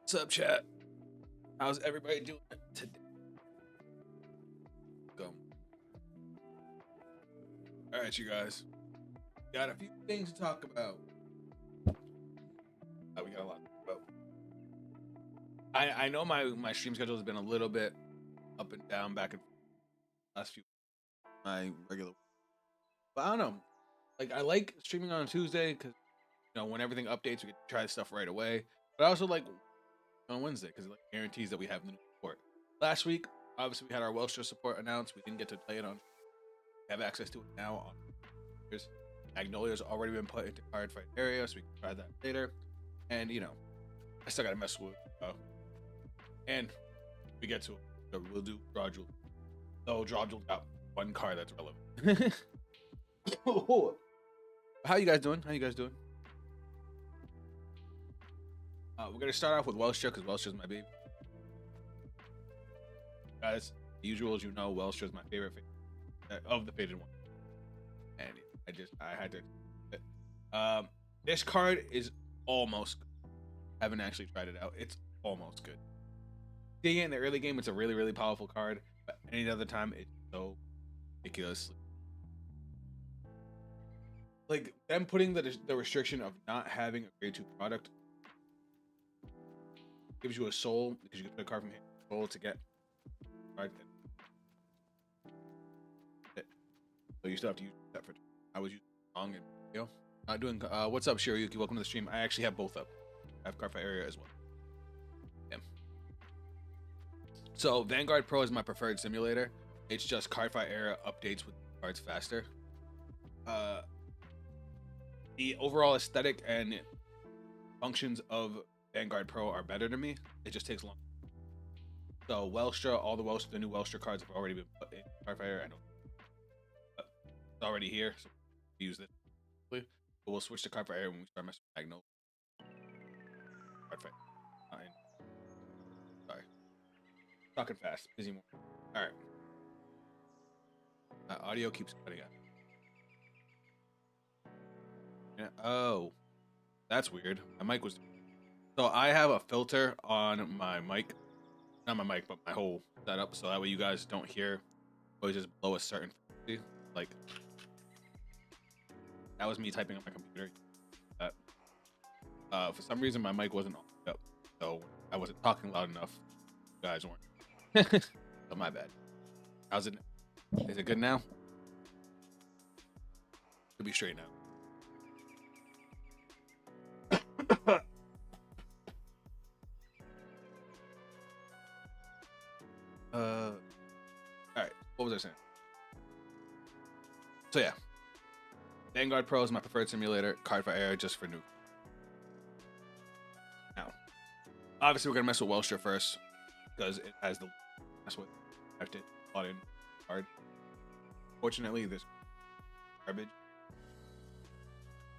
What's up, chat? How's everybody doing today? Go. All right, you guys. Got a few things to talk about. We got a lot to talk about. I know my stream schedule has been a little bit up and down, back and forth last few my regular. But I don't know. Like I like streaming on a Tuesday because when everything updates, we can try stuff right away. But I also like on Wednesday because it like guarantees that we have new support. Last week, obviously, we had our Welsh support announced. We didn't get to play it on. We have access to it now on. Magnolia's already been put into Cardfight area, so we can try that later. And I still gotta mess with. And we get to it. So we'll do draw jewel. So draw jewel got one card that's relevant. How you guys doing? We're gonna start off with Welstra because Welstra's my baby. Guys, the usual as Welstra's my favorite of the faded one. And I had to. This card is almost good. Haven't actually tried it out. It's almost good. Seeing it in the early game, it's a really, really powerful card. But any other time, it's so ridiculous. Like them putting the restriction of not having a grade 2 product gives you a soul because you can put a card from here soul to get right then. So you still have to use that for. I was using long and not doing. What's up, Shiryuki? Welcome to the stream. I actually have both up. I have Cardfight area as well. Yeah. So Vanguard Pro is my preferred simulator. It's just Cardfight era updates with cards faster. The overall aesthetic and functions of Vanguard Pro are better to me. It just takes long. So Welstra, all the new Welstra cards have already been put in Cardfight area. I know it's already here, so we'll use it. But we'll switch to Cardfight area when we start messing with Magnolia. Cardfight. Sorry. Talking fast. Busy more. All right. Audio keeps cutting out. Yeah. Oh, that's weird. My mic was. So I have a filter on my mic, not my mic, but my whole setup, so that way you guys don't hear voices below a certain frequency. Like that was me typing on my computer. For some reason my mic wasn't up, so I wasn't talking loud enough. You guys weren't. So my bad. How's it? Is it good now? Should be straight now. All right. What was I saying? So yeah, Vanguard Pro is my preferred simulator. Cardfight era just for new. Now, obviously we're gonna mess with Welstra first because it has the. That's what I have to plot in hard. Fortunately, this garbage.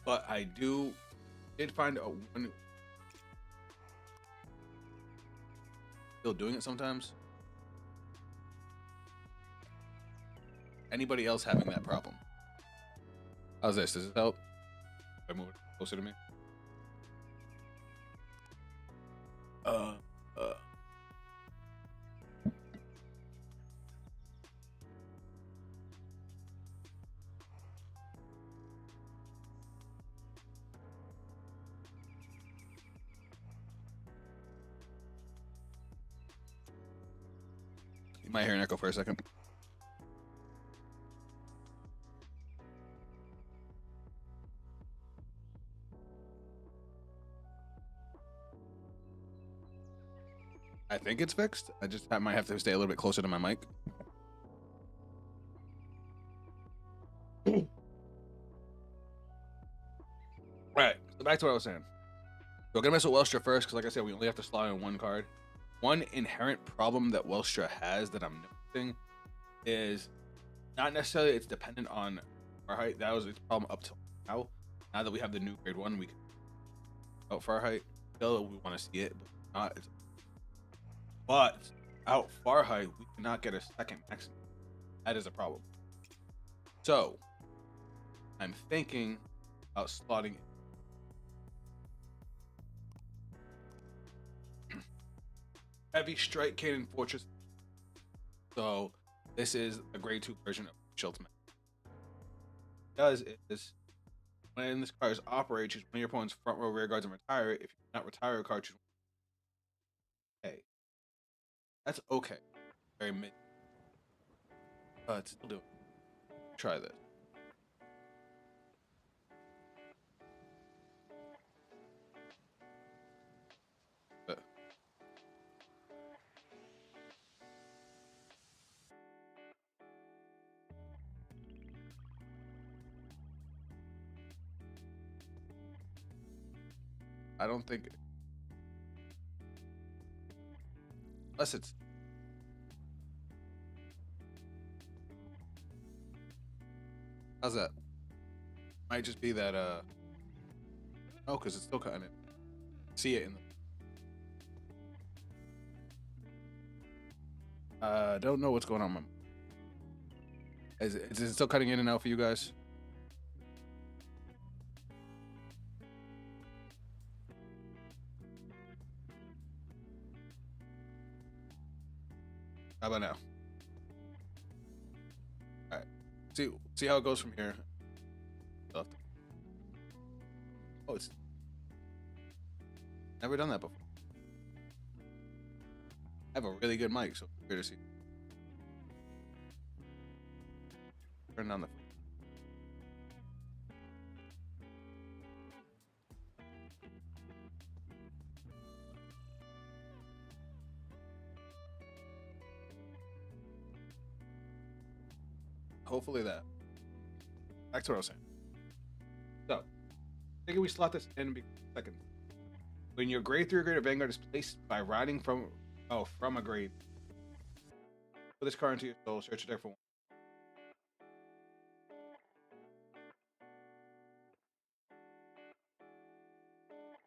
But I did find one. Still doing it sometimes. Anybody else having that problem? How's this? Does it help? If I move it closer to me. You might hear an echo for a second. I think it's fixed. I might have to stay a little bit closer to my mic. All right, so back to what I was saying. We're gonna mess with Welstra first because, like I said, we only have to slot in one card. One inherent problem that Welstra has that I'm noticing is not necessarily it's dependent on Farheight. That was its problem up till now. Now that we have the new grade 1, we can out Farheight. Still, we want to see it, but not. But out Farheight, we cannot get a second maximum. That is a problem. So I'm thinking about slotting it. heavy strike cannon fortress. So this is a grade 2 version of Schultz. Does is when this card is operated, choose one of your opponent's front row rear guards and retire it. If you do not retire a card, choose okay. That's okay. Very mid. But still do it. Try this. I don't think unless it's how's that? Might just be that oh, because it's still cutting it. See it in the don't know what's going on. Is it still cutting in and out for you guys? How about now? All right. See how it goes from here. Oh, it's never done that before. I have a really good mic, so it's weird to see. Turn down the. Hopefully that. Back to what I was saying. So, I think we slot this in second. When your grade 3 or greater Vanguard is placed by riding from a grade, put this card into your soul, search it there for one.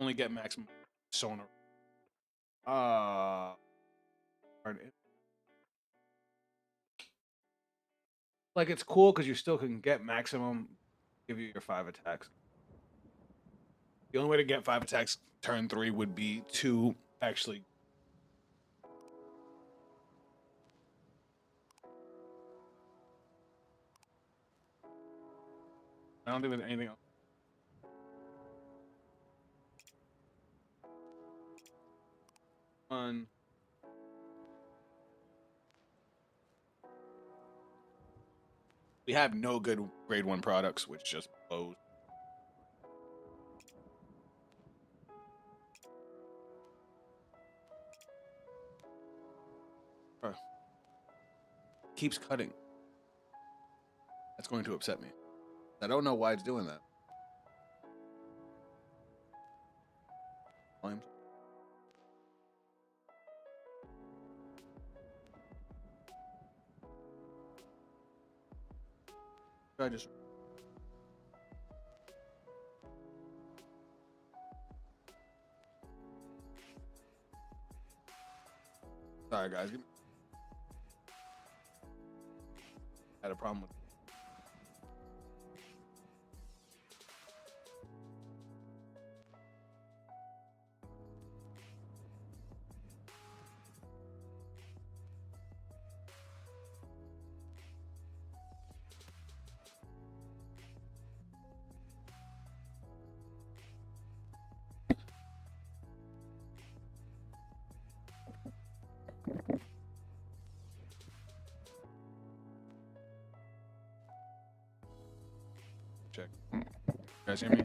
Only get maximum sonar. Like it's cool because you still can get maximum, give you your 5 attacks. The only way to get 5 attacks turn 3 would be to actually. I don't think there's anything else. One. We have no good grade 1 products, which just blows. Keeps cutting. That's going to upset me. I don't know why it's doing that. Volume. I just. Sorry, guys. Had a problem with. Check. You guys hear me?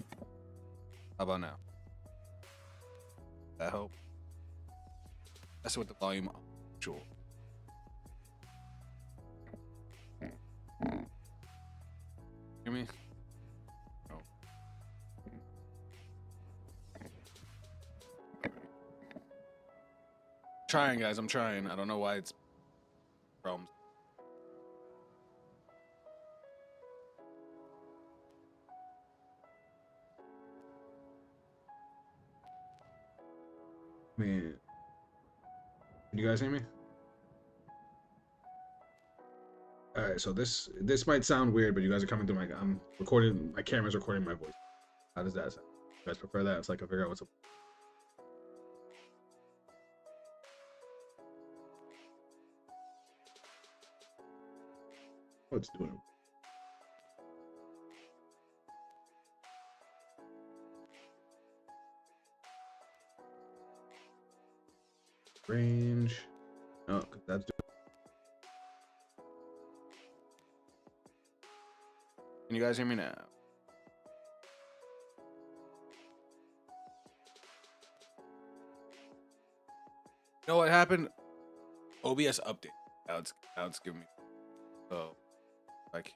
How about now? That help? That's with the volume actual. Hear me? No. Trying, guys. I'm trying. I don't know why it's problems. Man, can you guys hear me? All right, so this might sound weird, but you guys are coming through I'm recording, my camera's recording my voice. How does that sound? You guys prefer that? It's like I figure out what's up. it's doing. Range. Oh, because that's doing. Can you guys hear me now? You know what happened? OBS update. Now it's giving me. Oh, like.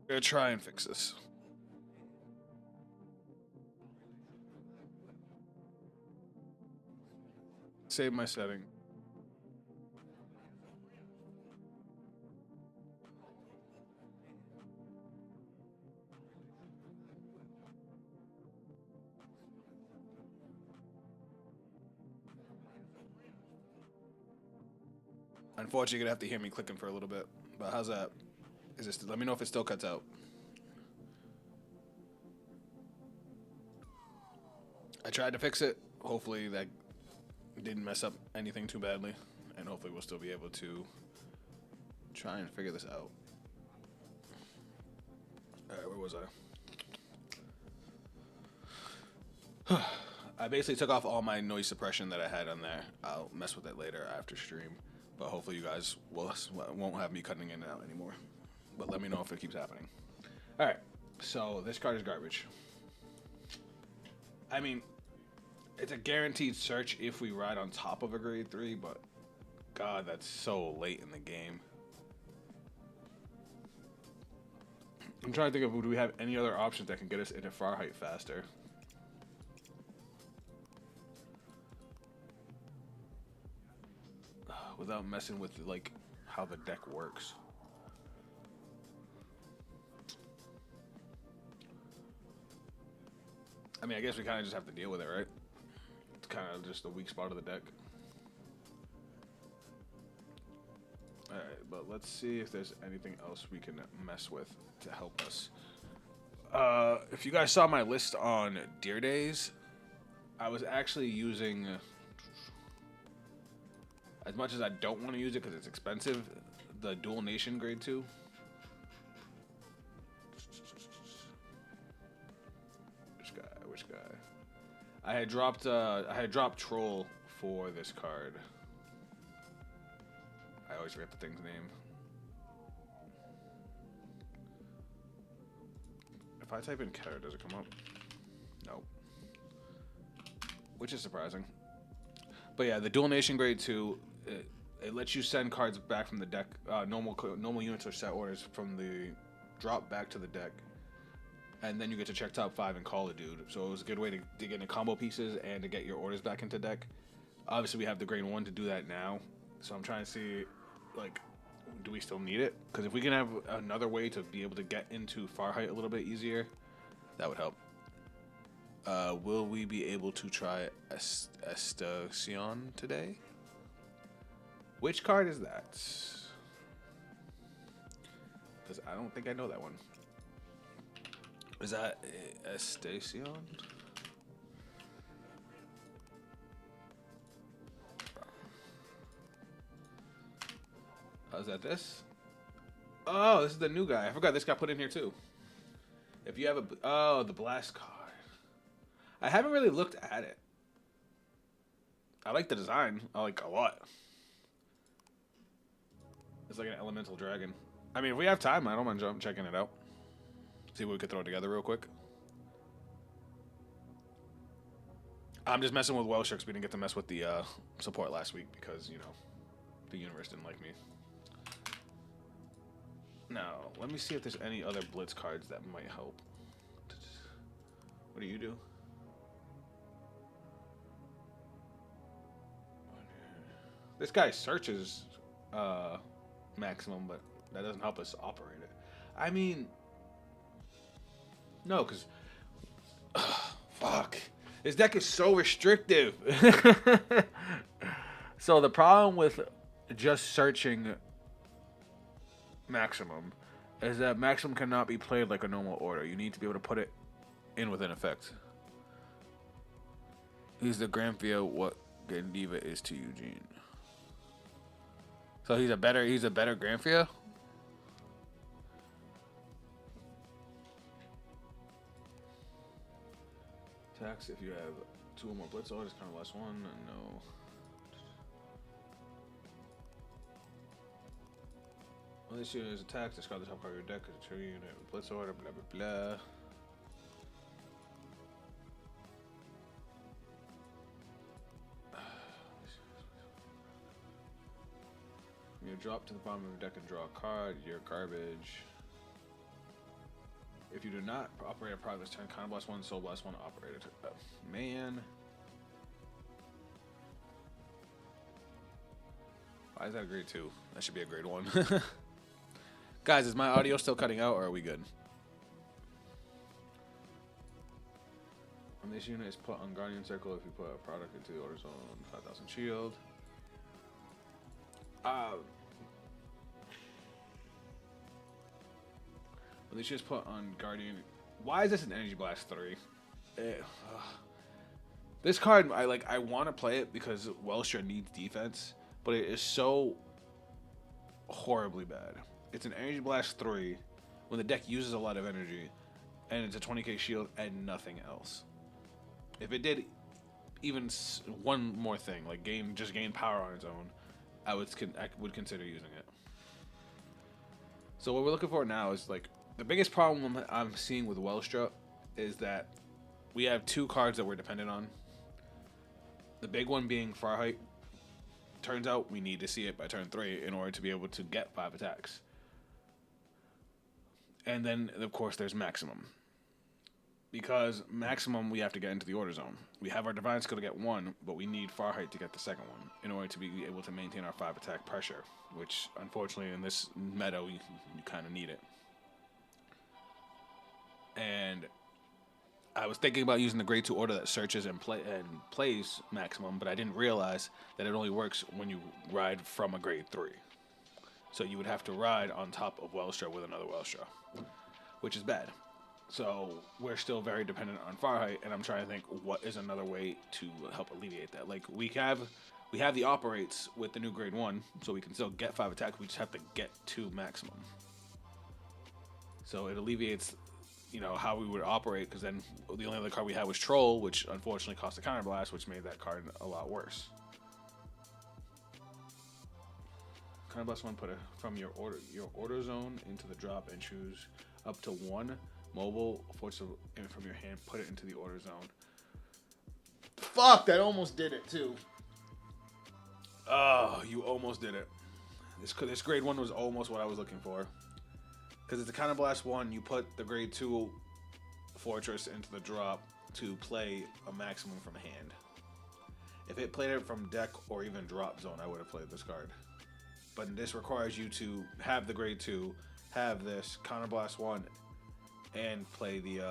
I'm gonna try and fix this. Save my setting. Unfortunately, you're gonna have to hear me clicking for a little bit. But how's that? Is this? Let me know if it still cuts out. I tried to fix it. Hopefully that didn't mess up anything too badly, and hopefully we'll still be able to try and figure this out. All right, where was I? I basically took off all my noise suppression that I had on there. I'll mess with it later after stream, but hopefully you guys won't have me cutting in and out anymore. But let me know if it keeps happening. All right, so this card is garbage. I mean, it's a guaranteed search if we ride on top of a grade 3, but God, that's so late in the game. I'm trying to think of, do we have any other options that can get us into Farheight faster? Without messing with, like, how the deck works. I mean, I guess we kind of just have to deal with it, right? It's kind of just the weak spot of the deck. Alright, but let's see if there's anything else we can mess with to help us. If you guys saw my list on Deer Days, I was actually using, as much as I don't want to use it because it's expensive, the Dual Nation Grade 2. Which guy? I had dropped Troll for this card. I always forget the thing's name. If I type in Keter, does it come up? No. Which is surprising. But yeah, the Dual Nation Grade 2, it lets you send cards back from the deck, normal units or set orders from the drop back to the deck. And then you get to check top 5 and call a dude. So it was a good way to get into combo pieces and to get your orders back into deck. Obviously, we have the grade 1 to do that now. So I'm trying to see, like, do we still need it? Because if we can have another way to be able to get into Farheight a little bit easier, that would help. Will we be able to try Eston today? Which card is that? Because I don't think I know that one. Is that Estation? Oh, is that this? Oh, this is the new guy. I forgot this got put in here too. If you have the blast card. I haven't really looked at it. I like the design. I like a lot. It's like an elemental dragon. I mean, if we have time, I don't mind checking it out. See what we could throw together real quick. I'm just messing with Welsher because we didn't get to mess with the support last week because, you know, the universe didn't like me. Now, let me see if there's any other Blitz cards that might help. What do you do? This guy searches maximum, but that doesn't help us operate it. I mean, no, because fuck, this deck is so restrictive. So the problem with just searching maximum is that Maximum cannot be played like a normal order. You need to be able to put it in with an effect. He's the Granthea what Gandiva is to Eugene. So he's a better Granthea? Attacks if you have 2 or more blitz orders, kind of less 1. No. Well, this unit is attacked. Discard the top card of your deck as a trigger unit with blitz order. Blah blah blah. You drop to the bottom of your deck and draw a card. You're garbage. If you do not operate a product this turn, Counter Blast 1, Soul Blast 1, operated. Man. Why is that a grade 2? That should be a grade 1. Guys, is my audio still cutting out or are we good? When this unit is put on Guardian Circle, if you put a product into the order zone, 5,000 shield. When this just put on Guardian. Why is this an Energy Blast 3? This card, I want to play it because Welstra needs defense, but it is so horribly bad. It's an Energy Blast 3 when the deck uses a lot of energy, and it's a 20k shield and nothing else. If it did even one more thing, like gain power on its own, I would consider using it. So what we're looking for now is like the biggest problem I'm seeing with Welstra is that we have 2 cards that we're dependent on. The big one being Farheight. Turns out we need to see it by turn 3 in order to be able to get 5 attacks. And then, of course, there's Maximum. Because Maximum, we have to get into the order zone. We have our Divine Skill to get 1, but we need Farheight to get the second one in order to be able to maintain our 5 attack pressure, which, unfortunately, in this meta, you kind of need it. And I was thinking about using the grade 2 order that searches and plays Maximum, but I didn't realize that it only works when you ride from a grade 3. So you would have to ride on top of Welstra with another Welstra, which is bad. So we're still very dependent on Farheight, and I'm trying to think what is another way to help alleviate that. Like we have the operates with the new grade 1, so we can still get 5 attacks. We just have to get to Maximum. So it alleviates, how we would operate, because then the only other card we had was Troll, which unfortunately cost a Counter Blast, which made that card a lot worse. Counter Blast 1, put it from your order zone into the drop and choose up to 1 mobile force from your hand, put it into the order zone. Fuck, that almost did it too. Oh, you almost did it. This grade 1 was almost what I was looking for. Because it's a Counter Blast 1, you put the grade 2 fortress into the drop to play a Maximum from hand. If it played it from deck or even drop zone, I would have played this card. But this requires you to have the grade 2, have this Counter Blast 1, and play the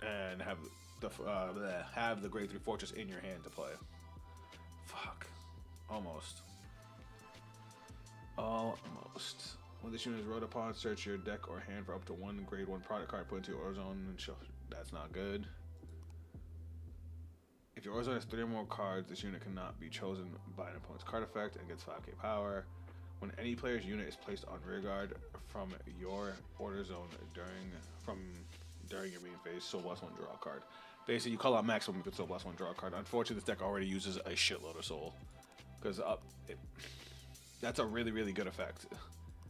and have the grade 3 fortress in your hand to play. Fuck, almost. When this unit is rode upon, search your deck or hand for up to 1 grade 1 product card put into your order zone and show. That's not good. If your order zone has 3 or more cards, this unit cannot be chosen by an opponent's card effect and gets 5k power. When any player's unit is placed on rear guard from your order zone during your main phase, Soul Blast 1, draw a card. Basically, you call out Maximum, you can Soul Blast 1, draw a card. Unfortunately, this deck already uses a shitload of Soul. Because that's a really, really good effect.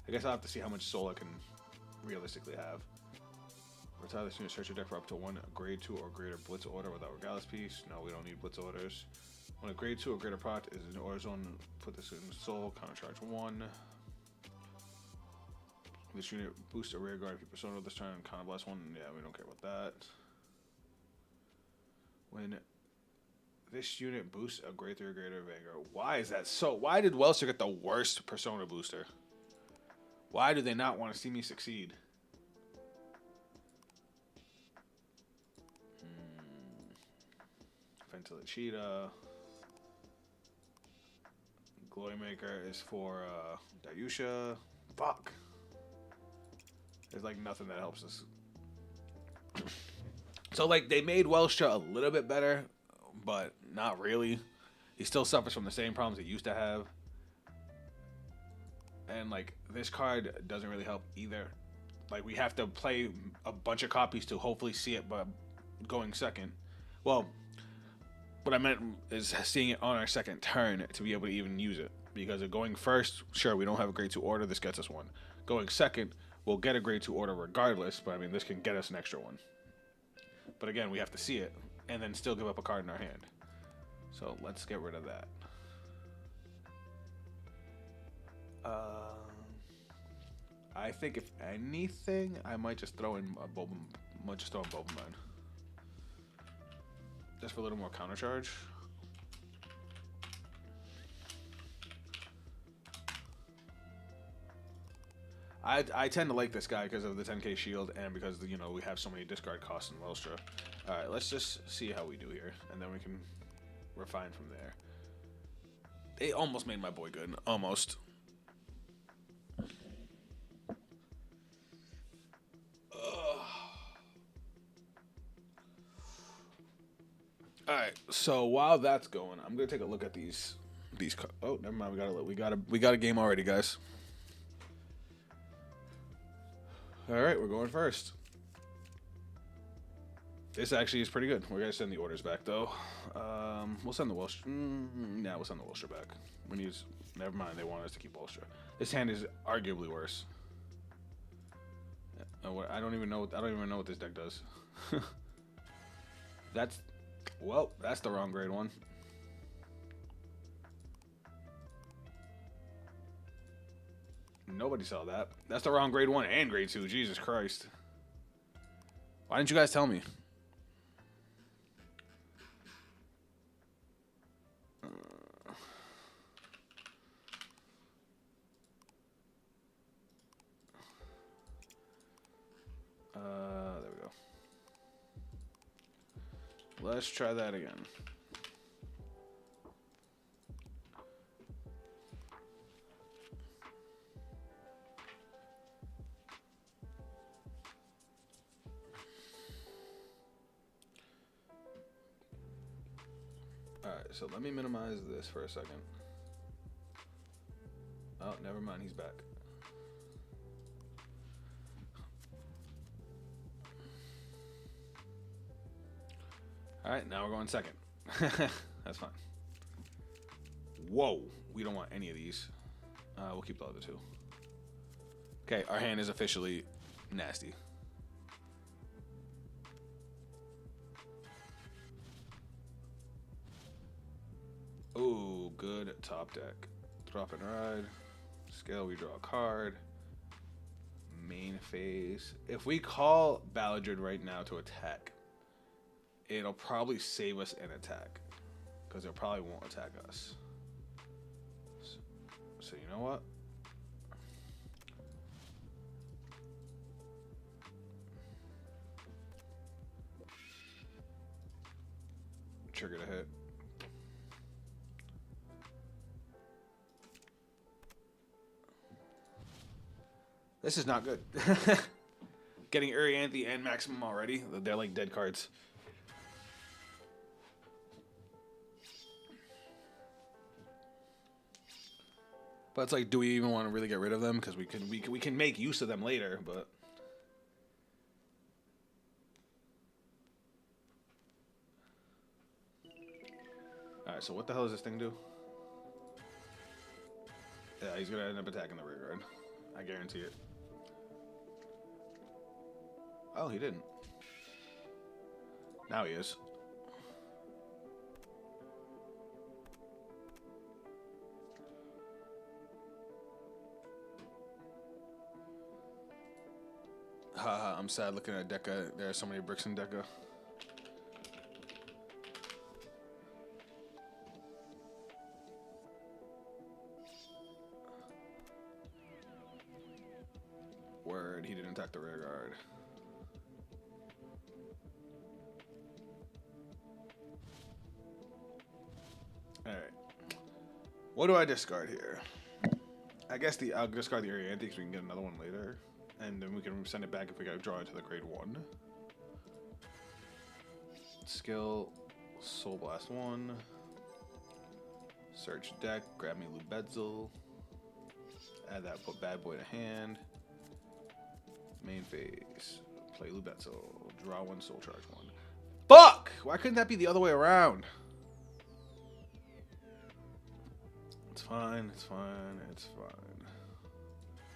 I guess I'll have to see how much Soul I can realistically have. Retire this unit, search your deck for up to 1 grade 2 or greater Blitz order without Regalis piece. No, we don't need Blitz orders. When a grade 2 or greater product is in order zone, put this in Soul, counter charge 1. This unit boosts a rear guard if you persona this turn, counter blast 1. Yeah, we don't care about that. When this unit boosts a grade 3 or greater Vanguard. Why is that so? Why did Welstra get the worst persona booster? Why do they not want to see me succeed? Ventilla Cheetah. Glory Maker is for Dayusha. Fuck. There's like nothing that helps us. So like they made Welstra a little bit better, but not really. He still suffers from the same problems he used to have. And like this card doesn't really help either. Like we have to play a bunch of copies to hopefully see it, but going second. Well, what I meant is seeing it on our second turn to be able to even use it. Because of going first, sure, we don't have a grade 2 order. This gets us one. Going second, we'll get a grade 2 order regardless. But I mean, this can get us an extra one. But again, we have to see it and then still give up a card in our hand. So let's get rid of that. I think if anything, I might just throw in a Boba. Might just throw in Boba Man. Just for a little more counter charge. I tend to like this guy because of the 10k shield and because you know we have so many discard costs in Welstra. All right, let's just see how we do here, and then we can refine from there. They almost made my boy good, almost. All right, so while that's going, I'm gonna take a look at these. Oh, never mind. We got a game already, guys. All right, we're going first. This actually is pretty good. We're gonna send the orders back though. We'll send the Welstra. Nah, we'll send the Welstra back. We need. Never mind. They want us to keep Welstra. This hand is arguably worse. I don't even know what this deck does. That's the wrong grade 1. Nobody saw that. That's the wrong grade 1 and grade 2. Jesus Christ. Why didn't you guys tell me? There we go. Let's try that again. Alright, so let me minimize this for a second. Oh, never mind, he's back. Alright, now we're going second. That's fine. Whoa, we don't want any of these. We'll keep the other two. Okay, our hand is officially nasty. Ooh, good top deck. Drop and ride. Scale, we draw a card. Main phase. If we call Balladrid right now to attack, it'll probably save us an attack. Because it probably won't attack us. So you know what? Trigger to hit. This is not good. Getting Urianthe and Maximum already. They're like dead cards. But it's like, do we even want to really get rid of them? Because we can make use of them later, but. Alright, so what the hell does this thing do? Yeah, he's gonna end up attacking the rear guard. I guarantee it. Oh, he didn't. Now he is. Haha, I'm sad looking at Deca. There are so many bricks in Deca. Word, he didn't attack the rear guard. Alright. What do I discard here? I guess I'll discard the Urianthe because we can get another one later. And then we can send it back if we gotta draw it to the grade 1. Skill, Soul Blast 1. Search deck, grab me Lubetzel. Add that, put bad boy to hand. Main phase, play Lubetzel. Draw 1, Soul Charge 1. Fuck! Why couldn't that be the other way around? It's fine, it's fine, it's fine.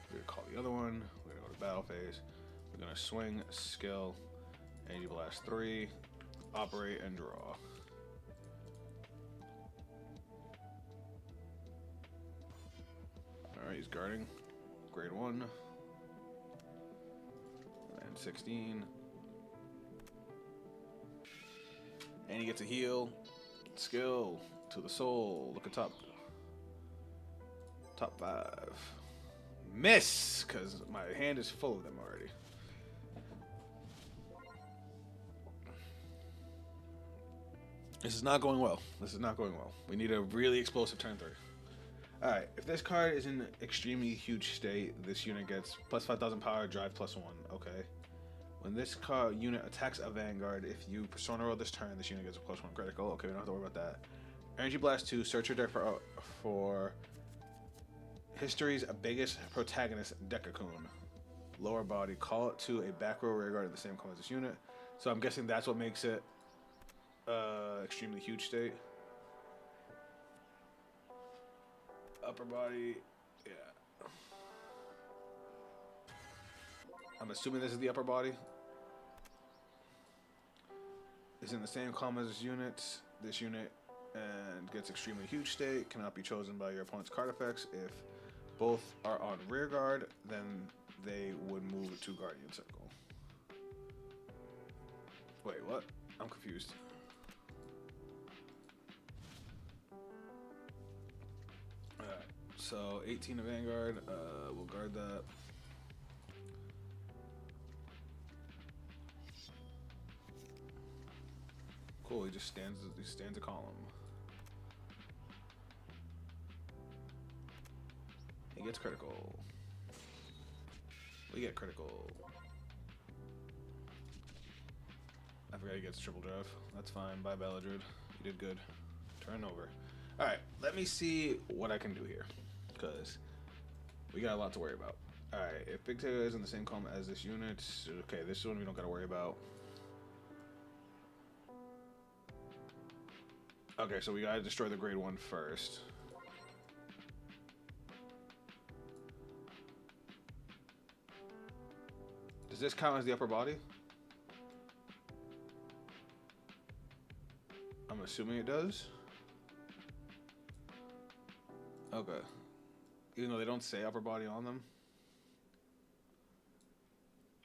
We're gonna call the other one. We're gonna go to battle phase. We're gonna swing, skill, Energy Blast 3, operate, and draw. Alright, he's guarding. Grade 1. And 16. And he gets a heal. Skill to the soul. Look at top. Top 5. Miss! Because my hand is full of them already. This is not going well. This is not going well. We need a really explosive turn 3. Alright, if this card is in extremely huge state, this unit gets plus 5,000 power, drive plus 1. Okay. When this card unit attacks a Vanguard, if you Persona roll this turn, this unit gets a plus 1 critical. Okay, we don't have to worry about that. Energy Blast 2, search your deck for history's biggest protagonist, Dekakun. Lower body, call it to a back row rear guard in the same color as this unit. So I'm guessing that's what makes it extremely huge state. Upper body, yeah. I'm assuming this is the upper body. Is in the same column as this unit. This unit and gets extremely huge state. Cannot be chosen by your opponent's card effects. If both are on rear guard, then they would move to Guardian Circle. Wait, what? I'm confused. Alright, so 18 of Vanguard. We'll guard that. Cool, he just stands a column. He gets critical. We get critical. I forgot he gets triple drive. That's fine. Bye, Balladrid. You did good. Turn over. Alright, let me see what I can do here. Because we got a lot to worry about. Alright, if Big Tail is in the same column as this unit, okay, this one we don't got to worry about. Okay, so we gotta destroy the grade 1 first. Does this count as the upper body? I'm assuming it does. Okay. Even though they don't say upper body on them.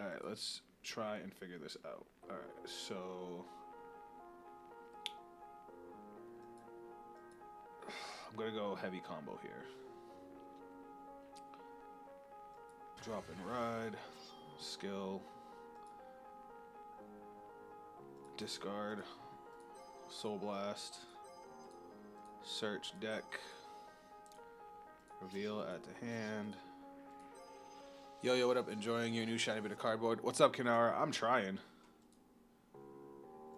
Alright, let's try and figure this out. Alright, so I'm gonna go heavy combo here. Drop and ride, skill, discard, soul blast, search deck, reveal, add to hand. Yo, what up? Enjoying your new shiny bit of cardboard? What's up, Kinara? I'm trying,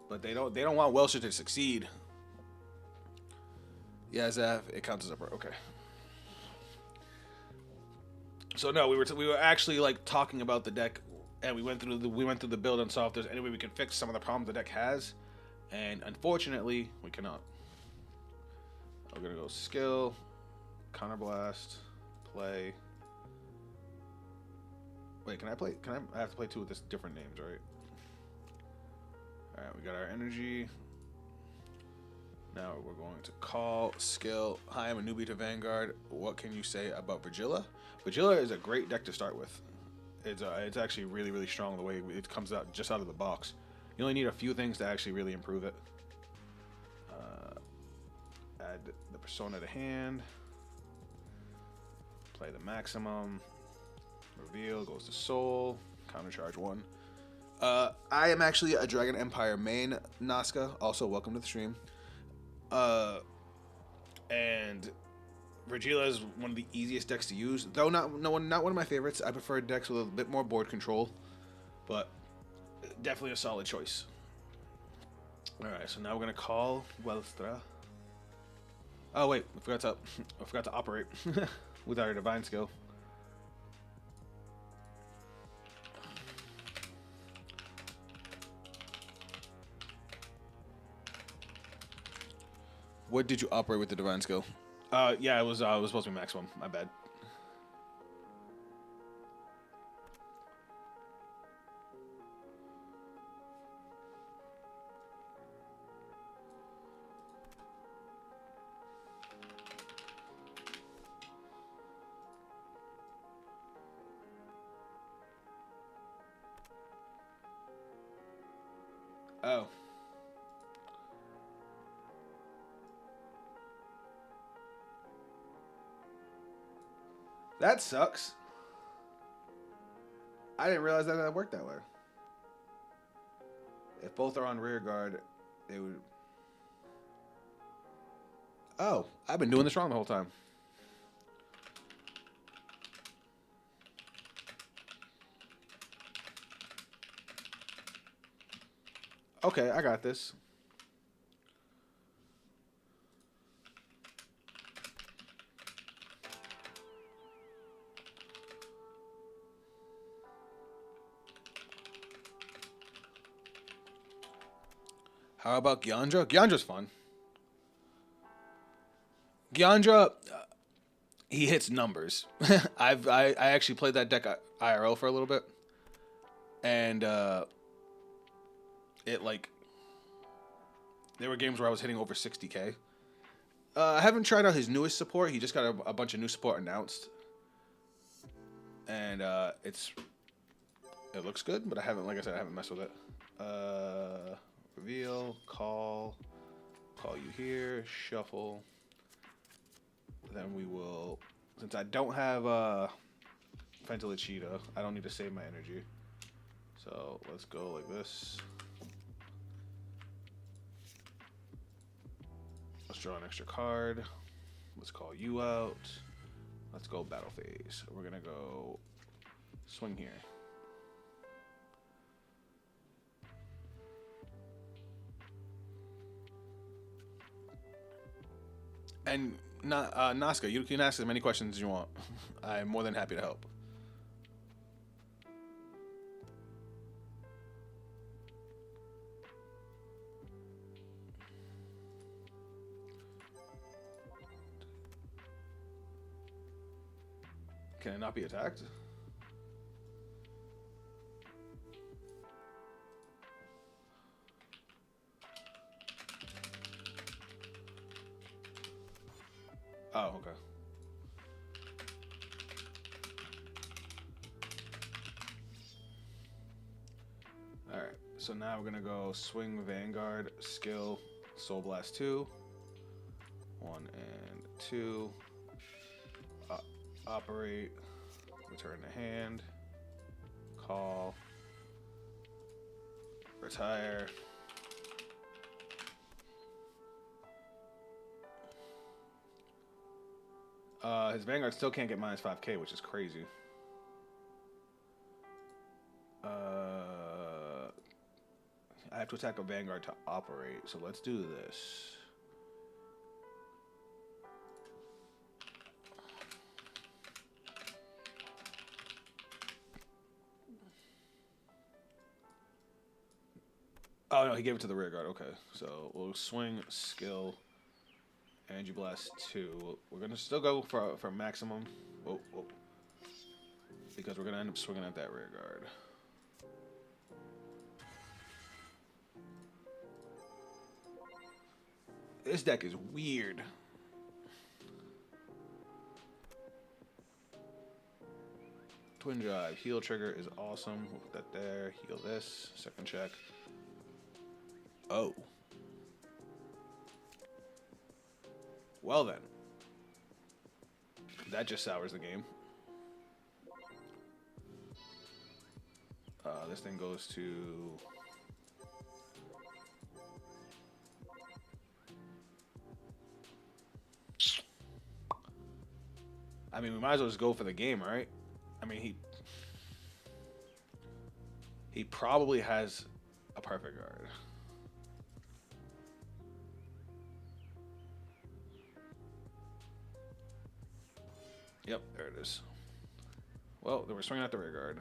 but they don't want Welshire to succeed. Yeah, Zaf, it counts as upper. Okay. So no, we were actually like talking about the deck, and we went through the build and saw if there's any way we can fix some of the problems the deck has, and unfortunately we cannot. We're gonna go skill, counterblast, play. Wait, can I play? I have to play 2 with this different names, right? All right, we got our energy. Now we're going to call, skill. Hi, I'm a newbie to Vanguard. What can you say about Vigilla? Vigilla is a great deck to start with. It's actually really, really strong the way it comes out just out of the box. You only need a few things to actually really improve it. Add the Persona to hand. Play the maximum. Reveal, goes to soul. Countercharge 1. I am actually a Dragon Empire main, Nazca. Also, welcome to the stream. And Regila is one of the easiest decks to use, though not one of my favorites. I prefer decks with a bit more board control, but definitely a solid choice. All right, so now we're gonna call Welstra. Oh wait, I forgot to operate with our divine skill. What did you operate with the divine skill? Yeah, it was supposed to be maximum. My bad. Oh. That sucks. I didn't realize that worked that way. If both are on rear guard, they would... Oh, I've been doing this wrong the whole time. Okay, I got this. How about Gyandra? Gyandra's fun. Gyandra, he hits numbers. I actually played that deck IRL for a little bit, and it like there were games where I was hitting over 60K. I haven't tried out his newest support. He just got a bunch of new support announced, and it looks good, but I haven't, like I said, I haven't messed with it. Reveal, call you here, shuffle. Then we will, since I don't have Fentilachita, I don't need to save my energy. So let's go like this. Let's draw an extra card. Let's call you out. Let's go battle phase. We're gonna go swing here. And Nazca, you can ask as many questions as you want. I'm more than happy to help. Can it not be attacked? Oh, okay. All right, so now we're gonna go swing Vanguard, skill, Soul Blast 2, 1 and 2, operate, return to hand, call, retire. His Vanguard still can't get minus 5K, which is crazy. I have to attack a Vanguard to operate, so let's do this. Oh no, he gave it to the rear guard. Okay, so we'll swing, skill, Energy Blast 2. We're gonna still go for maximum. Whoa, whoa. Because we're gonna end up swinging at that rear guard. This deck is weird. Twin Drive. Heal trigger is awesome. We'll put that there. Heal this. Second check. Oh. Well then. That just sours the game. This thing goes to... I mean, we might as well just go for the game, right? I mean, he probably has a perfect guard. Yep, there it is. Well, they were swinging at the rear guard.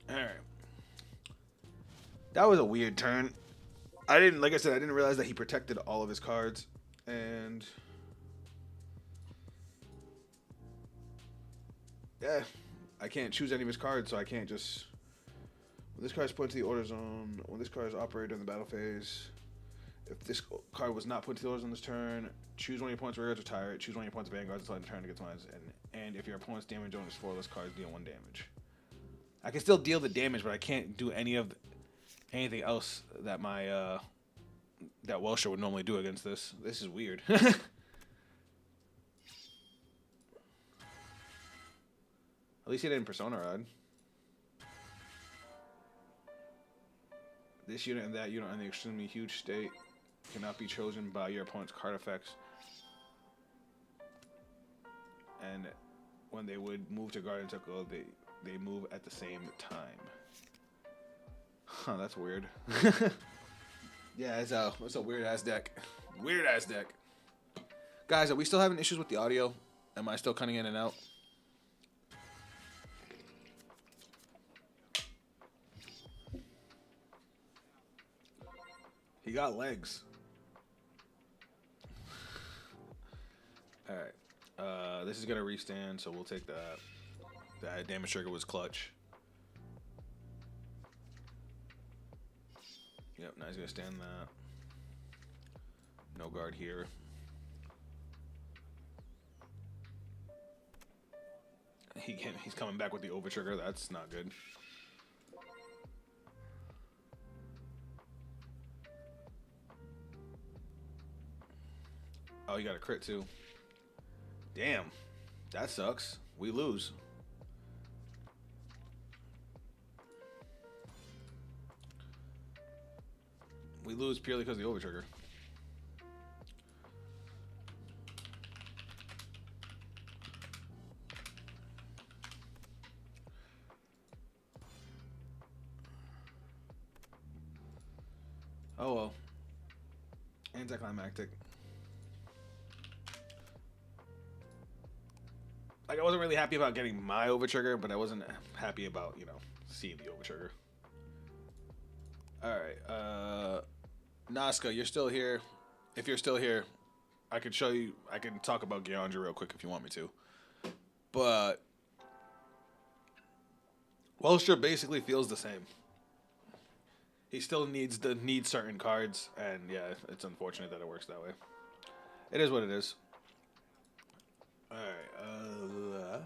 All right. That was a weird turn. Like I said, I didn't realize that he protected all of his cards. And yeah, I can't choose any of his cards, so I can't just. When this card is put to the order zone, when this card is operated during the battle phase, if this card was not put to the order zone this turn, choose one of your opponent's rear guards, retire it. Choose one of your opponent's vanguards until end of turn against mine. And if your opponent's damage zone is 4, those cards deal 1 damage. I can still deal the damage, but I can't do anything else that my that Welsher would normally do against this. This is weird. At least he didn't Persona Rod. This unit and that unit in the extremely huge state cannot be chosen by your opponent's card effects. And when they would move to guard and tackle, they move at the same time. Huh, that's weird. Yeah, it's a weird ass deck. Weird ass deck. Guys, are we still having issues with the audio? Am I still cutting in and out? He got legs. Alright. This is gonna restand, so we'll take that. That damage trigger was clutch. Yep, now he's gonna stand that. No guard here. He's coming back with the over trigger. That's not good. Oh, you got a crit too. Damn, that sucks. We lose. We lose purely because of the over trigger. Oh well. Anticlimactic. Like, I wasn't really happy about getting my over trigger, but I wasn't happy about, seeing the over trigger. Alright, Nazca, you're still here. If you're still here, I can talk about Geandra real quick if you want me to. But Welsher basically feels the same. He still needs certain cards, and yeah, it's unfortunate that it works that way. It is what it is. Alright,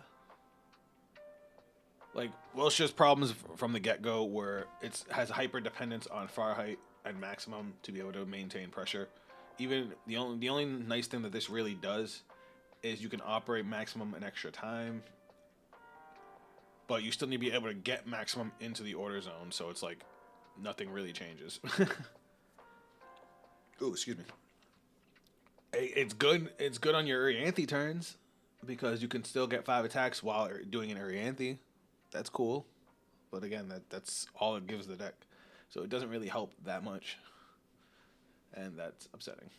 like, Welsher's problems from the get-go were it has hyper dependence on far height and maximum to be able to maintain pressure. Even the only nice thing that this really does is you can operate maximum an extra time, but you still need to be able to get maximum into the order zone, so it's like nothing really changes. Oh, excuse me. It's good on your Urianthe turns because you can still get 5 attacks while doing an Urianthe. That's cool, but again, that's all it gives the deck, so it doesn't really help that much, and that's upsetting.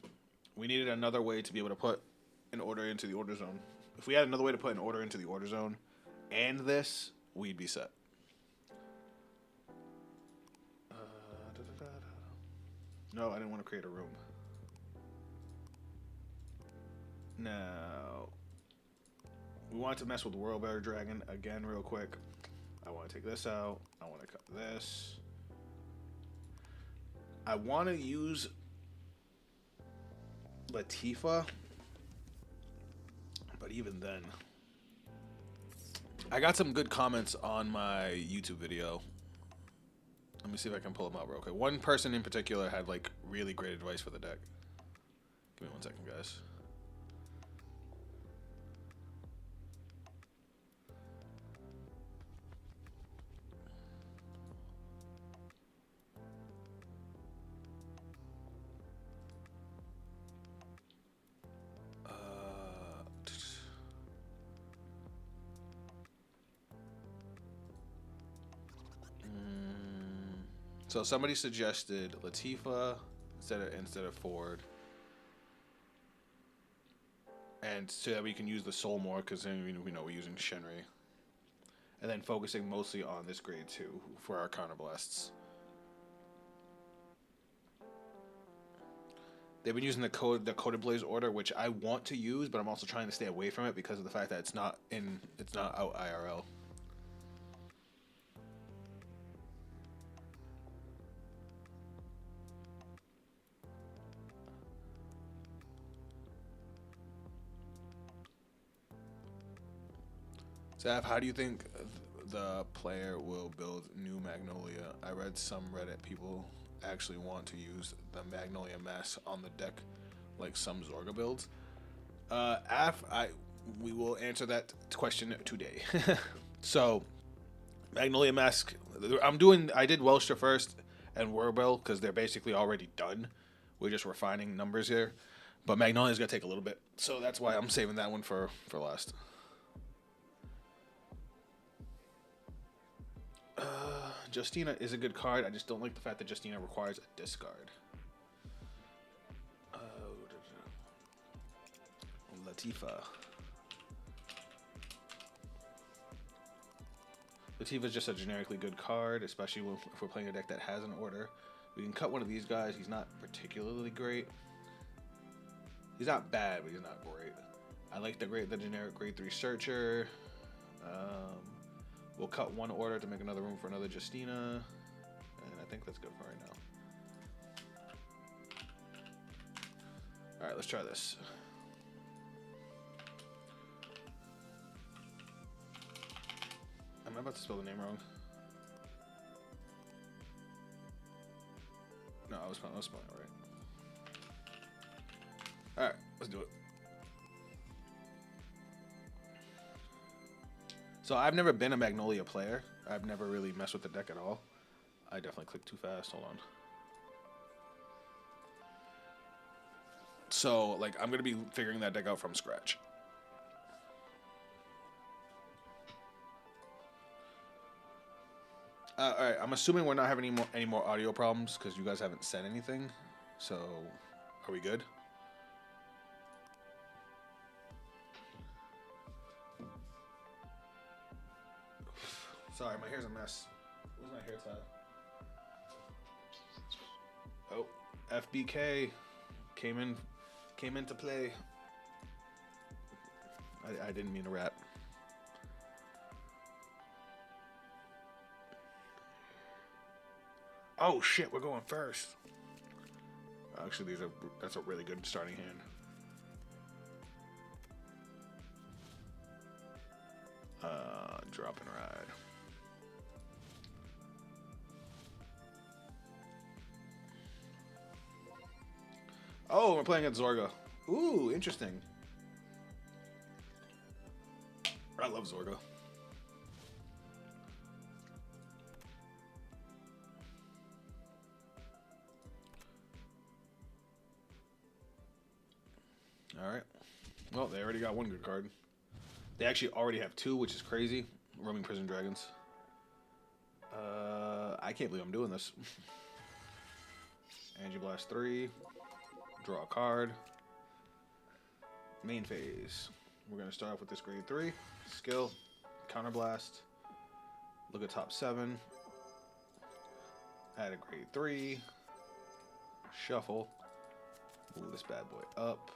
We needed another way to be able to put an order into the order zone. If we had another way to put an order into the order zone, and this, we'd be set. No, I didn't want to create a room. Now, we want to mess with World Bear Dragon again real quick. I want to take this out. I want to cut this. I want to use Latifa, but even then, I got some good comments on my YouTube video. Let me see if I can pull them out real quick. One person in particular had like really great advice for the deck. Give me 1 second, guys. So somebody suggested Latifa instead of Ford, and so that we can use the Soul more, because then we know we're using Shenri, and then focusing mostly on this grade 2 for our counterblasts. They've been using the Coded Blaze order, which I want to use, but I'm also trying to stay away from it because of the fact that it's not out IRL. Zaf, how do you think the player will build new Magnolia? I read some Reddit people actually want to use the Magnolia mask on the deck, like some Zorga builds. We will answer that question today. So, Magnolia mask, I did Welstra first and Wurbel because they're basically already done. We're just refining numbers here. But Magnolia's gonna take a little bit, so that's why I'm saving that one for last. Justina is a good card. I just don't like the fact that Justina requires a discard. Latifa. Latifa's just a generically good card, especially if we're playing a deck that has an order. We can cut one of these guys. He's not particularly great. He's not bad, but he's not great. I like the generic grade 3 Searcher. We'll cut one order to make another room for another Justina, and I think that's good for right now. All right, let's try this. Am I about to spell the name wrong? No, I was spelling it right. All right, let's do it. So I've never been a Magnolia player. I've never really messed with the deck at all. I definitely clicked too fast. Hold on. So, like, I'm going to be figuring that deck out from scratch. All right, I'm assuming we're not having any more audio problems because you guys haven't said anything. So, are we good? Sorry, my hair's a mess. Where's my hair tie? Oh, FBK came into play. I didn't mean to rap. Oh shit, we're going first. Actually, that's a really good starting hand. Drop and ride. Oh, we're playing at Zorga. Ooh, interesting. I love Zorga. All right. Well, they already got one good card. They actually already have two, which is crazy. Roaming Prison Dragons. I can't believe I'm doing this. Angiblast 3. Draw a card. Main phase. We're going to start off with this grade 3. Skill. Counterblast. Look at top 7. Add a grade 3. Shuffle. Move this bad boy up.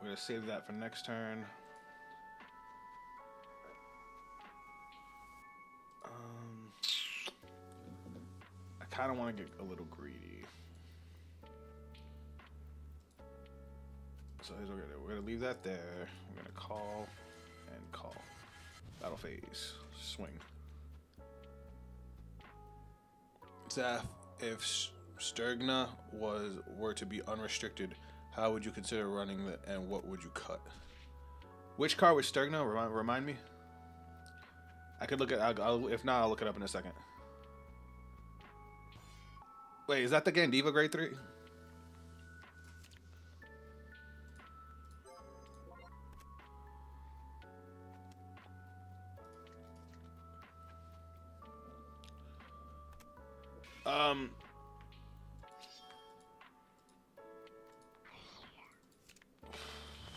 We're going to save that for next turn. I kind of want to get a little greedy. So we're going to leave that there. We're going to call and battle phase. Swing. Zaf, if Sturgna were to be unrestricted, how would you consider running it, and what would you cut? Which card was Sturgna? Remind me. I could look at. If not, I'll look it up in a second. Wait, is that the Gandiva grade 3?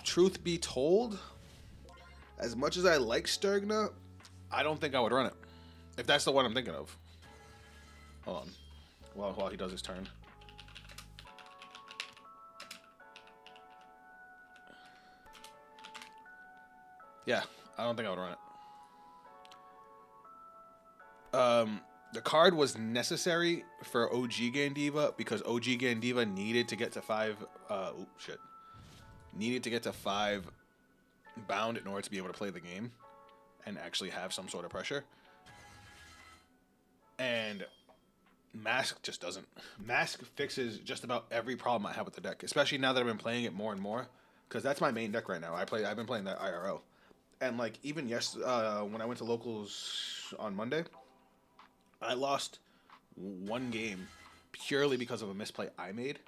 Truth be told, as much as I like Sturgna, I don't think I would run it. If that's the one I'm thinking of. Hold on. While he does his turn. Yeah, I don't think I would run it. The card was necessary for OG Gandiva because OG Gandiva needed to get to 5. Needed to get to 5 bound in order to be able to play the game and actually have some sort of pressure. And Mask just doesn't. Mask fixes just about every problem I have with the deck, especially now that I've been playing it more and more, because that's my main deck right now. I've been playing that IRL, and like even when I went to locals on Monday, I lost 1 game purely because of a misplay I made,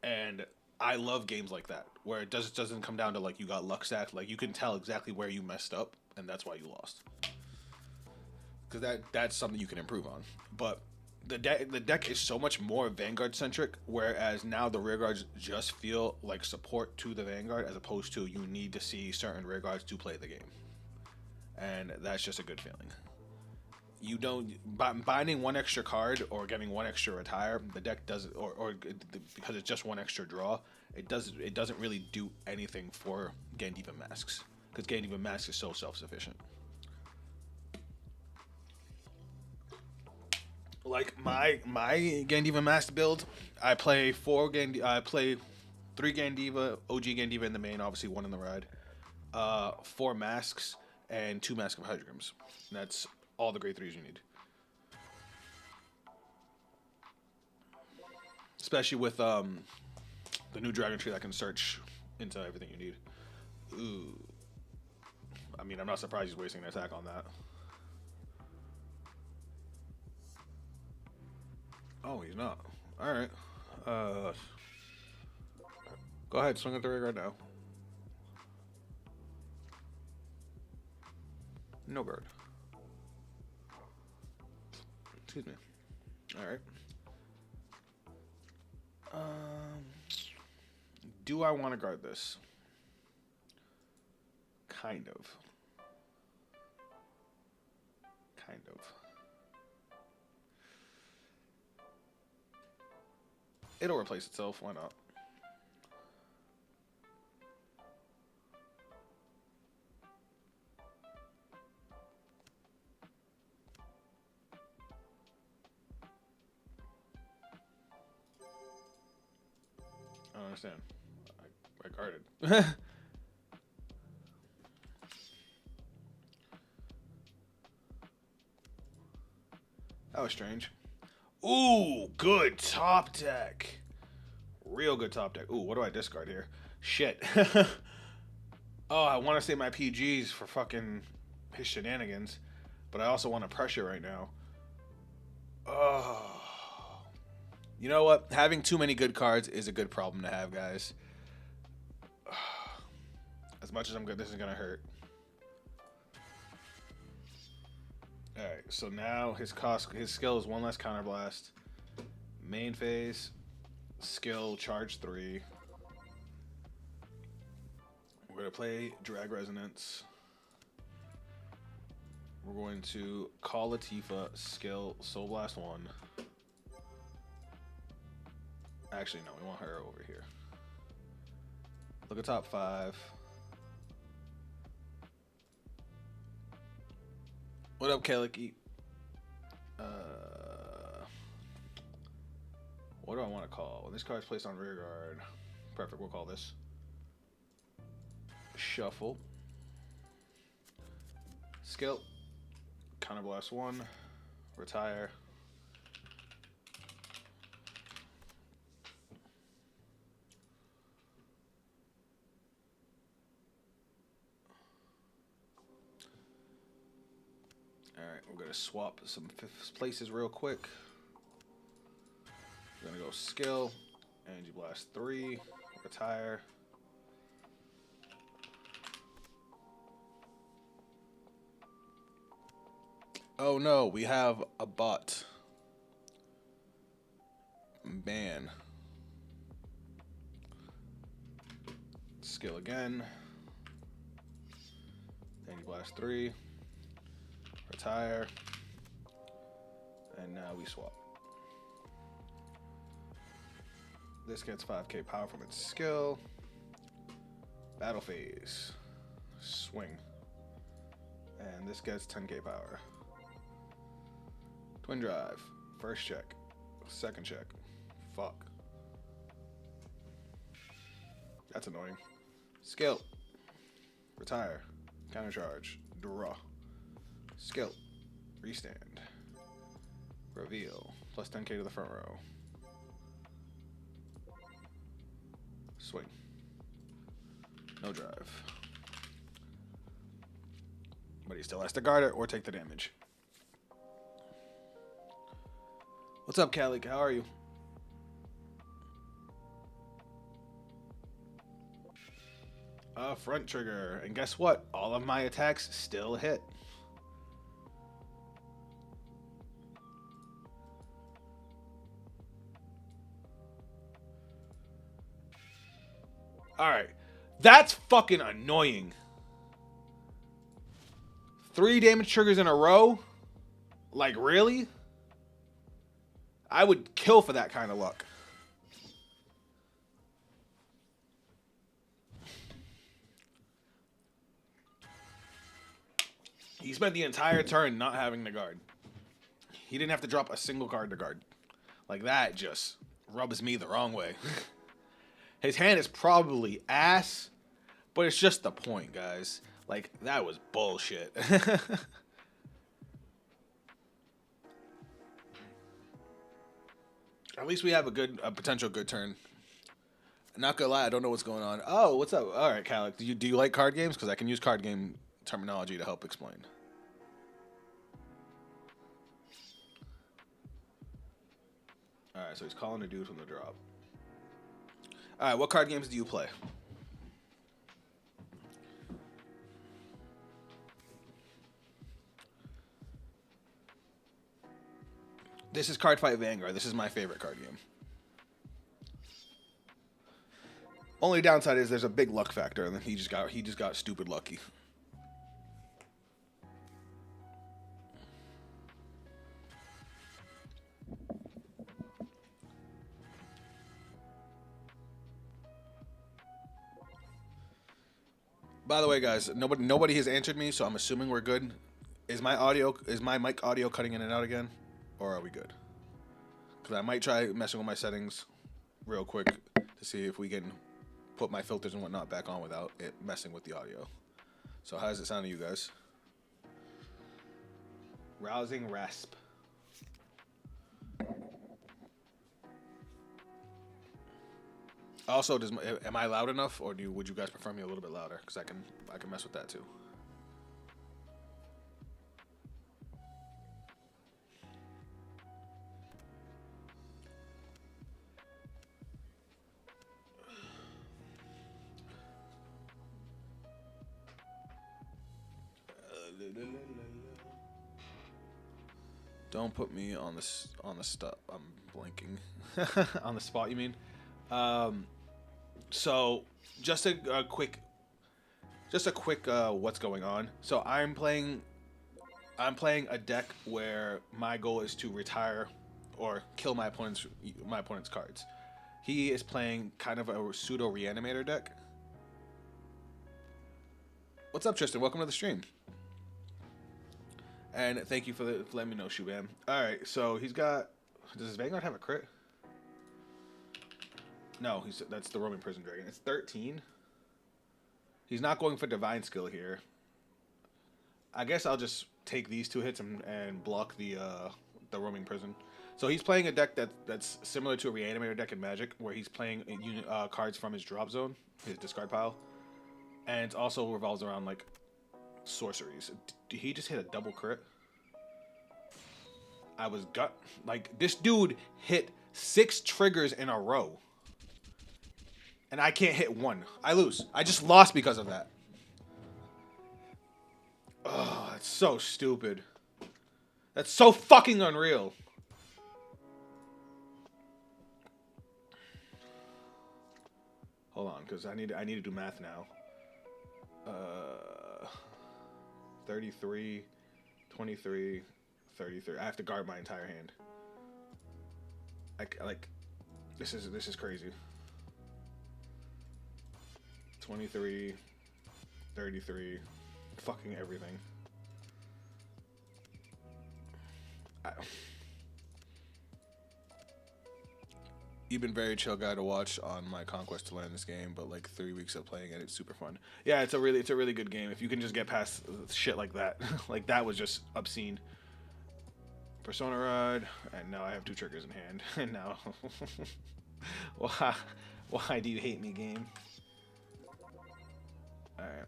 and I love games like that where it doesn't come down to like you got luck stacked. Like you can tell exactly where you messed up, and that's why you lost. Because that's something you can improve on. But the deck is so much more Vanguard centric, whereas now the rear guards just feel like support to the Vanguard as opposed to you need to see certain rear guards to play the game, and that's just a good feeling. You don't binding 1 extra card or getting 1 extra retire. The deck does, or because it's just 1 extra draw. It doesn't really do anything for Gandiva masks because Gandiva masks is so self-sufficient. Like my Gandiva mask build, I play 3 Gandiva, OG Gandiva in the main, obviously 1 in the ride, 4 masks and 2 Mask of Hydrograms. And that's all the grade 3s you need. Especially with the new Dragon Tree that can search into everything you need. Ooh. I mean, I'm not surprised he's wasting an attack on that. Oh, he's not. Alright. Go ahead, swing at the rig right now. No guard. Excuse me. Alright. Do I want to guard this? Kind of. Kind of. It'll replace itself. Why not? I don't understand. I guarded. That was strange. Ooh, good top deck. Real good top deck. Ooh, what do I discard here? Shit. Oh, I want to save my PGs for fucking his shenanigans, but I also want to pressure right now. Oh. You know what? Having too many good cards is a good problem to have, guys. As much as I'm good, this is gonna hurt. Alright, so now his skill is 1 less counterblast. Main phase, skill, charge 3. We're gonna play Drag Resonance. We're going to call Latifa, skill, Soul Blast 1. Actually, no, we want her over here. Look at top 5. What up, Kaliki? What do I want to call? When this card's placed on rear guard. Perfect, we'll call this. Shuffle. Skill. Counterblast 1. Retire. Alright, we're going to swap some places real quick. We're going to go skill. Energy blast 3. Retire. Oh no, we have a bot. Ban. Skill again. Energy blast 3. Retire. And now we swap. This gets 5k power from its skill. Battle phase. Swing. And this gets 10k power. Twin drive. First check. Second check. Fuck. That's annoying. Skill. Retire. Countercharge. Draw. Skill. Restand. Reveal. Plus 10k to the front row. Swing. No drive. But he still has to guard it or take the damage. What's up, Calic? How are you? Front trigger. And guess what? All of my attacks still hit. Alright. That's fucking annoying. 3 damage triggers in a row? Like, really? I would kill for that kind of luck. He spent the entire turn not having to guard. He didn't have to drop a single card to guard. Like, that just rubs me the wrong way. His hand is probably ass, but it's just the point, guys. Like, that was bullshit. At least we have a potential good turn. Not gonna lie, I don't know what's going on. Oh, what's up? All right, Calic, do you like card games? Because I can use card game terminology to help explain. All right, so he's calling a dude from the drop. All right, what card games do you play? This is Cardfight Vanguard. This is my favorite card game. Only downside is there's a big luck factor, and then he just got stupid lucky. By the way, guys, nobody has answered me, so I'm assuming we're good. Is my mic audio cutting in and out again, or are we good? Because I might try messing with my settings real quick to see if we can put my filters and whatnot back on without it messing with the audio. So how does it sound to you guys? Rousing rasp. Also, am I loud enough, or would you guys prefer me a little bit louder? Because I can mess with that too. Don't put me on the stop. I'm blinking. On the spot, you mean? So just a quick what's going on. So I'm playing a deck where my goal is to retire or kill my opponent's cards. He is playing kind of a pseudo reanimator deck. What's up, Tristan? Welcome to the stream. And thank you for letting me know, Shubham. Alright, so he's got... Does his Vanguard have a crit? No, that's the Roman Prison Dragon. It's 13. He's not going for Divine Skill here. I guess I'll just take these 2 hits and block the roaming prison. So he's playing a deck that's similar to a reanimator deck in Magic, where he's playing cards from his drop zone, his discard pile, and it also revolves around like sorceries. Did he just hit a double crit? I was like, this dude hit 6 triggers in a row, and I can't hit one. I lose. I just lost because of that. Oh, that's so stupid. That's so fucking unreal. Hold on, because I need to do math now. 33, 23, 33. I have to guard my entire hand. Like this is crazy. 23, 33, fucking everything. You've been very chill guy to watch on my conquest to learn this game, but like 3 weeks of playing it, it's super fun. Yeah, it's a really good game if you can just get past shit like that. Like that was just obscene. Persona Rod, and now I have 2 triggers in hand. And now, why do you hate me, game? All right,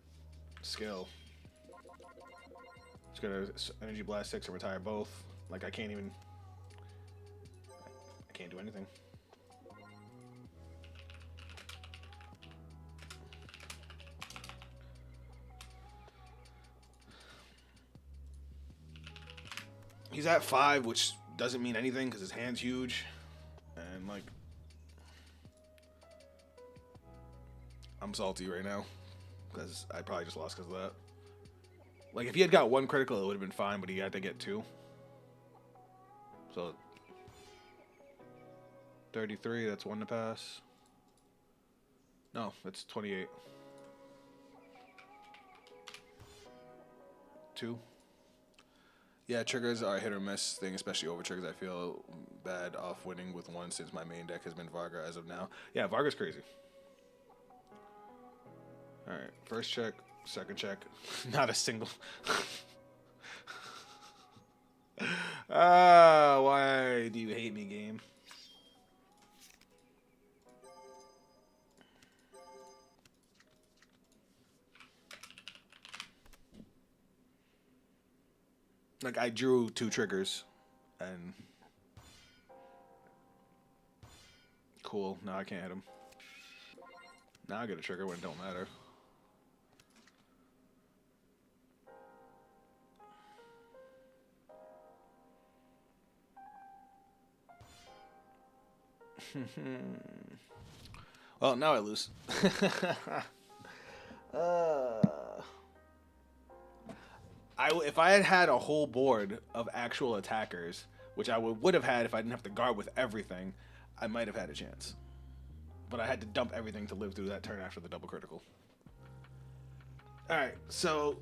skill. Just gonna energy blast 6 and retire both. Like I can't do anything. He's at 5, which doesn't mean anything because his hand's huge, and like I'm salty right now because I probably just lost because of that. Like if he had got 1 critical, it would have been fine, but he had to get 2. So 33, that's 1 to pass. No, that's 28. 2. Yeah, triggers are a hit or miss thing, especially over triggers. I feel bad off winning with 1 since my main deck has been Varga as of now. Yeah, Varga's crazy. Alright, first check, second check. Not a single. Why do you hate me, game? Like, I drew 2 triggers, and cool, now I can't hit him. Now I get a trigger when it don't matter. Well, now I lose. If I had had a whole board of actual attackers, which I would have had if I didn't have to guard with everything, I might have had a chance. But I had to dump everything to live through that turn after the double critical. Alright, so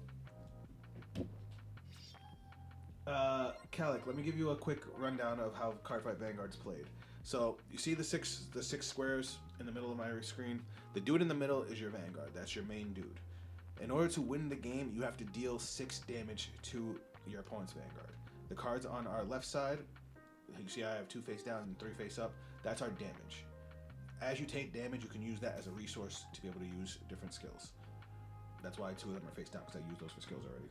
Calic, let me give you a quick rundown of how Cardfight Vanguard's played. So you see the six squares in the middle of my screen? The dude in the middle is your Vanguard. That's your main dude. In order to win the game, you have to deal 6 damage to your opponent's Vanguard. The cards on our left side, you see I have 2 face down and 3 face up. That's our damage. As you take damage, you can use that as a resource to be able to use different skills. That's why 2 of them are face down, because I used those for skills already.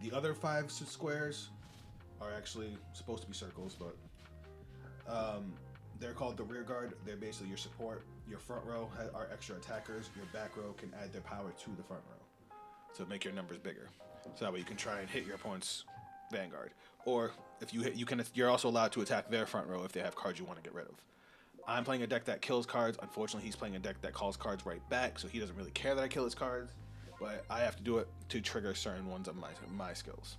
The other 5 squares are actually supposed to be circles, but they're called the rear guard. They're basically your support. Your front row are extra attackers. Your back row can add their power to the front row, so make your numbers bigger. So that way you can try and hit your opponent's Vanguard. Or if you hit, you're also allowed to attack their front row if they have cards you want to get rid of. I'm playing a deck that kills cards. Unfortunately, he's playing a deck that calls cards right back, so he doesn't really care that I kill his cards. But I have to do it to trigger certain ones of my skills.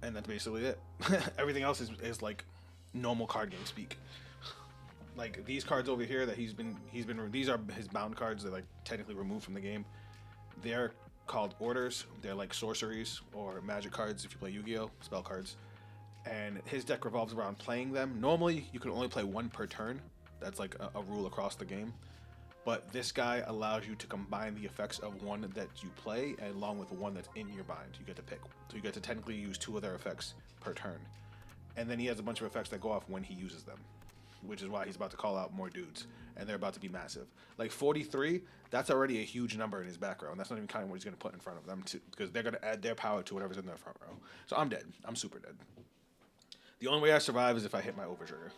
And that's basically it. Everything else is like normal card game speak. Like these cards over here that these are his bound cards. They're like technically removed from the game. They're called orders. They're like sorceries or magic cards if you play Yu-Gi-Oh! Spell cards. And his deck revolves around playing them. Normally you can only play 1 per turn, That's like a rule across the game. But this guy allows you to combine the effects of one that you play along with one that's in your bind. You get to pick. So you get to technically use 2 of their effects per turn. And then he has a bunch of effects that go off when he uses them, which is why he's about to call out more dudes. And they're about to be massive. Like 43, that's already a huge number in his back row. And that's not even counting what he's going to put in front of them, too, because they're going to add their power to whatever's in their front row. So I'm dead. I'm super dead. The only way I survive is if I hit my overtrigger.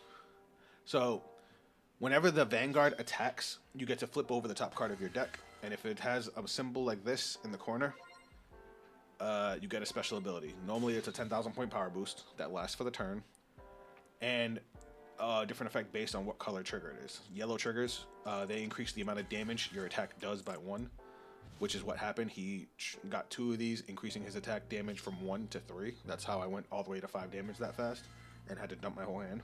So whenever the Vanguard attacks, you get to flip over the top card of your deck. And if it has a symbol like this in the corner, you get a special ability. Normally it's a 10,000 point power boost that lasts for the turn. And a different effect based on what color trigger it is. Yellow triggers, they increase the amount of damage your attack does by 1, which is what happened. He got 2 of these, increasing his attack damage from 1 to 3. That's how I went all the way to 5 damage that fast and had to dump my whole hand.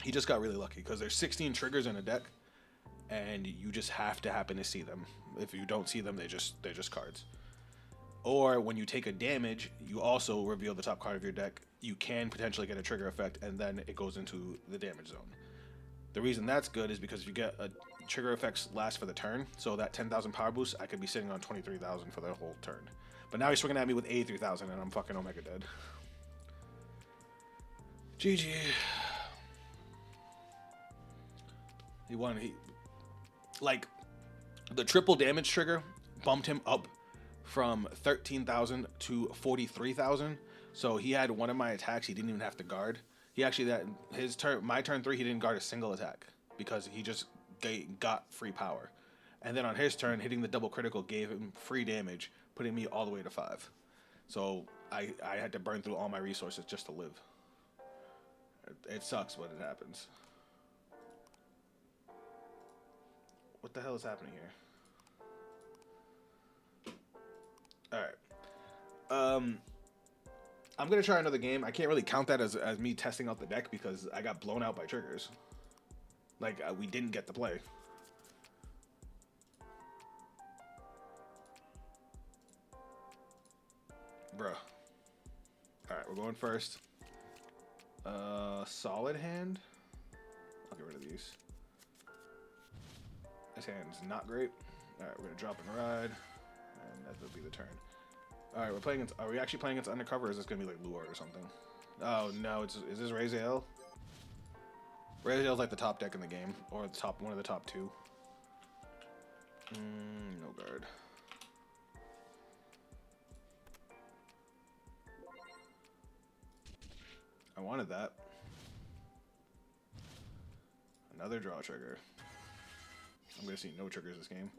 He just got really lucky because there's 16 triggers in a deck and you just have to happen to see them. If you don't see them, they're just cards. Or when you take a damage, you also reveal the top card of your deck. You can potentially get a trigger effect, and then it goes into the damage zone. The reason that's good is because you get a trigger effects last for the turn, so that 10,000 power boost, I could be sitting on 23,000 for the whole turn. But now he's swinging at me with 83,000, and I'm fucking Omega dead. GG. He won. Like, the triple damage trigger bumped him up from 13,000 to 43,000. So he had one of my attacks he didn't even have to guard. He actually, my turn 3, he didn't guard a single attack because he just got free power. And then on his turn, hitting the double critical gave him free damage, putting me all the way to 5. So I had to burn through all my resources just to live. It sucks when it happens. What the hell is happening here? Alright. I'm going to try another game. I can't really count that as me testing out the deck because I got blown out by triggers. Like, we didn't get to play. Bruh. Alright, we're going first. Solid hand. I'll get rid of these. This hand's not great. Alright, we're going to drop and ride. And that will be the turn. Alright, we're playing against... Are we actually playing against Undercover, or is this going to be like Luard or something? Oh, no. Is this Raziel? Raziel's like the top deck in the game. Or the top, one of the top 2. No guard. I wanted that. Another draw trigger. I'm going to see no triggers this game.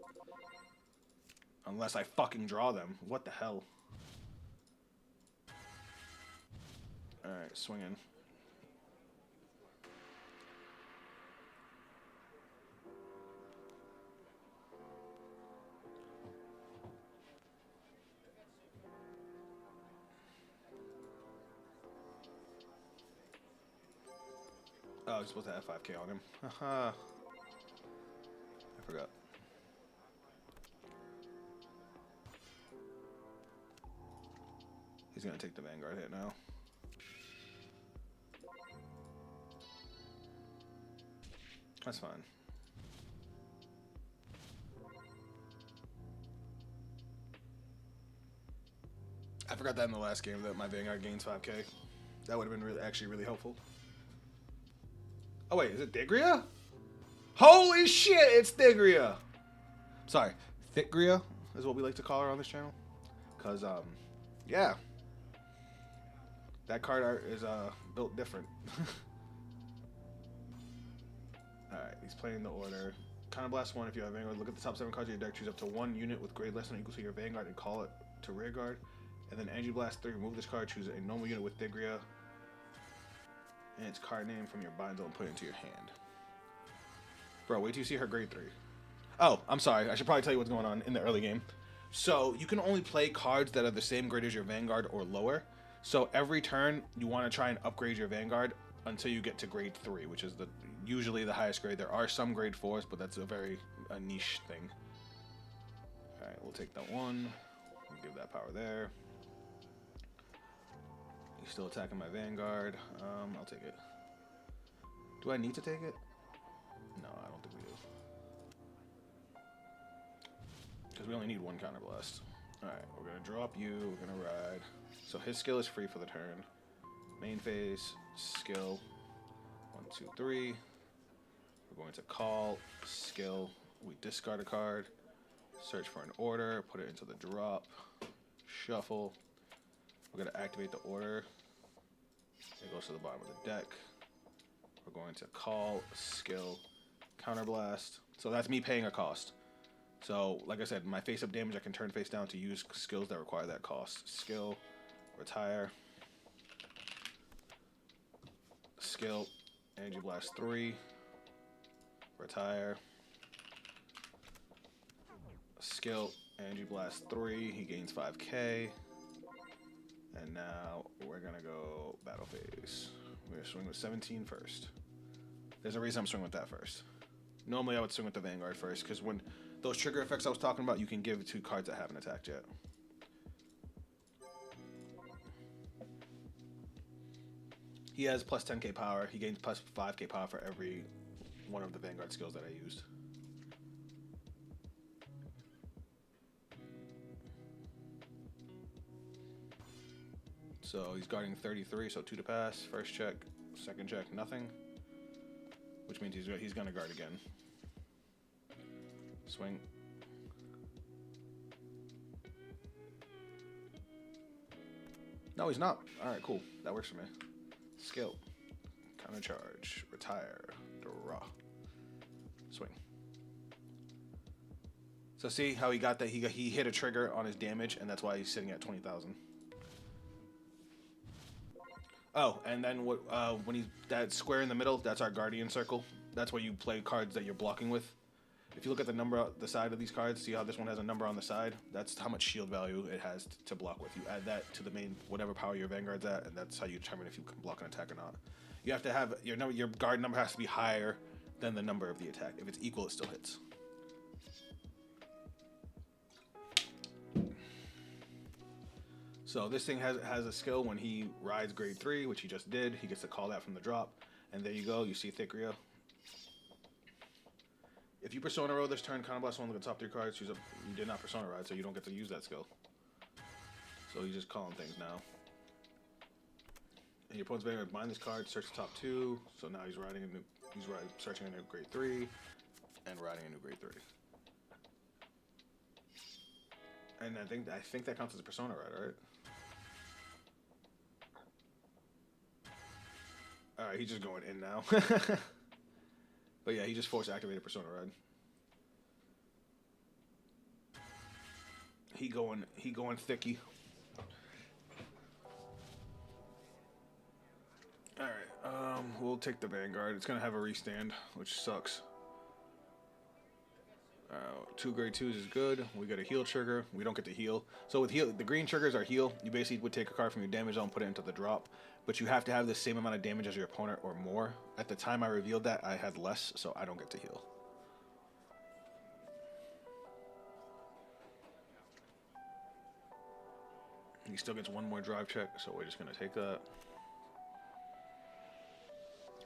Unless I fucking draw them. What the hell? Alright, swinging. Oh, I was supposed to have 5k on him. Haha. I forgot. He's gonna take the Vanguard hit now. That's fine. I forgot that in the last game that my Vanguard gains 5k. That would have been actually really helpful. Oh wait, is it Digria? Holy shit, it's Digria! Sorry, Thickgria is what we like to call her on this channel. Cause yeah. That card art is built different. Alright, he's playing the order. Counterblast 1 if you have Vanguard. Look at the top 7 cards of your deck. Choose up to 1 unit with grade less than or equal to your Vanguard and call it to rear guard. And then Energy Blast 3, remove this card. Choose a normal unit with Digria and its card name from your bind and put it into your hand. Bro, wait till you see her grade 3. Oh, I'm sorry. I should probably tell you what's going on in the early game. So you can only play cards that are the same grade as your Vanguard or lower. So every turn you want to try and upgrade your Vanguard until you get to grade 3, which is usually the highest grade. There are some grade 4s, but that's a niche thing. Alright, we'll take that one. We'll give that power there. He's still attacking my Vanguard. I'll take it. Do I need to take it? we only need one counterblast. Alright, we're gonna drop you, we're gonna ride. So his skill is free for the turn. Main phase, skill, 1, 2, 3. We're going to call, skill, we discard a card, search for an order, put it into the drop, shuffle. We're gonna activate the order. It goes to the bottom of the deck. We're going to call, skill, counterblast. So that's me paying a cost. So, like I said, my face-up damage I can turn face down to use skills that require that cost. Skill, retire. Skill, Energy Blast 3. Retire. Skill, Energy Blast 3. He gains 5k. And now we're going to go battle phase. We're going to swing with 17 first. There's a reason I'm swinging with that first. Normally I would swing with the Vanguard first, because when those trigger effects I was talking about, you can give 2 cards that haven't attacked yet. He has plus 10k power. He gains plus 5k power for every one of the Vanguard skills that I used. So he's guarding 33, so 2 to pass. First check, second check, nothing. Which means he's going to guard again. Swing. No, he's not. Alright, cool. That works for me. Skill. Counter charge. Retire. Draw. Swing. So see how he got that? He hit a trigger on his damage, and that's why he's sitting at 20,000. Oh, and then what? When he's that square in the middle, that's our guardian circle. That's where you play cards that you're blocking with. If you look at the number on the side of these cards, see how this one has a number on the side? That's how much shield value it has to block with. You add that to the main whatever power your Vanguard's at, and that's how you determine if you can block an attack or not. You have to have your guard number has to be higher than the number of the attack. If it's equal, it still hits. So this thing has a skill when he rides grade 3, which he just did. He gets to call that from the drop. And there you go. You see Thicria. If you Persona Roll this turn, Counterblast one of the top 3 cards. You did not Persona Ride, so you don't get to use that skill. So he's just calling things now. And your opponent's Vanguard bind this card, search the top 2. So now he's searching a new grade 3 and riding a new grade 3. And I think that counts as a Persona Ride, right? Alright, he's just going in now. But yeah, he just force activated Persona Ride. He going thicky. Alright, we'll take the Vanguard. It's gonna have a restand, which sucks. 2 grade 2s is good. We got a heal trigger. We don't get to heal. So with heal, the green triggers are heal. You basically would take a card from your damage zone, put it into the drop. But you have to have the same amount of damage as your opponent or more. At the time I revealed that, I had less, so I don't get to heal. He still gets 1 more drive check, so we're just going to take that.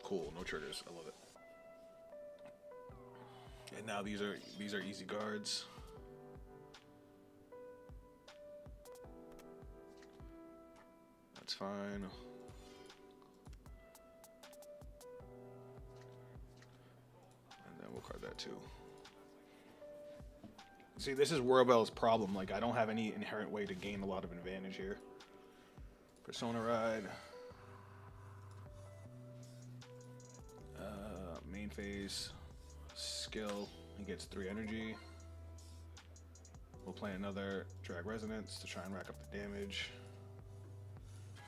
Cool, no triggers. I love it. And now these are easy guards. That's fine. And then we'll card that too. See, this is Whirlbell's problem. Like, I don't have any inherent way to gain a lot of advantage here. Persona Ride. Main phase. Skill. He gets 3 energy. We'll play another Drag Resonance to try and rack up the damage.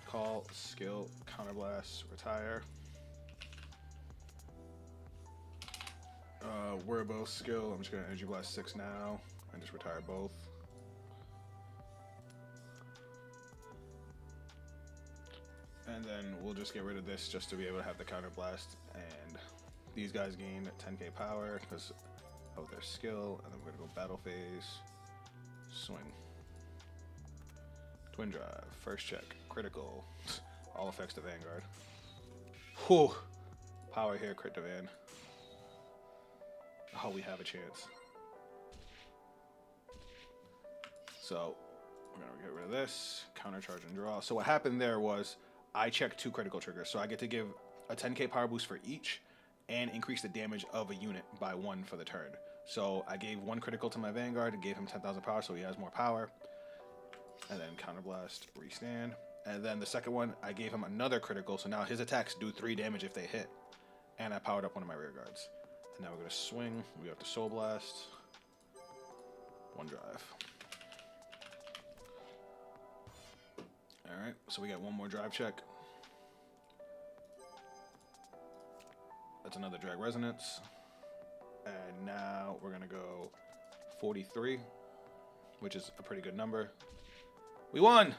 Call, skill, counterblast, retire. Whirlbell skill. I'm just gonna energy blast 6 now and just retire both. And then we'll just get rid of this just to be able to have the counterblast. And these guys gain 10k power because of their skill. And then we're gonna go battle phase. Swing. Twin drive. First check. Critical. All effects to Vanguard. Whew. Power here, crit to Van. Oh, we have a chance. So we're gonna get rid of this, counter charge and draw. So what happened there was I checked 2 critical triggers. So I get to give a 10k power boost for each and increase the damage of a unit by 1 for the turn. So I gave 1 critical to my Vanguard and gave him 10,000 power so he has more power. And then counterblast, restand. And then the second one, I gave him another critical, so now his attacks do 3 damage if they hit. And I powered up one of my rear guards. And now we're gonna swing. We have to Soul Blast. 1 drive. Alright, so we got 1 more drive check. That's another Drag Resonance. And now we're gonna go 43, which is a pretty good number. We won!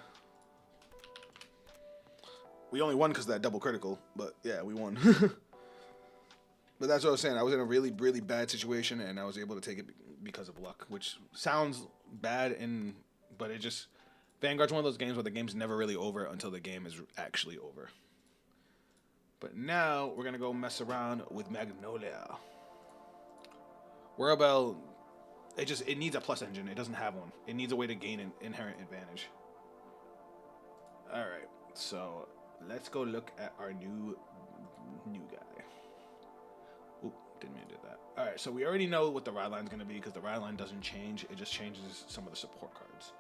We only won because of that double critical, but yeah, we won. But that's what I was saying. I was in a really, really bad situation, and I was able to take it because of luck, which sounds bad, but it just... Vanguard's one of those games where the game's never really over until the game is actually over. But now, we're going to go mess around with Magnolia. Wearable, it needs a plus engine. It doesn't have one. It needs a way to gain an inherent advantage. Alright, so let's go look at our new guy. Oop, didn't mean to do that. Alright, so we already know what the ride line's going to be because the ride line doesn't change. It just changes some of the support cards.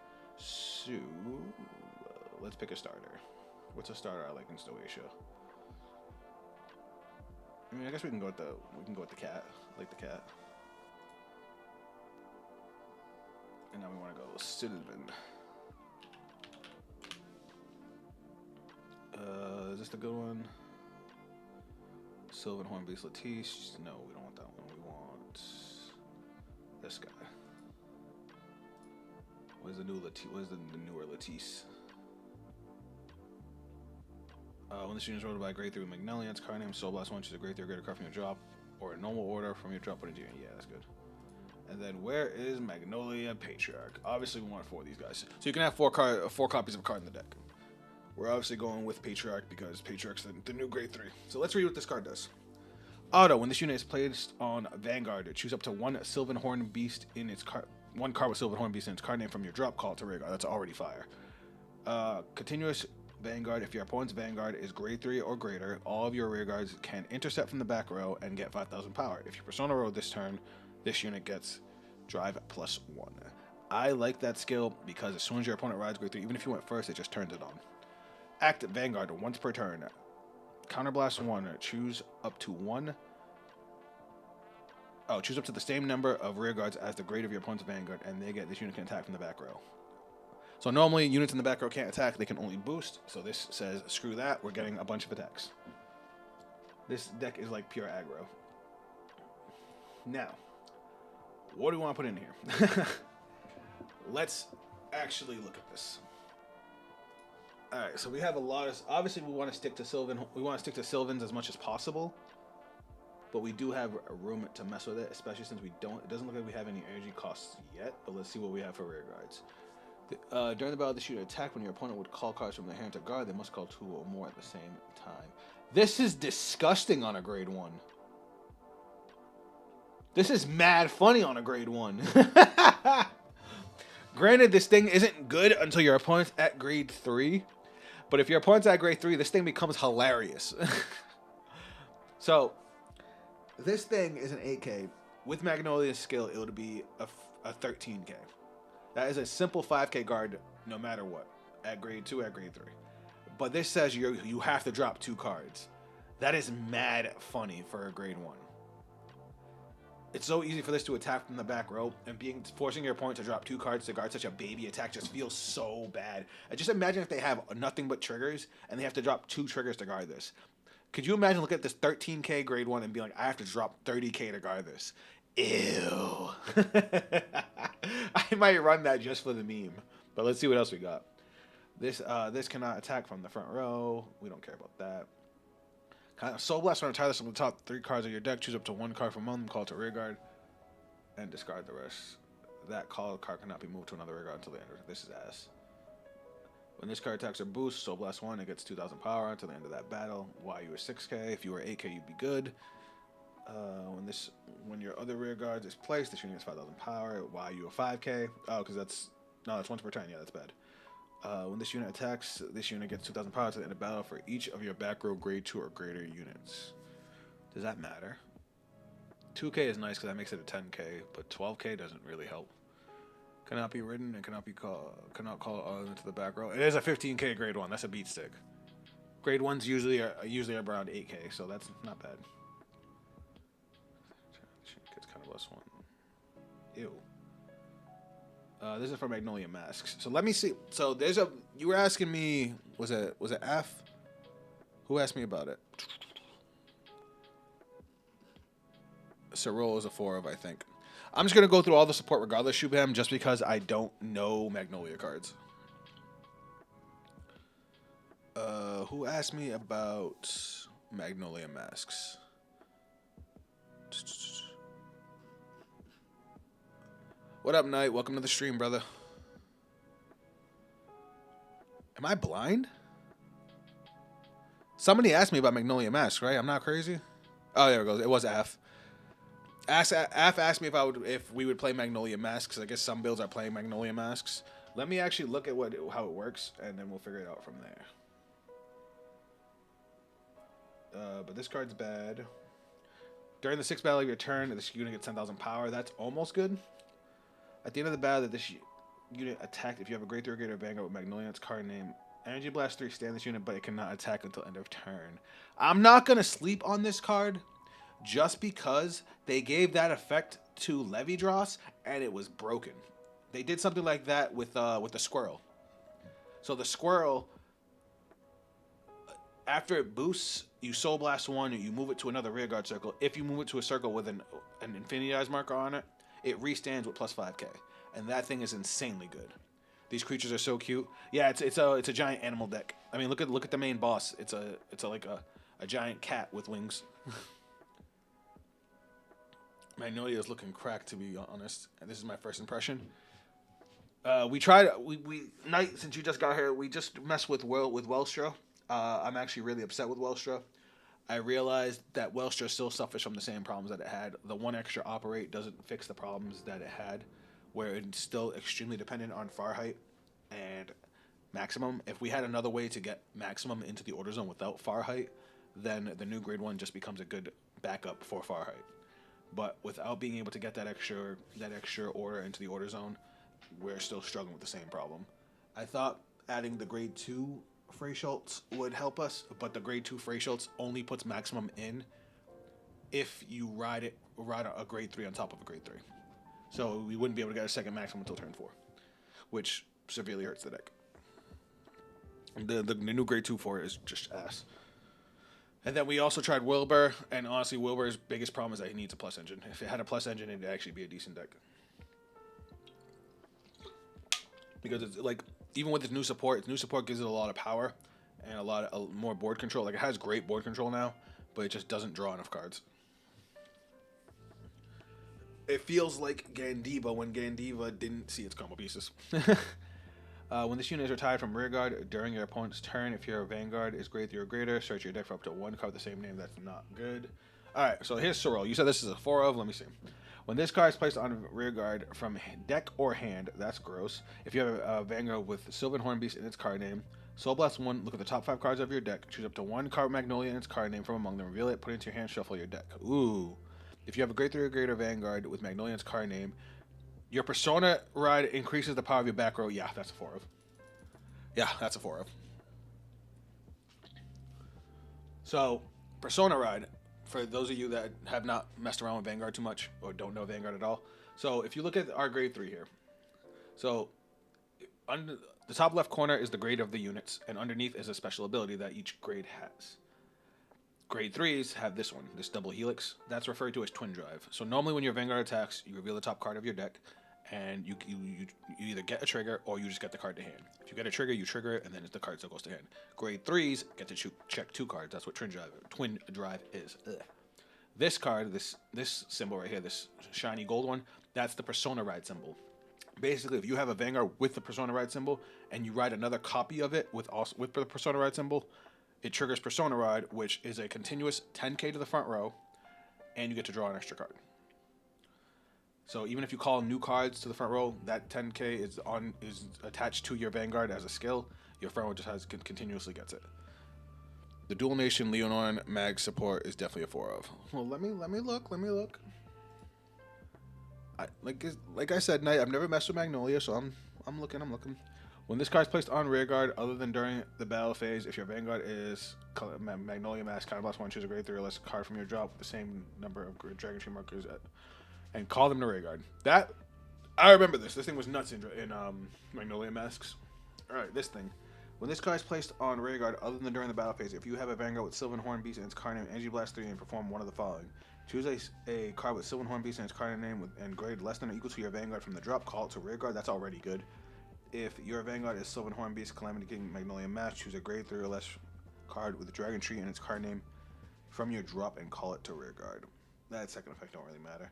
So, let's pick a starter. What's a starter I like in Stoatia? I mean, I guess we can go with the cat. I like the cat. And now we want to go Sylvan. Is this the good one? Sylvan Hornbeast Latisse. No, we don't want that one. We want this guy. What is the new Latisse? What is the newer Latisse? When this unit is rolled by a grade 3 with Magnolia, its card name Soul Blast 1, choose a grade 3 or greater card from your drop, or a normal order from your drop. Put into your... Yeah, that's good. And then where is Magnolia Patriarch? Obviously, we want 4 of these guys. So you can have 4 copies of a card in the deck. We're obviously going with Patriarch because Patriarch's the new grade 3. So let's read what this card does. Auto, when this unit is placed on Vanguard, choose up to 1 Sylvan Horn Beast in its card. 1 card with Sylvan Horn Beast in its card name from your drop, call it to rear guard. That's already fire. Continuous Vanguard, if your opponent's Vanguard is grade 3 or greater, all of your rear guards can intercept from the back row and get 5,000 power. If you Persona row this turn, this unit gets drive +1. I like that skill because as soon as your opponent rides grade 3, even if you went first, it just turns it on. Active Vanguard once per turn. Counterblast 1. Choose up to 1. Oh, choose up to the same number of rear guards as the grade of your opponent's Vanguard, and this unit can attack from the back row. So normally units in the back row can't attack; they can only boost. So this says, screw that. We're getting a bunch of attacks. This deck is like pure aggro. Now, what do we want to put in here? Let's actually look at this. All right, so we have a lot of. Obviously, we want to stick to Sylvan. We want to stick to Sylvans as much as possible, but we do have a room to mess with it, especially since we don't. It doesn't look like we have any energy costs yet. But let's see what we have for rear guards. During the battle, this unit attack when your opponent would call cards from their hand to guard. They must call 2 or more at the same time. This is disgusting on a grade 1. This is mad funny on a grade 1. Granted, this thing isn't good until your opponent's at grade 3. But if your opponent's at grade 3, this thing becomes hilarious. So, this thing is an 8k. With Magnolia's skill, it would be a 13k. That is a simple 5k guard no matter what. At grade 2, at grade 3. But this says you have to drop 2 cards. That is mad funny for a grade 1. It's so easy for this to attack from the back row, and forcing your opponent to drop 2 cards to guard such a baby attack just feels so bad. Just imagine if they have nothing but triggers, and they have to drop 2 triggers to guard this. Could you imagine looking at this 13k grade 1 and be like, I have to drop 30k to guard this? Ew. I might run that just for the meme. But let's see what else we got. This cannot attack from the front row. We don't care about that. Soul Blast on tireless from the top 3 cards of your deck. Choose up to 1 card from among them, call it to rear guard, and discard the rest. That called card cannot be moved to another rear guard until the end. This is ass. When this card attacks or boosts, Soul Blast 1, it gets 2,000 power until the end of that battle. Why you were 6k. If you were 8k, you'd be good. When your other rear guard is placed, this unit gets 5,000 power. Why you were 5k? Oh, because No, that's once per turn. Yeah, that's bad. When this unit attacks, this unit gets 2,000 power to the end of battle for each of your back row grade 2 or greater units. Does that matter? 2k is nice because that makes it a 10k, but 12k doesn't really help. Cannot be ridden and cannot call all into the back row. It is a 15k grade 1. That's a beat stick. Grade 1s usually around 8k, so that's not bad. It's kind of less one. Ew. This is for Magnolia masks. So let me see. So there's a. You were asking me. Was it F? Who asked me about it? Cyril is a 4 of, I think. I'm just gonna go through all the support regardless, Shubham, just because I don't know Magnolia cards. Who asked me about Magnolia masks? What up, Knight? Welcome to the stream, brother. Am I blind? Somebody asked me about Magnolia masks, right? I'm not crazy. Oh, there it goes. It was Af. Af asked me if we would play Magnolia masks. I guess some builds are playing Magnolia masks. Let me actually look at how it works, and then we'll figure it out from there. But this card's bad. During the 6th battle of your turn, this unit gets 10,000 power. That's almost good. At the end of the battle that this unit attacked, if you have a grade 3 or greater Vanguard with Magnolia, its card name. Energy Blast 3, stand this unit, but it cannot attack until end of turn. I'm not going to sleep on this card just because they gave that effect to Levidross and it was broken. They did something like that with the Squirrel. So the Squirrel, after it boosts, you Soul Blast 1, you move it to another rearguard circle. If you move it to a circle with an Infinity Eyes marker on it, it restands with plus 5k. And that thing is insanely good. These creatures are so cute. Yeah, it's a giant animal deck. I mean, look at the main boss. It's like a giant cat with wings. Magnolia is looking cracked, to be honest. And this is my first impression. Knight, since you just got here, we just messed with Welstra. I'm actually really upset with Welstra. I realized that Welstra still suffers from the same problems that it had. The one extra operate doesn't fix the problems that it had, where it's still extremely dependent on Farheight and maximum. If we had another way to get maximum into the order zone without Farheight, then the new grade 1 just becomes a good backup for Farheight. But without being able to get that extra order into the order zone, we're still struggling with the same problem. I thought adding the grade 2 Freyschultz would help us, but the grade 2 Freyschultz only puts maximum in if you ride a grade 3 on top of a grade 3. So we wouldn't be able to get a second maximum until turn 4, which severely hurts the deck. The new grade 2 for it is just ass. And then we also tried Wilbur, and honestly, Wilbur's biggest problem is that he needs a plus engine. If it had a plus engine, it'd actually be a decent deck. Because it's like, even with its new support gives it a lot of power and a lot of more board control. Like, it has great board control now, but it just doesn't draw enough cards. It feels like Gandiva when Gandiva didn't see its combo pieces. When this unit is retired from rearguard during your opponent's turn, if your Vanguard is grade 3 or greater, search your deck for up to 1 card with the same name. That's not good. Alright, so here's Sorrel. You said this is a 4 of. Let me see. When this card is placed on rearguard from deck or hand, that's gross. If you have a Vanguard with Sylvan Hornbeast in its card name, Soul Blast 1, look at the top 5 cards of your deck, choose up to 1 card Magnolia in its card name from among them, reveal it, put it into your hand, shuffle your deck. Ooh. If you have a grade 3 or greater Vanguard with Magnolia in its card name, your Persona Ride increases the power of your back row. Yeah, that's a 4 of. Yeah, that's a 4 of. So, Persona Ride, for those of you that have not messed around with Vanguard too much or don't know Vanguard at all. So, if you look at our grade 3 here. So, under the top left corner is the grade of the units, and underneath is a special ability that each grade has. Grade 3s have this one, this double helix. That's referred to as Twin Drive. So normally when your Vanguard attacks, you reveal the top card of your deck, and you either get a trigger or you just get the card to hand. If you get a trigger, you trigger it, and then the card still goes to hand. Grade 3s get to check 2 cards. That's what Twin Drive is. Ugh. This card, this symbol right here, this shiny gold one, that's the Persona Ride symbol. Basically, if you have a Vanguard with the Persona Ride symbol, and you ride another copy of it with the Persona Ride symbol, it triggers Persona Ride, which is a continuous 10k to the front row, and you get to draw an extra card. So even if you call new cards to the front row, that 10k is attached to your Vanguard as a skill. Your front row just continuously gets it. The Dual Nation Leonarn mag support is definitely a 4 of. Well, let me look. Like I said, I've never messed with Magnolia, so I'm looking. When this card is placed on rearguard, other than during the battle phase, if your Vanguard is Magnolia Mask, Counterblast 1, choose a grade 3 or less card from your drop with the same number of Dragon Tree markers and call them to rearguard. That I remember this. This thing was nuts in Magnolia Masks. Alright, this thing. When this card is placed on rearguard, other than during the battle phase, if you have a Vanguard with Sylvan Horn Beast and its card name Energy Blast 3 and perform one of the following. Choose a card with Sylvan Horn Beast and its card name and grade less than or equal to your Vanguard from the drop, call it to rearguard. That's already good. If your Vanguard is Sylvan Horn Beast, Calamity King, Magnolia Mask, choose a grade 3 or less card with a Dragon Tree and its card name from your drop and call it to rearguard. That second effect don't really matter.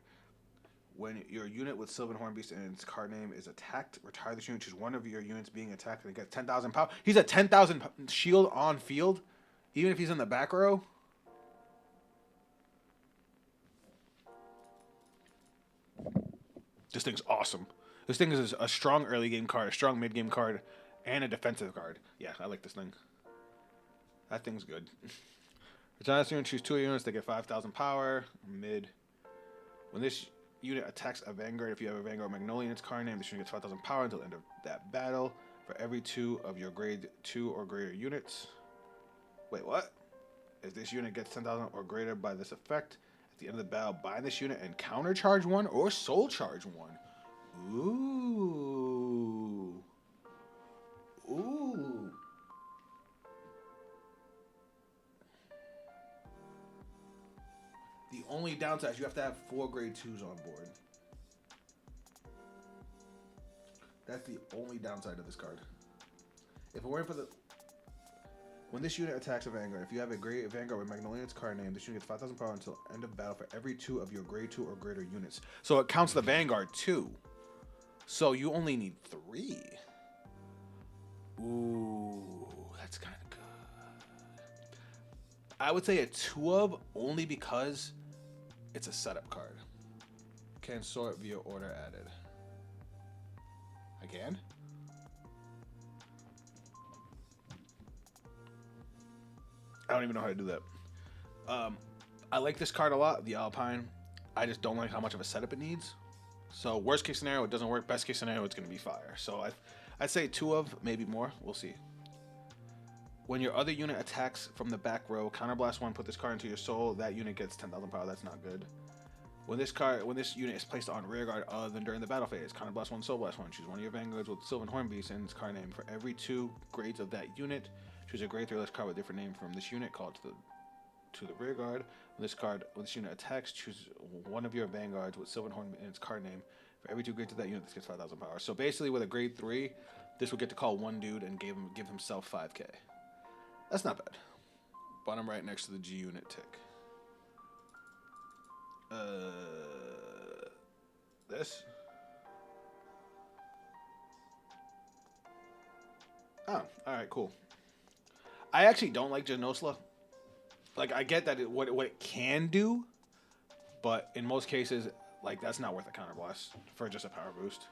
When your unit with Sylvan Horn Beast and its card name is attacked, retire this unit. Choose one of your units being attacked and it gets 10,000 power. He's at 10,000 shield on field, even if he's in the back row. This thing's awesome. This thing is a strong early game card, a strong mid game card, and a defensive card. Yeah, I like this thing. That thing's good. Retire this unit. Choose 2 units. They get 5,000 power. Mid. When this unit attacks a Vanguard, if you have a Vanguard Magnolia in its card name, this unit gets 5,000 power until the end of that battle. For every 2 of your grade 2 or greater units. Wait, what? If this unit gets 10,000 or greater by this effect, at the end of the battle, bind this unit and countercharge 1 or soul charge 1. Ooh. Ooh. The only downside is you have to have 4 grade 2s on board. That's the only downside of this card. If it weren't for the... When this unit attacks a Vanguard, if you have a Vanguard with Magnolia in its card name, this unit gets 5,000 power until end of battle for every 2 of your grade 2 or greater units. So it counts the Vanguard too. So you only need 3. Ooh, that's kind of good. I would say a 2 of only because it's a setup card. Can sort via order added. Again? I don't even know how to do that. I like this card a lot, the Alpine. I just don't like how much of a setup it needs. So worst case scenario, it doesn't work. Best case scenario, it's going to be fire. So I'd say 2 of, maybe more. We'll see. When your other unit attacks from the back row, counterblast 1, put this card into your soul. That unit gets 10,000 power. That's not good. When this unit is placed on rearguard other than during the battle phase, counterblast 1, soul blast 1. Choose one of your Vanguards with Sylvan Horn Beast and its card name. For every 2 grades of that unit, choose a grade 3 less card with a different name from this unit. Call it to the rearguard. When this unit attacks, choose one of your Vanguards with Sylvan Horn and its card name. For every 2 grades of that unit, this gets 5,000 power. So basically, with a grade 3, this will get to call one dude and give himself 5k. That's not bad. Bottom right next to the G unit tick. This. Oh, all right, cool. I actually don't like Genosla. Like, I get that what it can do, but in most cases, like, that's not worth a counterblast for just a power boost.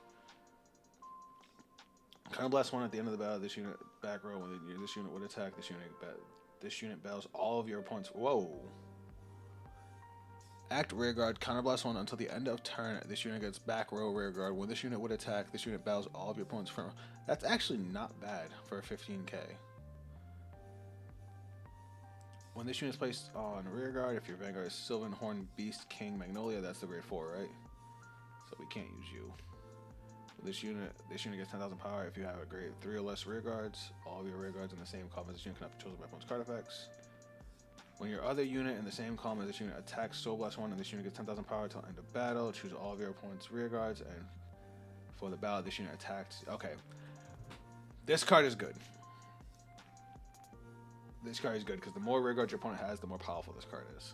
Counterblast 1 at the end of the battle. This unit back row. When this unit would attack, this unit battles all of your opponents. Whoa. Act rearguard. Counterblast 1 until the end of turn. This unit gets back row rearguard. When this unit would attack, this unit battles all of your opponents front row. That's actually not bad for a 15k. When this unit is placed on rearguard, if your Vanguard is Sylvan Horn Beast King Magnolia, that's the grade 4, right? So we can't use you. This unit gets 10,000 power if you have a grade 3 or less rearguards. All of your rearguards in the same column as this unit cannot be chosen by opponent's card effects. When your other unit in the same column as this unit attacks Soul Blast 1 and this unit gets 10,000 power until end of battle, choose all of your opponent's rearguards, and for the battle, this unit attacks. Okay. This card is good. This card is good because the more rearguards your opponent has, the more powerful this card is.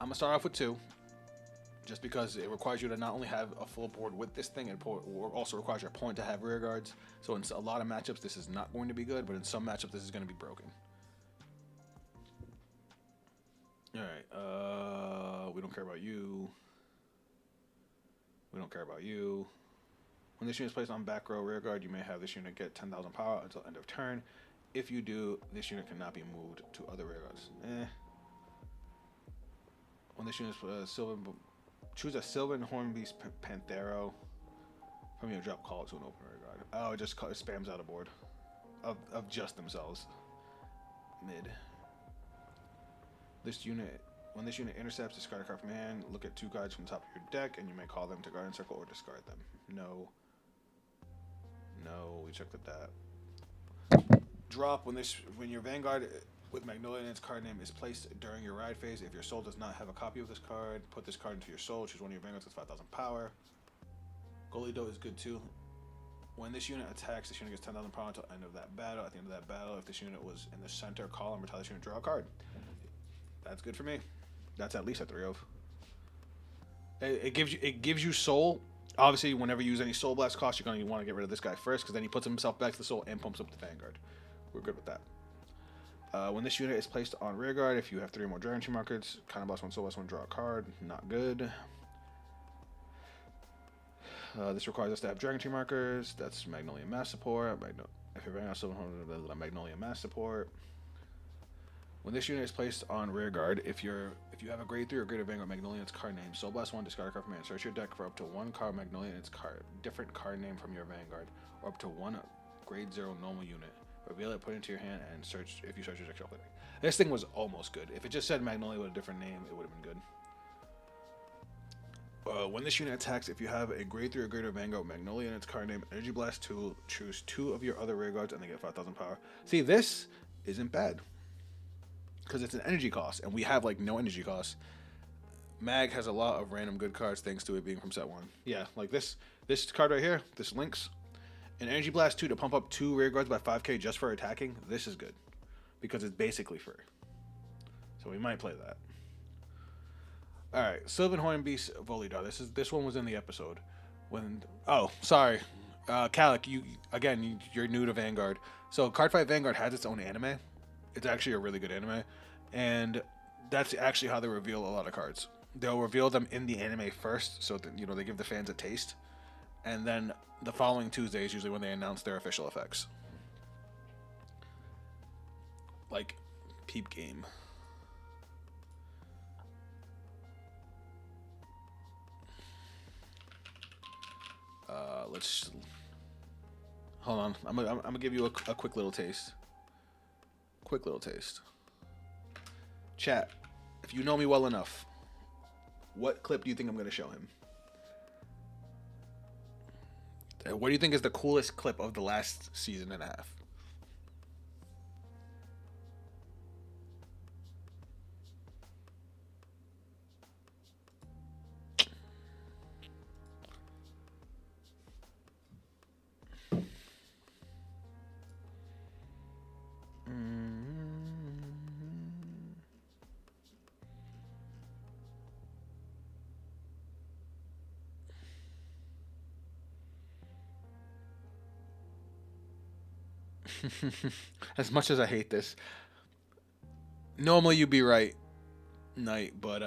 I'm going to start off with 2. Just because it requires you to not only have a full board with this thing, it also requires your opponent to have rearguards. So in a lot of matchups, this is not going to be good, but in some matchups, this is going to be broken. All right. We don't care about you. We don't care about you. When this unit is placed on back row rear guard, you may have this unit get 10,000 power until end of turn. If you do, this unit cannot be moved to other rear guards. When this unit is choose a Sylvan Hornbeast Panthero from your drop, call it to an open rear guard. Oh, it just spams out a board of just themselves. Mid. This unit, when this unit intercepts, discard a card from hand. Look at 2 cards from the top of your deck, and you may call them to guard encircle or discard them. No, we checked at that. Drop when your Vanguard with Magnolia and its card name is placed during your ride phase. If your soul does not have a copy of this card, put this card into your soul. Choose one of your Vanguards with 5,000 power. Golido is good too. When this unit attacks, this unit gets 10,000 power until end of that battle. At the end of that battle, if this unit was in the center column, retire this unit, draw a card. That's good for me. That's at least a 3 of. It gives you soul. Obviously, whenever you use any soul blast cost, you're going to want to get rid of this guy first, because then he puts himself back to the soul and pumps up the Vanguard. We're good with that. When this unit is placed on rear guard, if you have 3 or more Dragon Tree markers, kind of +1 soul +1, draw a card. Not good. This requires us to have Dragon Tree markers. That's Magnolia Mass Support. If you're running out Magnolia Mass Support. When this unit is placed on rear guard, if you have a grade 3 or greater Vanguard Magnolia, its card name, soul blast 1, discard a card from hand. Search your deck for up to 1 card Magnolia and its different card name from your Vanguard, or up to 1 grade 0 normal unit. Reveal it, put it into your hand, and search if you search your deck shuffle. This thing was almost good. If it just said Magnolia with a different name, it would have been good. When this unit attacks, if you have a grade 3 or greater Vanguard Magnolia and its card name, Energy Blast 2, choose 2 of your other rear guards and they get 5,000 power. See, this isn't bad, because it's an energy cost, and we have like no energy cost. Mag has a lot of random good cards thanks to it being from set 1. Yeah, like this card right here, this Lynx. An Energy Blast 2 to pump up 2 rear guards by 5k just for attacking. This is good, because it's basically free. So we might play that. Alright, Sylvan Hornbeast Volidar. This one was in the episode. Sorry. Calic, you're new to Vanguard. So Cardfight Vanguard has its own anime. It's actually a really good anime, and that's actually how they reveal a lot of cards. They'll reveal them in the anime first, so that they give the fans a taste, and then the following Tuesday is usually when they announce their official effects. Like Peep Game. Let's hold on. I'm gonna give you a quick little taste. Chat, if you know me well enough, what clip do you think I'm going to show him? What do you think is the coolest clip of the last season and a half? As much as I hate this, normally you'd be right, Knight, but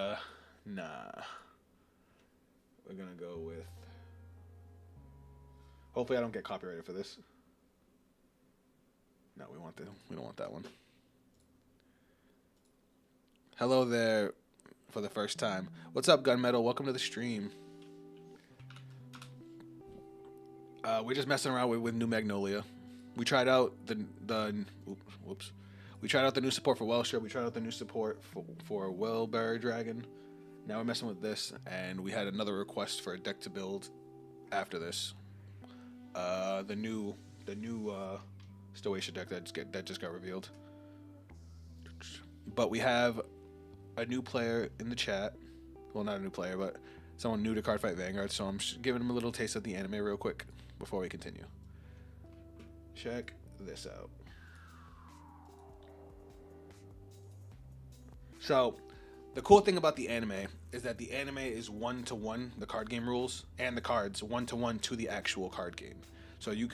nah. We're gonna go with. Hopefully, I don't get copyrighted for this. No, we don't want that one. Hello there, for the first time. What's up, Gunmetal? Welcome to the stream. We're just messing around with new Magnolia. We tried out We tried out the new support for Welsher. We tried out the new support for Wellberry Dragon. Now we're messing with this, and we had another request for a deck to build after this. The new Stoatia deck that just got revealed. But we have a new player in the chat. Well, not a new player, but someone new to Cardfight Vanguard. So I'm giving him a little taste of the anime real quick before we continue. Check this out. So, the cool thing about the anime is that the anime is 1-to-1, the card game rules, and the cards 1-to-1 to the actual card game. So you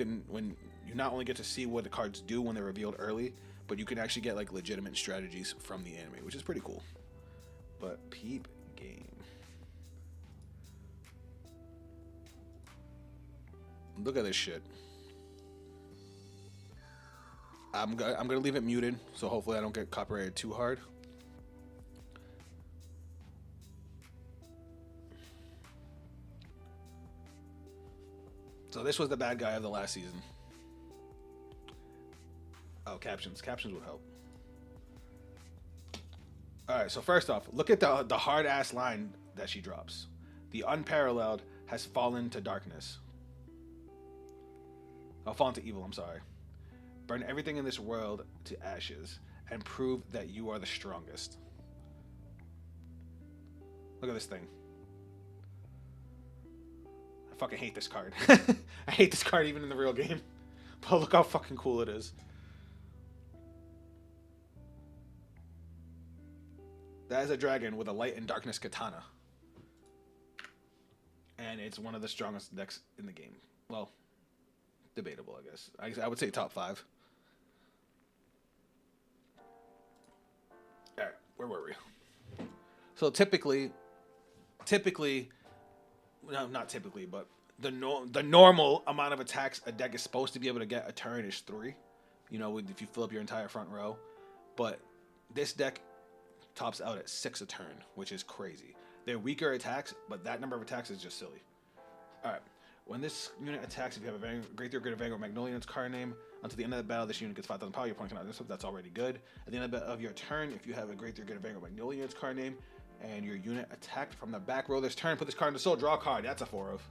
not only get to see what the cards do when they're revealed early, but you can actually get like legitimate strategies from the anime, which is pretty cool. but peep game. Look at this shit. I'm gonna leave it muted, so hopefully I don't get copyrighted too hard. So this was the bad guy of the last season. Oh, captions. Captions would help. All right, so first off, look at the hard-ass line that she drops. The unparalleled has fallen to darkness. Oh, fallen to evil, I'm sorry. Burn everything in this world to ashes and prove that you are the strongest. Look at this thing. I fucking hate this card. I hate this card even in the real game. But look how fucking cool it is. That is a dragon with a light and darkness katana. And it's one of the strongest decks in the game. Well, debatable, I guess. I would say top 5. Alright, where were we? So typically, no, not typically, but the normal amount of attacks a deck is supposed to be able to get a turn is 3. You know, if you fill up your entire front row. But this deck tops out at 6 a turn, which is crazy. They're weaker attacks, but that number of attacks is just silly. Alright. When this unit attacks, if you have a Great Theory of Vanguard Magnolia in its card name, until the end of the battle, this unit gets 5,000 power. Your opponent cannot do so. That's already good. At the end of your turn, if you have a Great Theory of Vanguard Magnolia in its card name, and your unit attacked from the back row this turn, put this card in the soul, draw a card. That's a 4 of.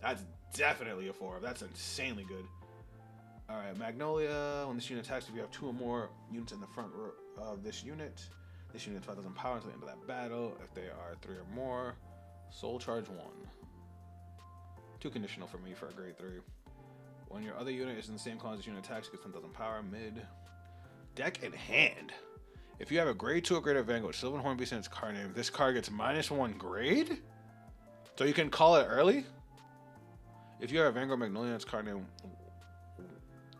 That's definitely a 4 of. That's insanely good. Alright, Magnolia. When this unit attacks, if you have 2 or more units in the front row of this unit gets 5,000 power until the end of that battle. If they are 3 or more, soul charge 1. Too conditional for me for a grade 3. When your other unit is in the same column as this unit attacks, it gets 10,000 power. Mid. Deck in hand. If you have a grade 2 or greater Vanguard, Sylvan Hornbeast in its card name, this card gets -1 grade? So you can call it early? If you have a Vanguard Magnolia in its card name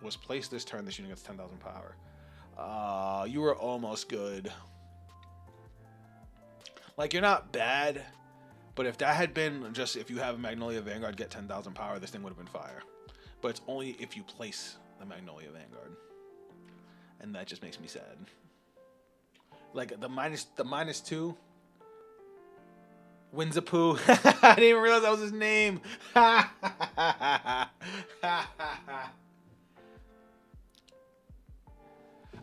was placed this turn, this unit gets 10,000 power. You were almost good. Like, you're not bad, but if that had been just if you have a Magnolia Vanguard get 10,000 power, this thing would have been fire. But it's only if you place the Magnolia Vanguard. And that just makes me sad. Like, the -2 Winzapoo. I didn't even realize that was his name.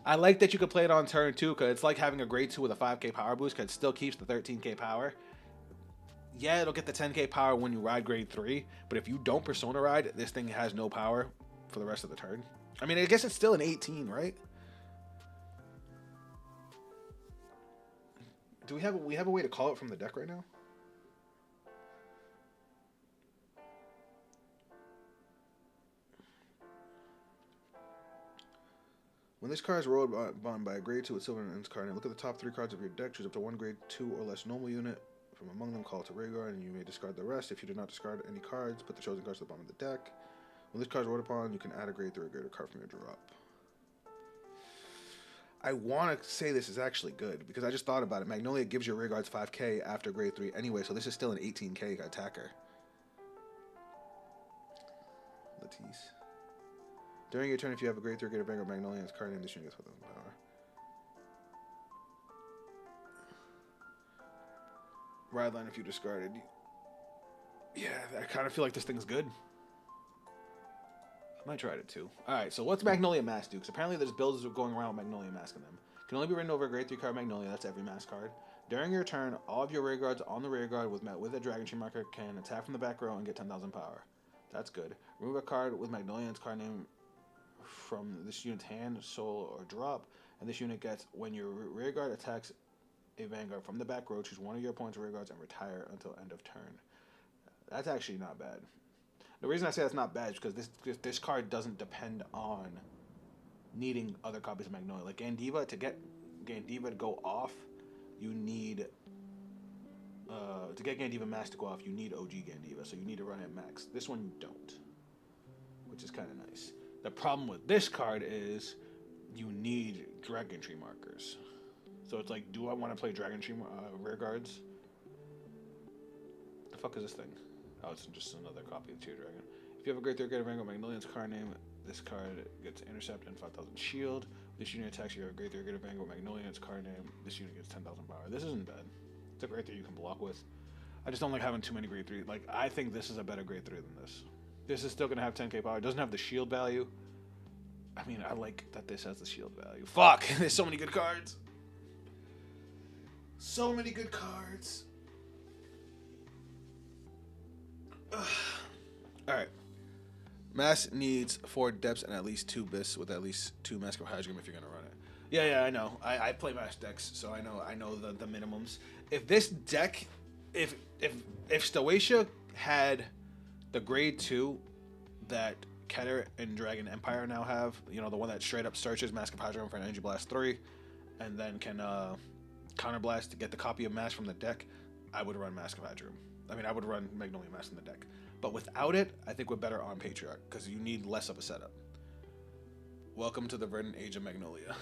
I like that you could play it on turn 2, because it's like having a grade 2 with a 5k power boost, because it still keeps the 13k power. Yeah, it'll get the 10k power when you ride grade 3, but if you don't Persona ride, this thing has no power for the rest of the turn. I mean, I guess it's still an 18, right? Do we have a way to call it from the deck right now? When this card is rolled by a grade 2 with silver in its card, and look at the top 3 cards of your deck, choose up to 1 grade 2 or less normal unit from among them, call it to Rhaegar, and you may discard the rest. If you do not discard any cards, put the chosen cards to the bottom of the deck. When this card is rolled upon, you can add a grade 3 or greater card from your drop. I want to say this is actually good, because I just thought about it. Magnolia gives your Rhaegards 5k after grade 3 anyway, so this is still an 18k attacker. Latisse. During your turn, if you have a grade 3 or greater Vanguard Magnolia in its card name, this unit gets 5,000 power. Ride line if you discarded. Yeah, I kind of feel like this thing's good. I might try it too. Alright, so what's Magnolia Mask do? Because apparently there's builds going around with Magnolia Mask in them. Can only be written over a grade 3 card Magnolia, that's every mask card. During your turn, all of your Rhaegards on the Rhaeguard with a Dragon Tree marker can attack from the back row and get 10,000 power. That's good. Remove a card with Magnolia in its card name from this unit's hand, soul, or drop, and this unit gets, when your Rearguard attacks a Vanguard from the back row, choose one of your opponent's Rearguards and retire until end of turn. That's actually not bad. The reason I say that's not bad is because this card doesn't depend on needing other copies of Magnolia. Like Gandiva, to get Gandiva to go off, you need to get Gandiva Max to go off, you need OG Gandiva, so you need to run it max. This one you don't, which is kind of nice. The problem with this card is you need Dragon Tree markers. So it's like, do I want to play Dragon Stream rear guards? The fuck is this thing? Oh, it's just another copy of Tear Dragon. If you have a Great 3 Greater Vanguard Magnolia's card name, this card gets intercept and 5,000 shield. This unit attacks you have a Great 3 Greater Vanguard Magnolia, its card name. This unit gets 10,000 power. This isn't bad. It's a Great 3 you can block with. I just don't like having too many Great 3. Like, I think this is a better Great 3 than this. This is still going to have 10k power. It doesn't have the shield value. I mean, I like that this has the shield value. Fuck! There's so many good cards. So many good cards. Alright. Mass needs 4 depths and at least 2 Biss with at least 2 Mask of Hydrogram if you're gonna run it. Yeah, I know. I play Mass decks, so I know the minimums. If this deck, if Stoatia had the grade 2 that Keter and Dragon Empire now have, you know, the one that straight up searches Mask of Hydrogram for an Energy Blast 3, and then can Counterblast to get the copy of Mass from the deck, I would run Mask of Hydrogram. I mean, I would run Magnolia Mass in the deck. But without it, I think we're better on Patriarch, because you need less of a setup. Welcome to the verdant age of Magnolia.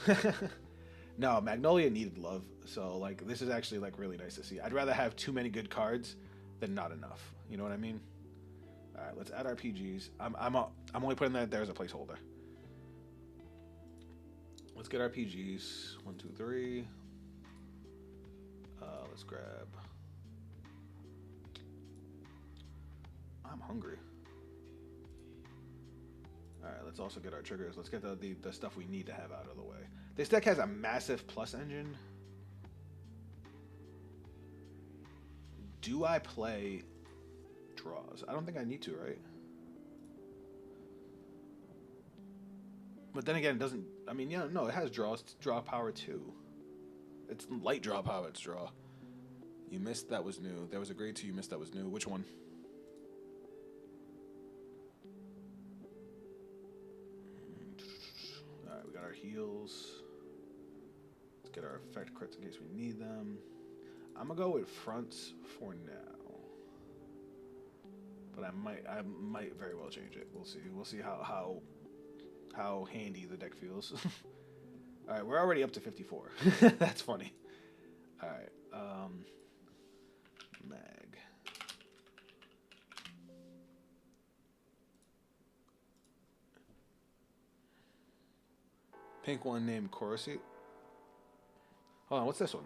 No, Magnolia needed love, so like this is actually like really nice to see. I'd rather have too many good cards than not enough. You know what I mean? All right, let's add RPGs. I'm only putting that there as a placeholder. Let's get RPGs. 1, 2, 3. Let's grab. I'm hungry. Alright, let's also get our triggers. Let's get the stuff we need to have out of the way. This deck has a massive plus engine. Do I play draws? I don't think I need to, right? But then again, it doesn't... I mean, yeah, no, it has draw power too. It's light draw power, it's draw. You missed that was new. There was a grade 2 you missed that was new. Which one? Alright, we got our heals. Let's get our effect crits in case we need them. I'm gonna go with fronts for now. But I might very well change it. We'll see. We'll see how handy the deck feels. Alright, we're already up to 54. That's funny. Alright, Mag. Pink one named Coruscant. Hold on, what's this one?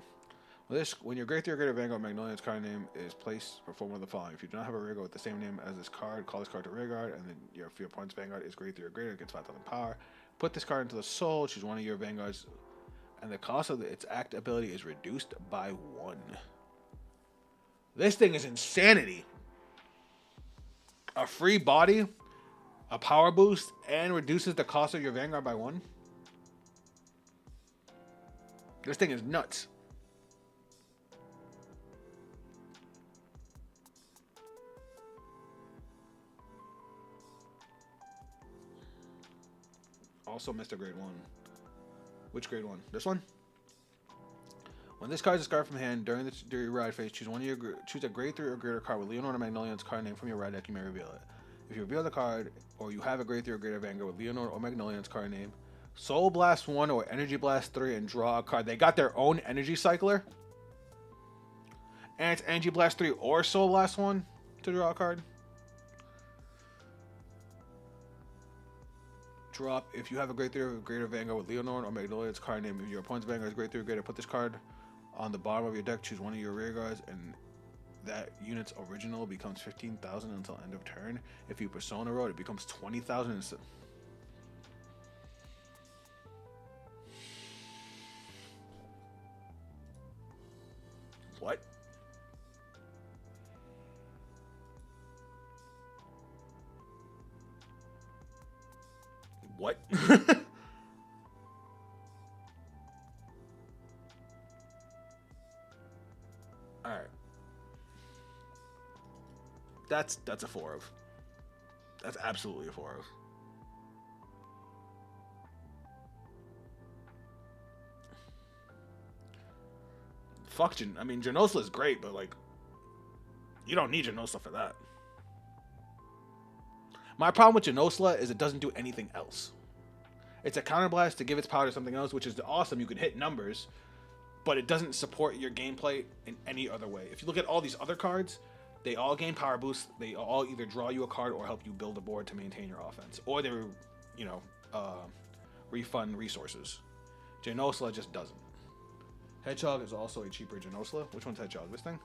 Well, when your Great 3 or Greater Vanguard Magnolia's card name is placed, perform one of the following. If you do not have a rearguard with the same name as this card, call this card to rearguard, and then your opponent's Vanguard is Great 3 or greater, it gets 5,000 power. Put this card into the soul, choose one of your Vanguards, and the cost of its act ability is reduced by 1. This thing is insanity. A free body, a power boost, and reduces the cost of your Vanguard by 1. This thing is nuts. Also missed a grade 1. Which grade 1? This one? When this card is discarded from hand during your ride phase, choose a grade 3 or greater card with Leonor or Magnolia's card name from your ride deck. You may reveal it. If you reveal the card, or you have a grade 3 or greater Vanguard with Leonor or Magnolia's card name, Soul Blast 1 or Energy Blast 3 and draw a card. They got their own Energy Cycler. And it's Energy Blast 3 or Soul Blast 1 to draw a card. Drop. If you have a grade 3 or greater Vanguard with Leonor or Magnolia's card name, if your opponent's Vanguard is grade 3 or greater, put this card on the bottom of your deck, choose one of your rear guards, and that unit's original becomes 15,000 until end of turn. If you Persona Road, it becomes 20,000 instead. What? What? All right. That's a 4 of. That's absolutely a 4 of. Fuck, I mean, Genosla is great, but like, you don't need Genosla for that. My problem with Genosla is it doesn't do anything else. It's a counterblast to give its power to something else, which is awesome. You can hit numbers, but it doesn't support your gameplay in any other way. If you look at all these other cards, they all gain power boosts. They all either draw you a card or help you build a board to maintain your offense, or they're, you know, refund resources. Genosla just doesn't. Hedgehog is also a cheaper Genosla. Which one's Hedgehog? This thing?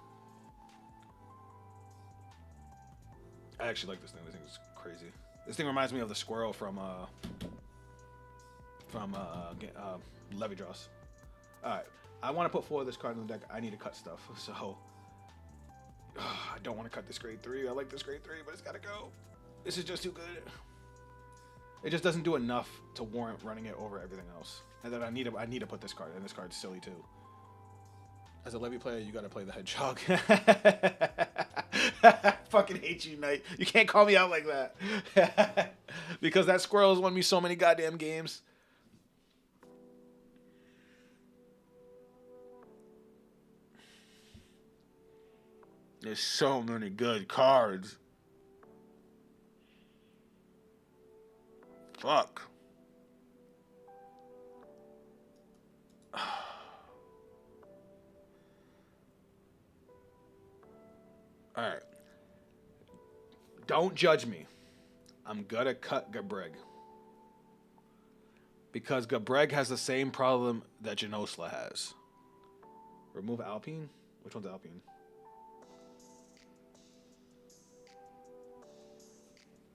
I actually like this thing. This thing is crazy. This thing reminds me of the squirrel from Levidros. Alright. I want to put 4 of this card in the deck. I need to cut stuff. So, I don't want to cut this grade 3. I like this grade 3, but it's got to go. This is just too good. It just doesn't do enough to warrant running it over everything else. And then I need to put this card, and this card's silly too. As a Levy player, you gotta play the Hedgehog. Fucking hate you, Knight. You can't call me out like that. Because that squirrel has won me so many goddamn games. There's so many good cards. Fuck. Alright. Don't judge me. I'm gonna cut Gabreg. Because Gabreg has the same problem that Genosla has. Remove Alpine? Which one's Alpine?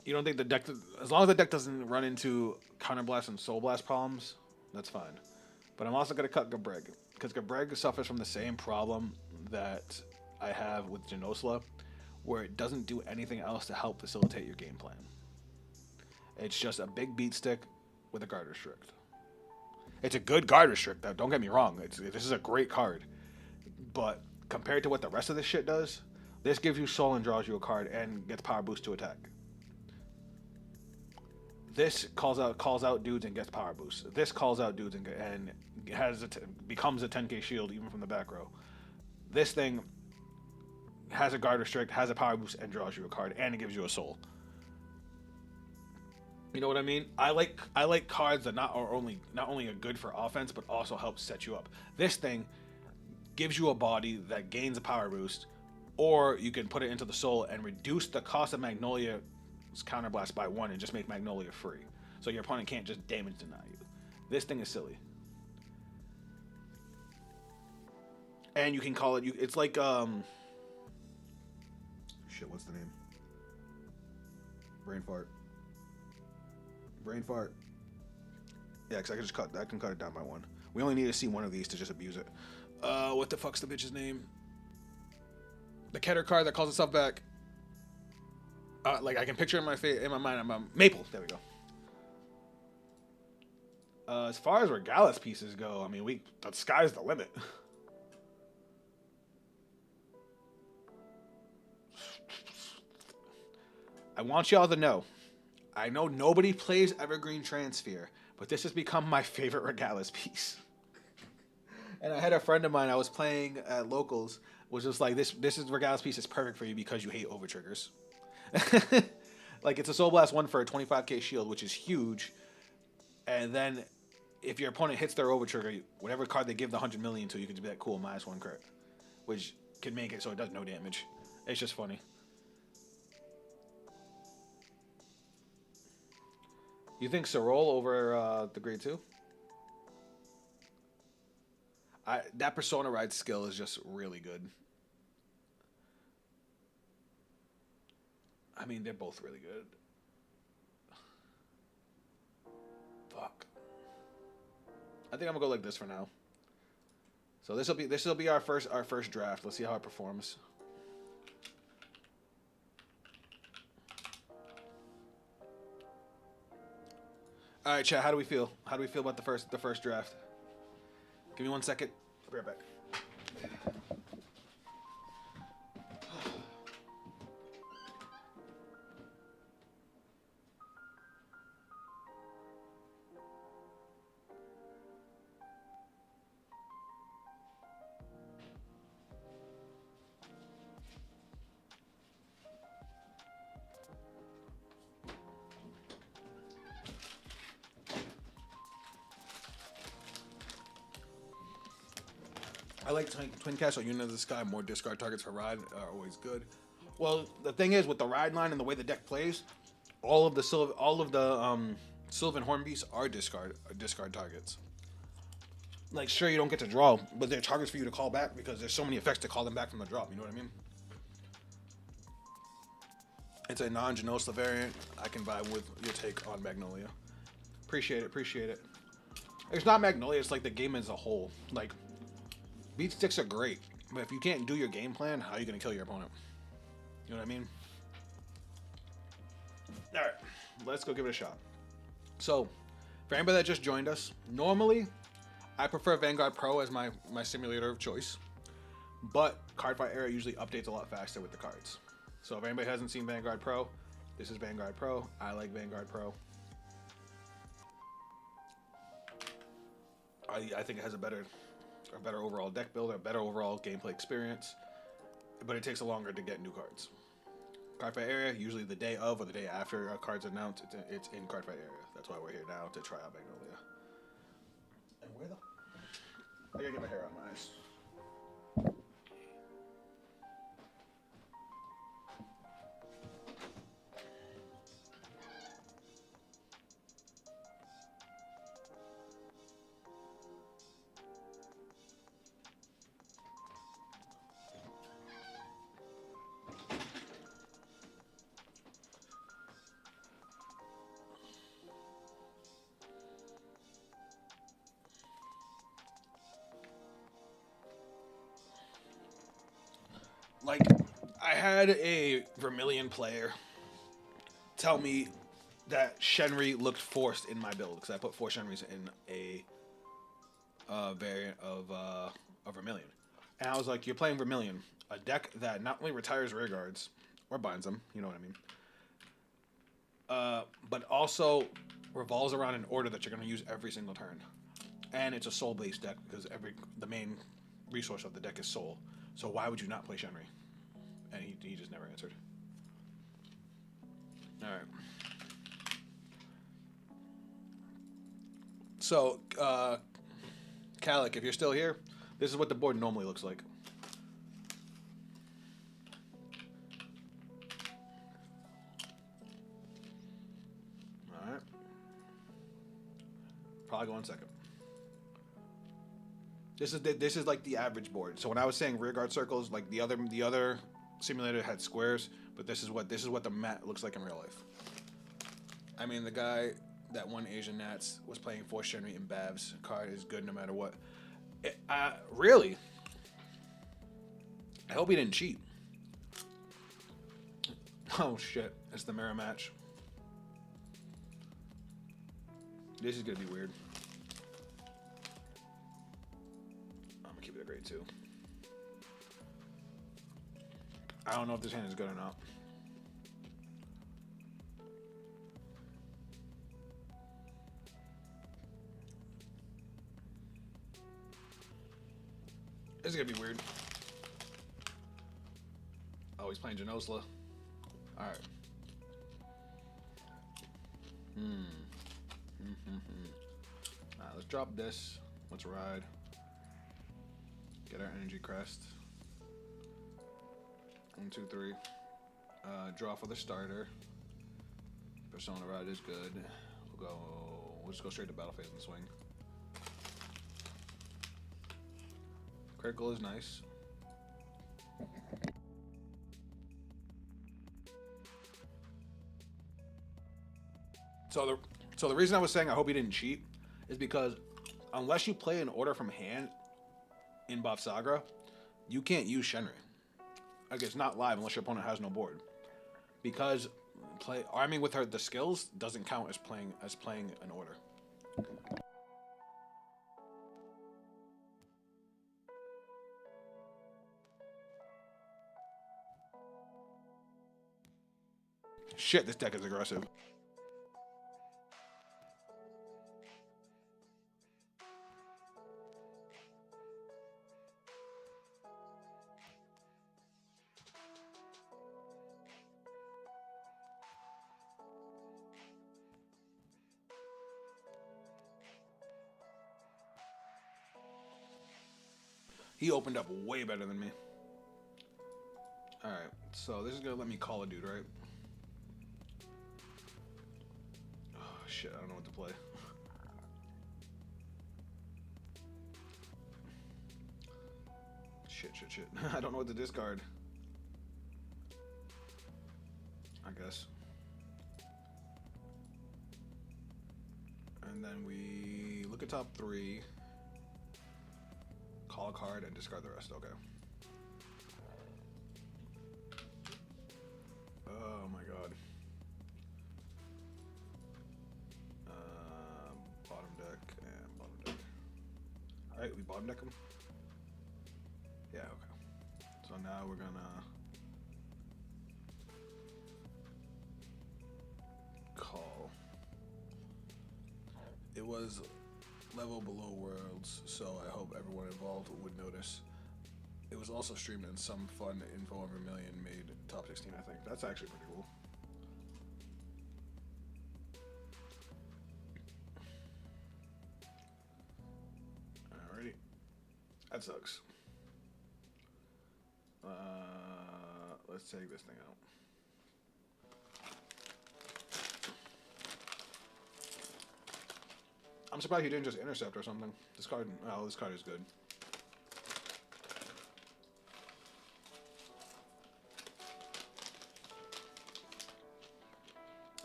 You don't think the deck... As long as the deck doesn't run into Counterblast and Soul Blast problems, that's fine. But I'm also going to cut Gabreg. Because Gabreg suffers from the same problem that I have with Genosla, where it doesn't do anything else to help facilitate your game plan. It's just a big beat stick with a guard restrict. It's a good guard restrict, though. Don't get me wrong. This is a great card. But compared to what the rest of this shit does, this gives you soul and draws you a card and gets power boost to attack. This calls out dudes and gets power boost. This calls out dudes and becomes a 10k shield even from the back row. This thing has a guard restrict, has a power boost, and draws you a card, and it gives you a soul. You know what I mean? I like cards that not only are good for offense, but also help set you up. This thing gives you a body that gains a power boost, or you can put it into the soul and reduce the cost of Magnolia's counterblast by 1 and just make Magnolia free. So your opponent can't just damage deny you. This thing is silly. And you can call it, it's like, shit, what's the name? Brain fart. Brain fart. Yeah, because I can cut it down by 1. We only need to see one of these to just abuse it. What the fuck's the bitch's name? The Keter card that calls itself back. Like I can picture it in my mind. I'm Maple. There we go. As far as Regalis pieces go, I mean, the sky's the limit. I want y'all to know. I know nobody plays Evergreen Transfer, but this has become my favorite Regalis piece. And I had a friend of mine I was playing at locals was just like, this is Regalis piece is perfect for you because you hate over triggers. Like it's a Soul Blast 1 for a 25k shield, which is huge. And then if your opponent hits their over trigger, whatever card they give the 100 million to, you can just be like, cool, -1 crit, which can make it so it does no damage. It's just funny. You think Sorol over the grade 2? That Persona Ride skill is just really good. I mean, they're both really good. Fuck. I think I'm gonna go like this for now. So this will be our first draft. Let's see how it performs. All right, chat. How do we feel? How do we feel about the first draft? Give me 1 second. I'll be right back. I like Twin Cast or Unit of the Sky. More discard targets for ride are always good. Well, the thing is with the ride line and the way the deck plays, all of the Sylvan Horn Beasts are discard targets. Like, sure, you don't get to draw, but they're targets for you to call back because there's so many effects to call them back from the drop. You know what I mean? It's a non-Genosla variant. I can vibe with your take on Magnolia. Appreciate it. Appreciate it. It's not Magnolia. It's like the game as a whole. Like, beat sticks are great, but if you can't do your game plan, how are you going to kill your opponent? You know what I mean? All right, let's go give it a shot. So, for anybody that just joined us, normally I prefer Vanguard Pro as my simulator of choice, but Cardfight Era usually updates a lot faster with the cards. So if anybody hasn't seen Vanguard Pro, this is Vanguard Pro. I like Vanguard Pro. I think it has a better overall deck build, a better overall gameplay experience, but it takes longer to get new cards. Cardfight Area, usually the day of or the day after a card's announced, it's in Cardfight Area. That's why we're here now, to try out Magnolia. And where the... I gotta get my hair out of my eyes. Like, I had a Vermilion player tell me that Shenri looked forced in my build because I put 4 Shenris in a variant of Vermilion. And I was like, you're playing Vermilion, a deck that not only retires rear guards, or binds them, you know what I mean, but also revolves around an order that you're going to use every single turn. And it's a soul-based deck because the main resource of the deck is soul. So why would you not play Shenri? And he just never answered. All right. So, Kalik, if you're still here, this is what the board normally looks like. All right. Probably go on second. This is like the average board. So when I was saying rearguard circles, like the other simulator had squares, but this is what the mat looks like in real life. I mean, the guy that won Asian Nats was playing 4 Shenri and Bav's card is good no matter what. Really? I hope he didn't cheat. Oh shit! It's the mirror match. This is gonna be weird. I'm gonna keep it a grade 2. I don't know if this hand is good or not. This is gonna be weird. Oh, he's playing Genosla. Alright. Alright, let's drop this. Let's ride. Get our energy crest. 1, 2, 3. Draw for the starter. Persona ride is good. We'll just go straight to battle phase and swing. Critical is nice. So the reason I was saying I hope he didn't cheat is because unless you play an order from hand in Bafsagra, you can't use Shenri. Like, it's not live unless your opponent has no board. Because arming with the skills doesn't count as playing an order. Shit, this deck is aggressive. He opened up way better than me. Alright, so this is gonna let me call a dude, right? Oh shit, I don't know what to play. Shit. I don't know what to discard. I guess. And then we look at top 3, call a card, and discard the rest. Okay. Oh my god. Bottom deck and bottom deck. Alright, we bottom deck them? Yeah, okay. So now we're gonna call. It was level below Worlds, so I hope everyone involved would notice. It was also streamed in some fun info over million made top 16, I think. That's actually pretty cool. Alrighty. That sucks. Let's take this thing out. I'm surprised you didn't just intercept or something. This card, oh, this card is good.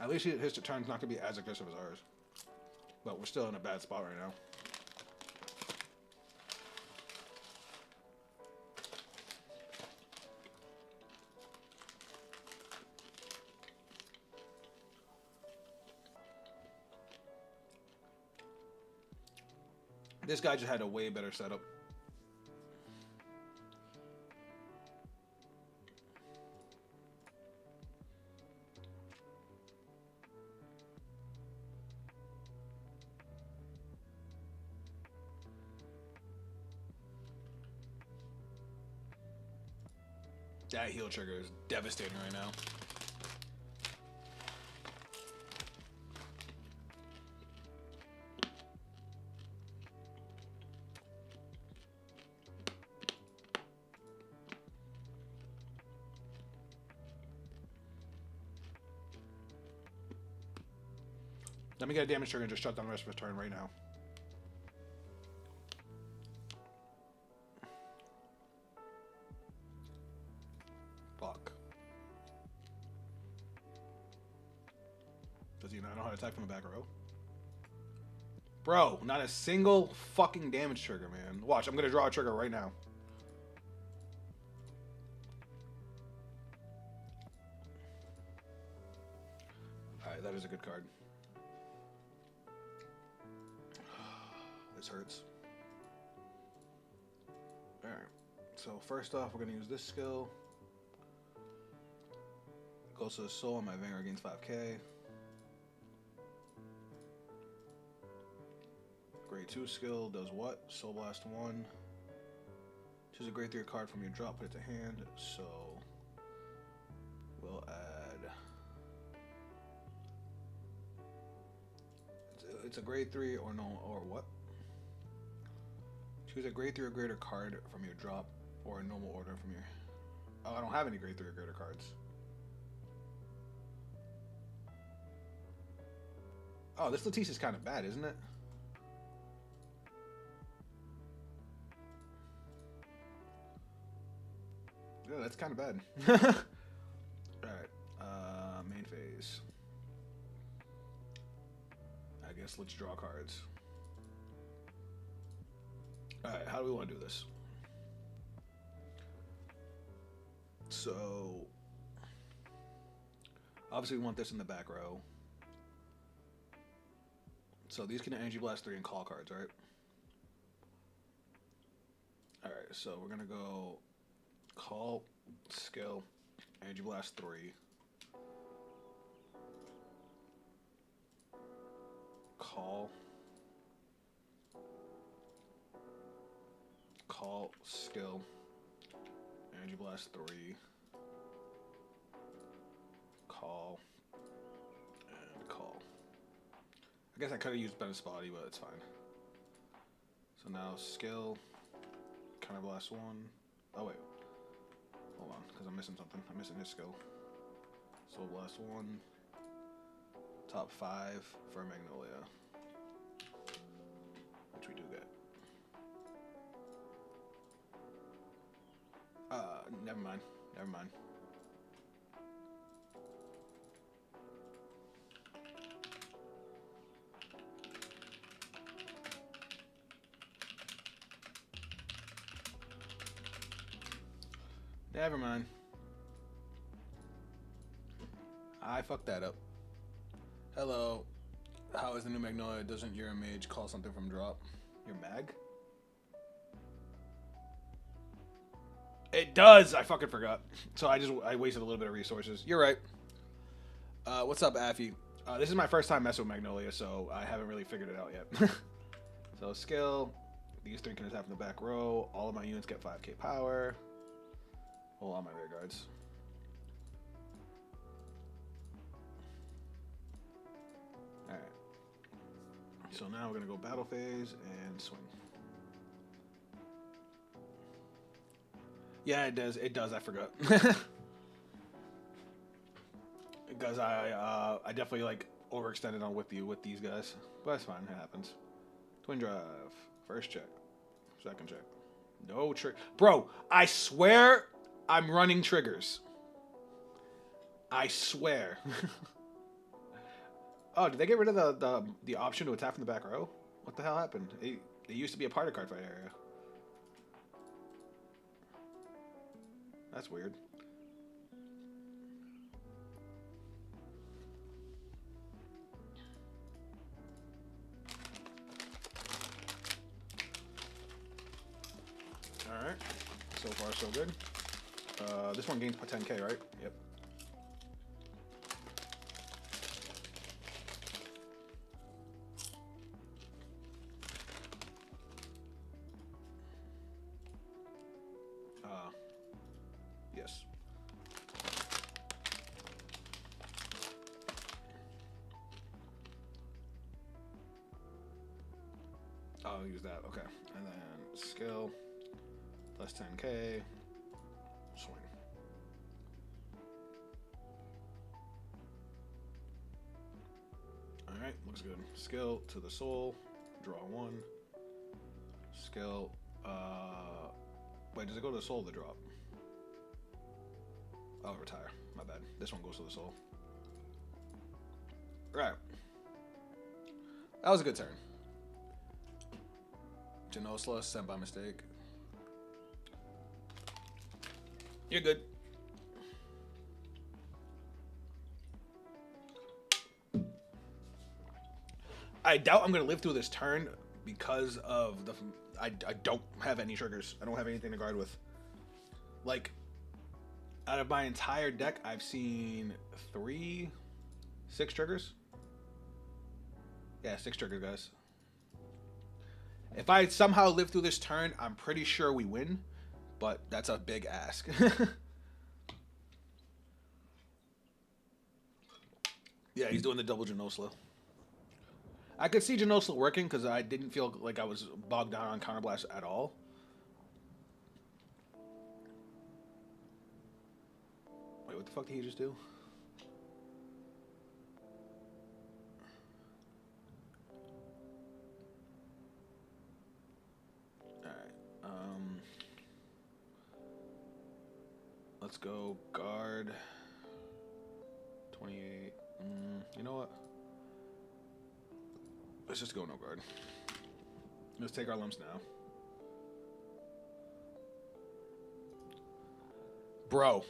At least his turn's not gonna be as aggressive as ours. But we're still in a bad spot right now. This guy just had a way better setup. That heal trigger is devastating right now. Let me get a damage trigger and just shut down the rest of his turn right now. Fuck. Does he not know how to attack from the back row? Bro, not a single fucking damage trigger, man. Watch, I'm gonna draw a trigger right now. Alright, that is a good card. This hurts. Alright, so first off, we're gonna use this skill. Goes to the soul, and my Vanguard gains 5k. Grade 2 skill does what? Soul Blast 1. Choose a grade 3 card from your drop, put it to hand. So we'll add. It's a grade 3 or no, or what? Choose a grade 3 or greater card from your drop or a normal order from your. Oh, I don't have any grade 3 or greater cards. Oh, this Latisse is kind of bad, isn't it? Yeah, that's kind of bad. Alright, main phase. I guess let's draw cards. Alright, how do we want to do this? So, obviously we want this in the back row. So these can Energy Blast 3 and call cards, right? Alright, so we're gonna go call, skill, Energy Blast 3. Call, skill, Energy Blast 3. Call, and call. I guess I could have used Bene's Body, but it's fine. So now skill, Counterblast 1. Oh, wait. Hold on, because I'm missing something. I'm missing his skill. Soul Blast 1. Top 5 for Magnolia. Which we do get. Never mind. Never mind. Never mind. I fucked that up. Hello. How is the new Magnolia? Doesn't your mage call something from drop? Your mag? It does! I fucking forgot. So I wasted a little bit of resources. You're right. What's up, Affy? This is my first time messing with Magnolia, so I haven't really figured it out yet. So skill. These 3 can attack from the back row. All of my units get 5k power. Hold on my rear guards. Alright. So now we're going to go battle phase and swing. Yeah, it does. It does. I forgot. Because I definitely like overextended on with these guys. But that's fine. It happens. Twin drive. First check. Second check. No trick. Bro, I swear I'm running triggers. I swear. Oh, did they get rid of the option to attack from the back row? What the hell happened? It used to be a part of Cardfight area. That's weird. Alright. So far, so good. This one gains 10k, right? Yep. Yes. I'll use that. Okay. And then skill. Plus 10k. Swing. Alright, looks good. Skill to the soul. Draw 1. Skill. Wait, does it go to the soul or the drop? I'll retire. My bad. This one goes to the soul. Right. That was a good turn. Genosla sent by mistake. You're good. I doubt I'm going to live through this turn because of the... I don't have any triggers. I don't have anything to guard with. Like, out of my entire deck, I've seen 6 triggers. Yeah, 6 triggers, guys. If I somehow live through this turn, I'm pretty sure we win. But that's a big ask. Yeah, he's doing the double Genosla. I could see Genosla working because I didn't feel like I was bogged down on Counterblast at all. Wait, what the fuck did he just do? Alright. Let's go guard. 28. You know what? Let's just go no guard. Let's take our lumps now. Bro.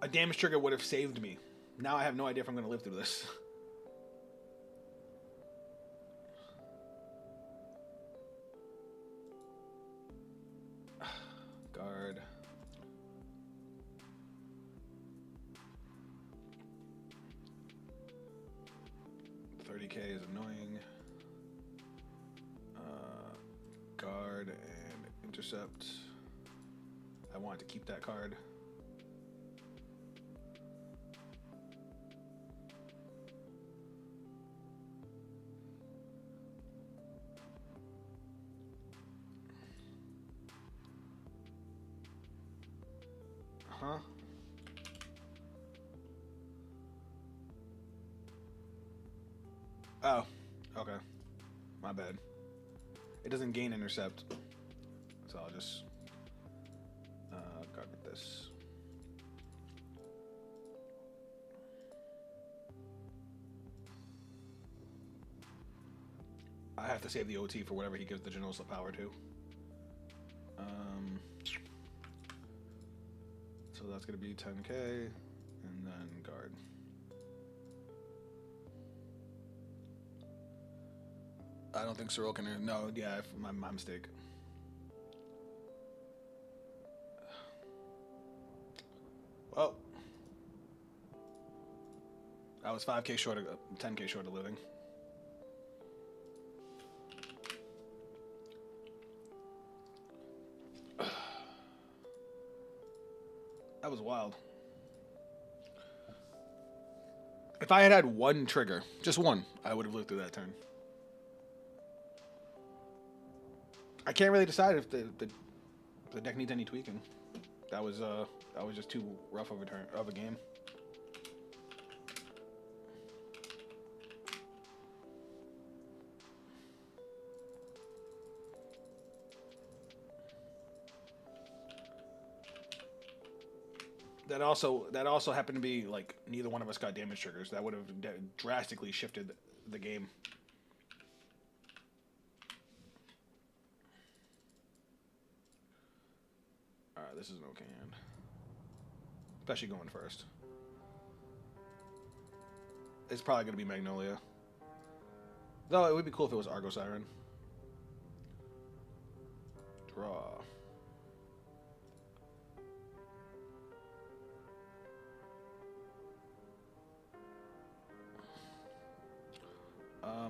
A damage trigger would have saved me. Now I have no idea if I'm going to live through this. Guard. $30k is annoying. Guard and intercept. I wanted to keep that card. Huh? Oh, okay. My bad. It doesn't gain intercept. So I'll just guard with this. I have to save the OT for whatever he gives the generals the power to. So that's going to be 10k, and then guard. I don't think Cyril can... No, yeah, my mistake. Well, I was 5k short of... 10k short of living. That was wild. If I had had one trigger, just one, I would have lived through that turn. I can't really decide if the deck needs any tweaking. That was just too rough of a game. That also happened to be like neither one of us got damage triggers. That would have drastically shifted the game. All right, this is an okay hand, especially going first. It's probably gonna be Magnolia, though. It would be cool if it was Argo Siren. Draw.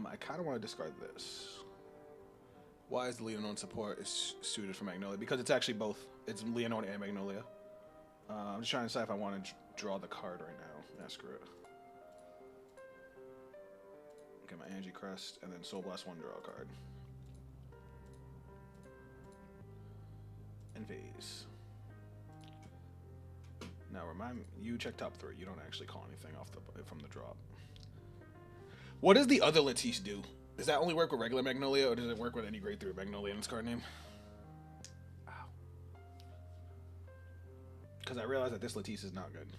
I kind of want to discard this. Why is the Leonore support is suited for Magnolia? Because it's actually both. It's Leonore and Magnolia. I'm just trying to decide if I want to draw the card right now. Nah, screw it. Okay, my Angie Crest, and then Soul Blast 1, draw a card. And phase. Now remind me, you check top 3. You don't actually call anything off from the drop. What does the other Latisse do? Does that only work with regular Magnolia, or does it work with any grade 3 Magnolia in its card name? Ow. Because I realize that this Latisse is not good.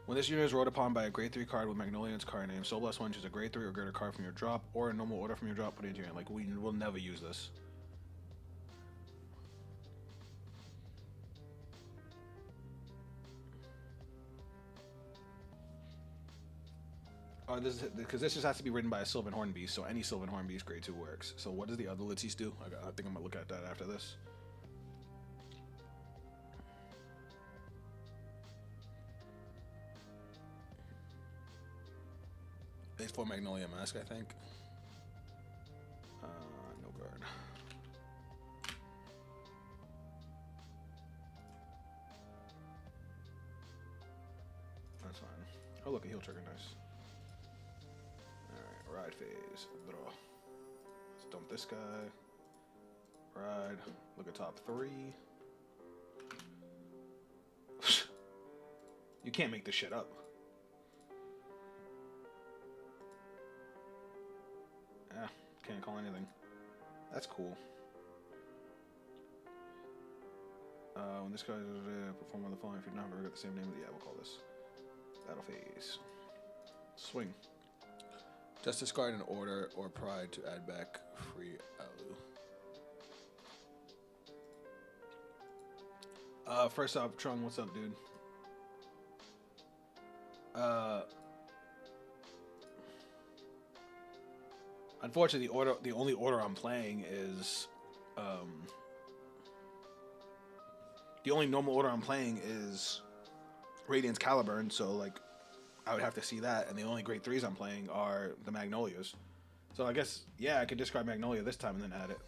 When this unit is rolled upon by a grade 3 card with Magnolia in its card name, Soul Blast 1, choose a grade 3 or greater card from your drop, or a normal order from your drop, put it into your hand. Like, we will never use this. Because this just has to be written by a Sylvan Horn Beast, so any Sylvan Horn Beast grade 2 works. So what does the other Latisse do? I think I'm going to look at that after this. It's for Magnolia Mask, I think. No guard. That's fine. Oh look, a heal trigger, nice. Ride phase, draw. Let's dump this guy. Ride. Look at top 3. You can't make this shit up. Yeah, can't call anything. That's cool. When this guy perform on the following, if you're not got the same name, yeah, we'll call this battle phase. Swing. Just discard an order or pride to add back free Alu. First off, Trung, what's up, dude? Unfortunately, the only order I'm playing is the only normal order I'm playing is Radiance Caliburn, so like I would have to see that, and the only grade 3s I'm playing are the Magnolias. So I guess, yeah, I could discard Magnolia this time and then add it.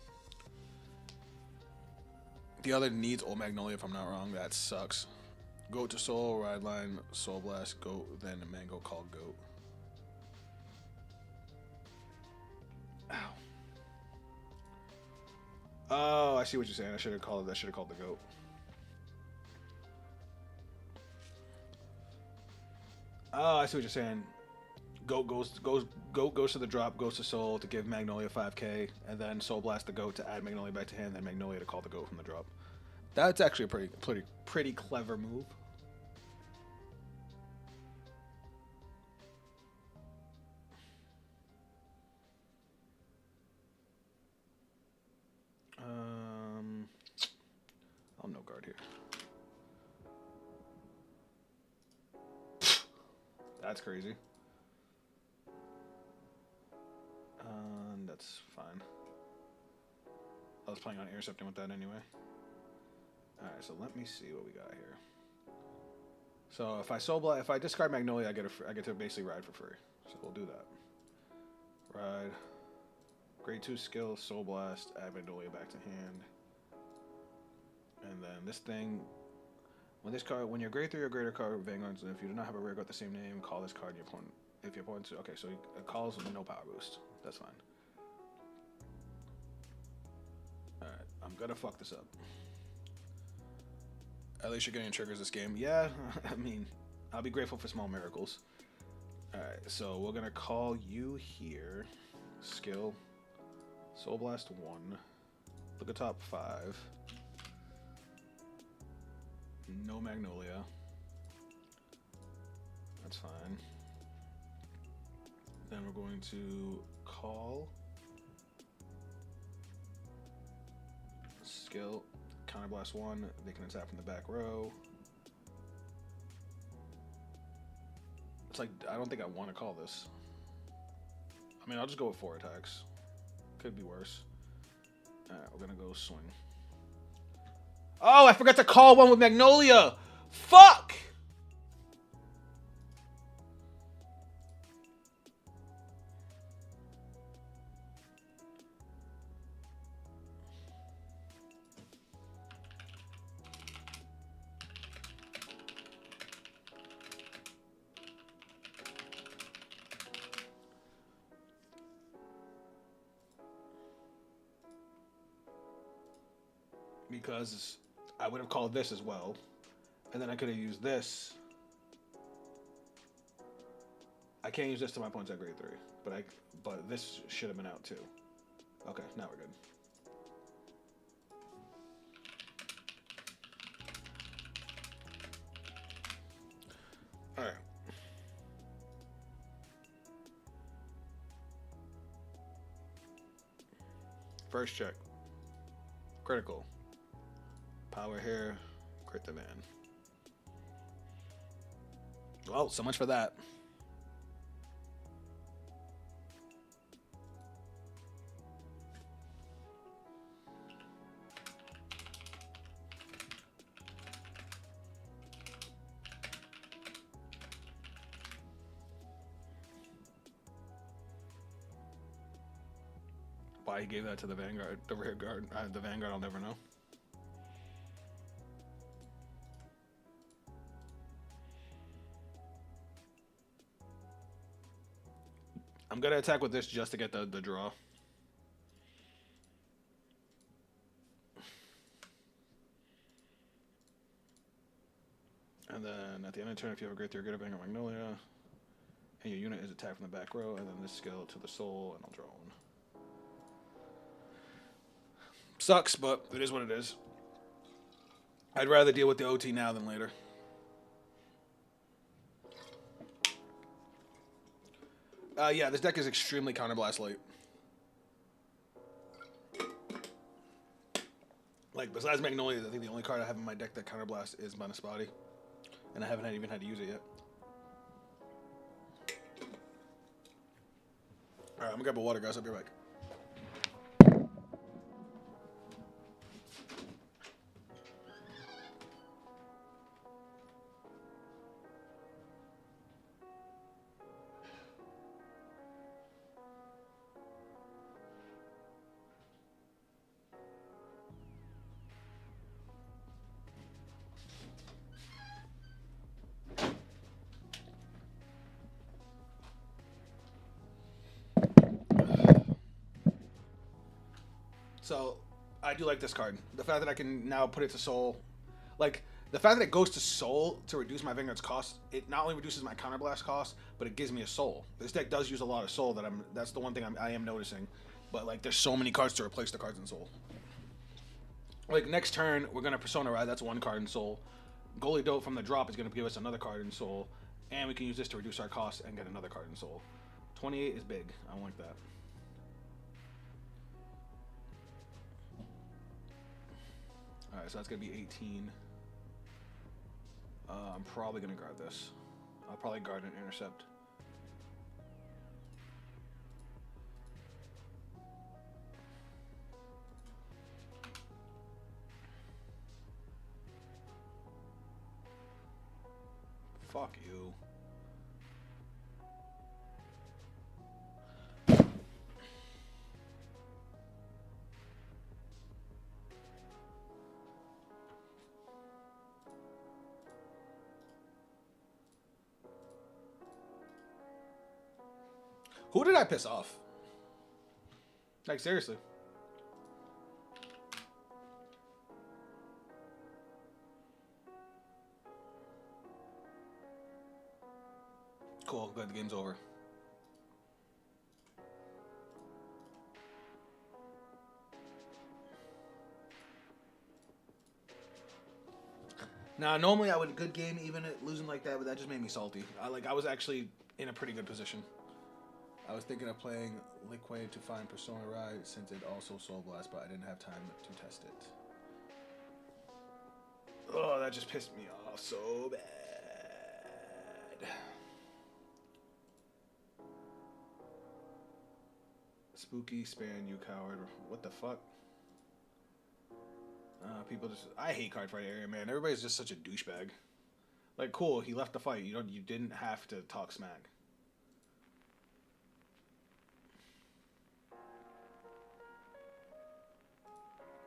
The other needs Old Magnolia, if I'm not wrong. That sucks. Goat to Soul, Ride Line, Soul Blast, Goat, then a Mango called Goat. Ow. Oh, I see what you're saying. I should have called the Goat. Oh, I see what you're saying. Goes to the drop, goes to Soul to give Magnolia 5k, and then Soul Blast the goat to add Magnolia back to hand, then Magnolia to call the goat from the drop. That's actually a pretty clever move. I'll no guard here. That's crazy. That's fine. I was planning on intercepting with that anyway. Alright, so let me see what we got here. So if I discard Magnolia, I get to basically ride for free. So we'll do that. Ride. Grade 2 skill, Soul Blast, add Magnolia back to hand. And then this thing, when your grade 3 or greater card Vanguards, if you do not have a rare with the same name, call this card your opponent. If your opponent's okay, so it calls with no power boost. That's fine. Alright, I'm gonna fuck this up. At least you're getting triggers this game. Yeah, I mean, I'll be grateful for small miracles. Alright, so we're gonna call you here. Skill. Soul Blast 1. Look at top 5. No Magnolia. That's fine. Then we're going to call. Skill. Counterblast 1. They can attack from the back row. It's like, I don't think I want to call this. I mean, I'll just go with 4 attacks. Could be worse. Alright, we're gonna go swing. Oh, I forgot to call one with Magnolia! Fuck! Because I would have called this as well, and then I could have used this. I can't use this to my points at grade 3, but this should have been out too. Okay, now we're good. All right. First check. Critical. Power here, crit the man. Well, so much for that. Why he gave that to the Vanguard, the rear guard, the Vanguard, I'll never know. I'm gonna attack with this just to get the draw. And then at the end of the turn, if you have a grade 3 or greater Vanguard Magnolia, and your unit is attacked from the back row, and then this skill to the soul, and I'll draw one. Sucks, but it is what it is. I'd rather deal with the OT now than later. Yeah, this deck is extremely counterblast light. Like, besides Magnolia, I think the only card I have in my deck that counterblast is Banaspati. And I haven't even had to use it yet. Alright, I'm gonna grab a water, guys. I'll be right back. So, I do like this card. The fact that I can now put it to soul. Like, The fact that it goes to soul to reduce my Vanguard's cost, it not only reduces my counterblast cost, but it gives me a soul. This deck does use a lot of soul. That's the one thing I am noticing. But like, there's so many cards to replace the cards in soul. Like next turn, we're gonna Persona Ride. That's one card in soul. Goalie Dope from the drop is gonna give us another card in soul, and we can use this to reduce our cost and get another card in soul. 28 is big. I want that. All right, so that's gonna be 18. I'm probably gonna guard this. I'll probably guard an intercept. Fuck you. Who did I piss off? Like, seriously. Cool, good, the game's over. Now, normally I would good game even at losing like that, but that just made me salty. I was actually in a pretty good position. I was thinking of playing Liquid to find Persona Ride since it also Soul Blast, but I didn't have time to test it. Oh, that just pissed me off so bad. Spooky, span, you coward. What the fuck? People just... I hate Cardfight area, man. Everybody's just such a douchebag. Like, cool, he left the fight. You didn't have to talk smack.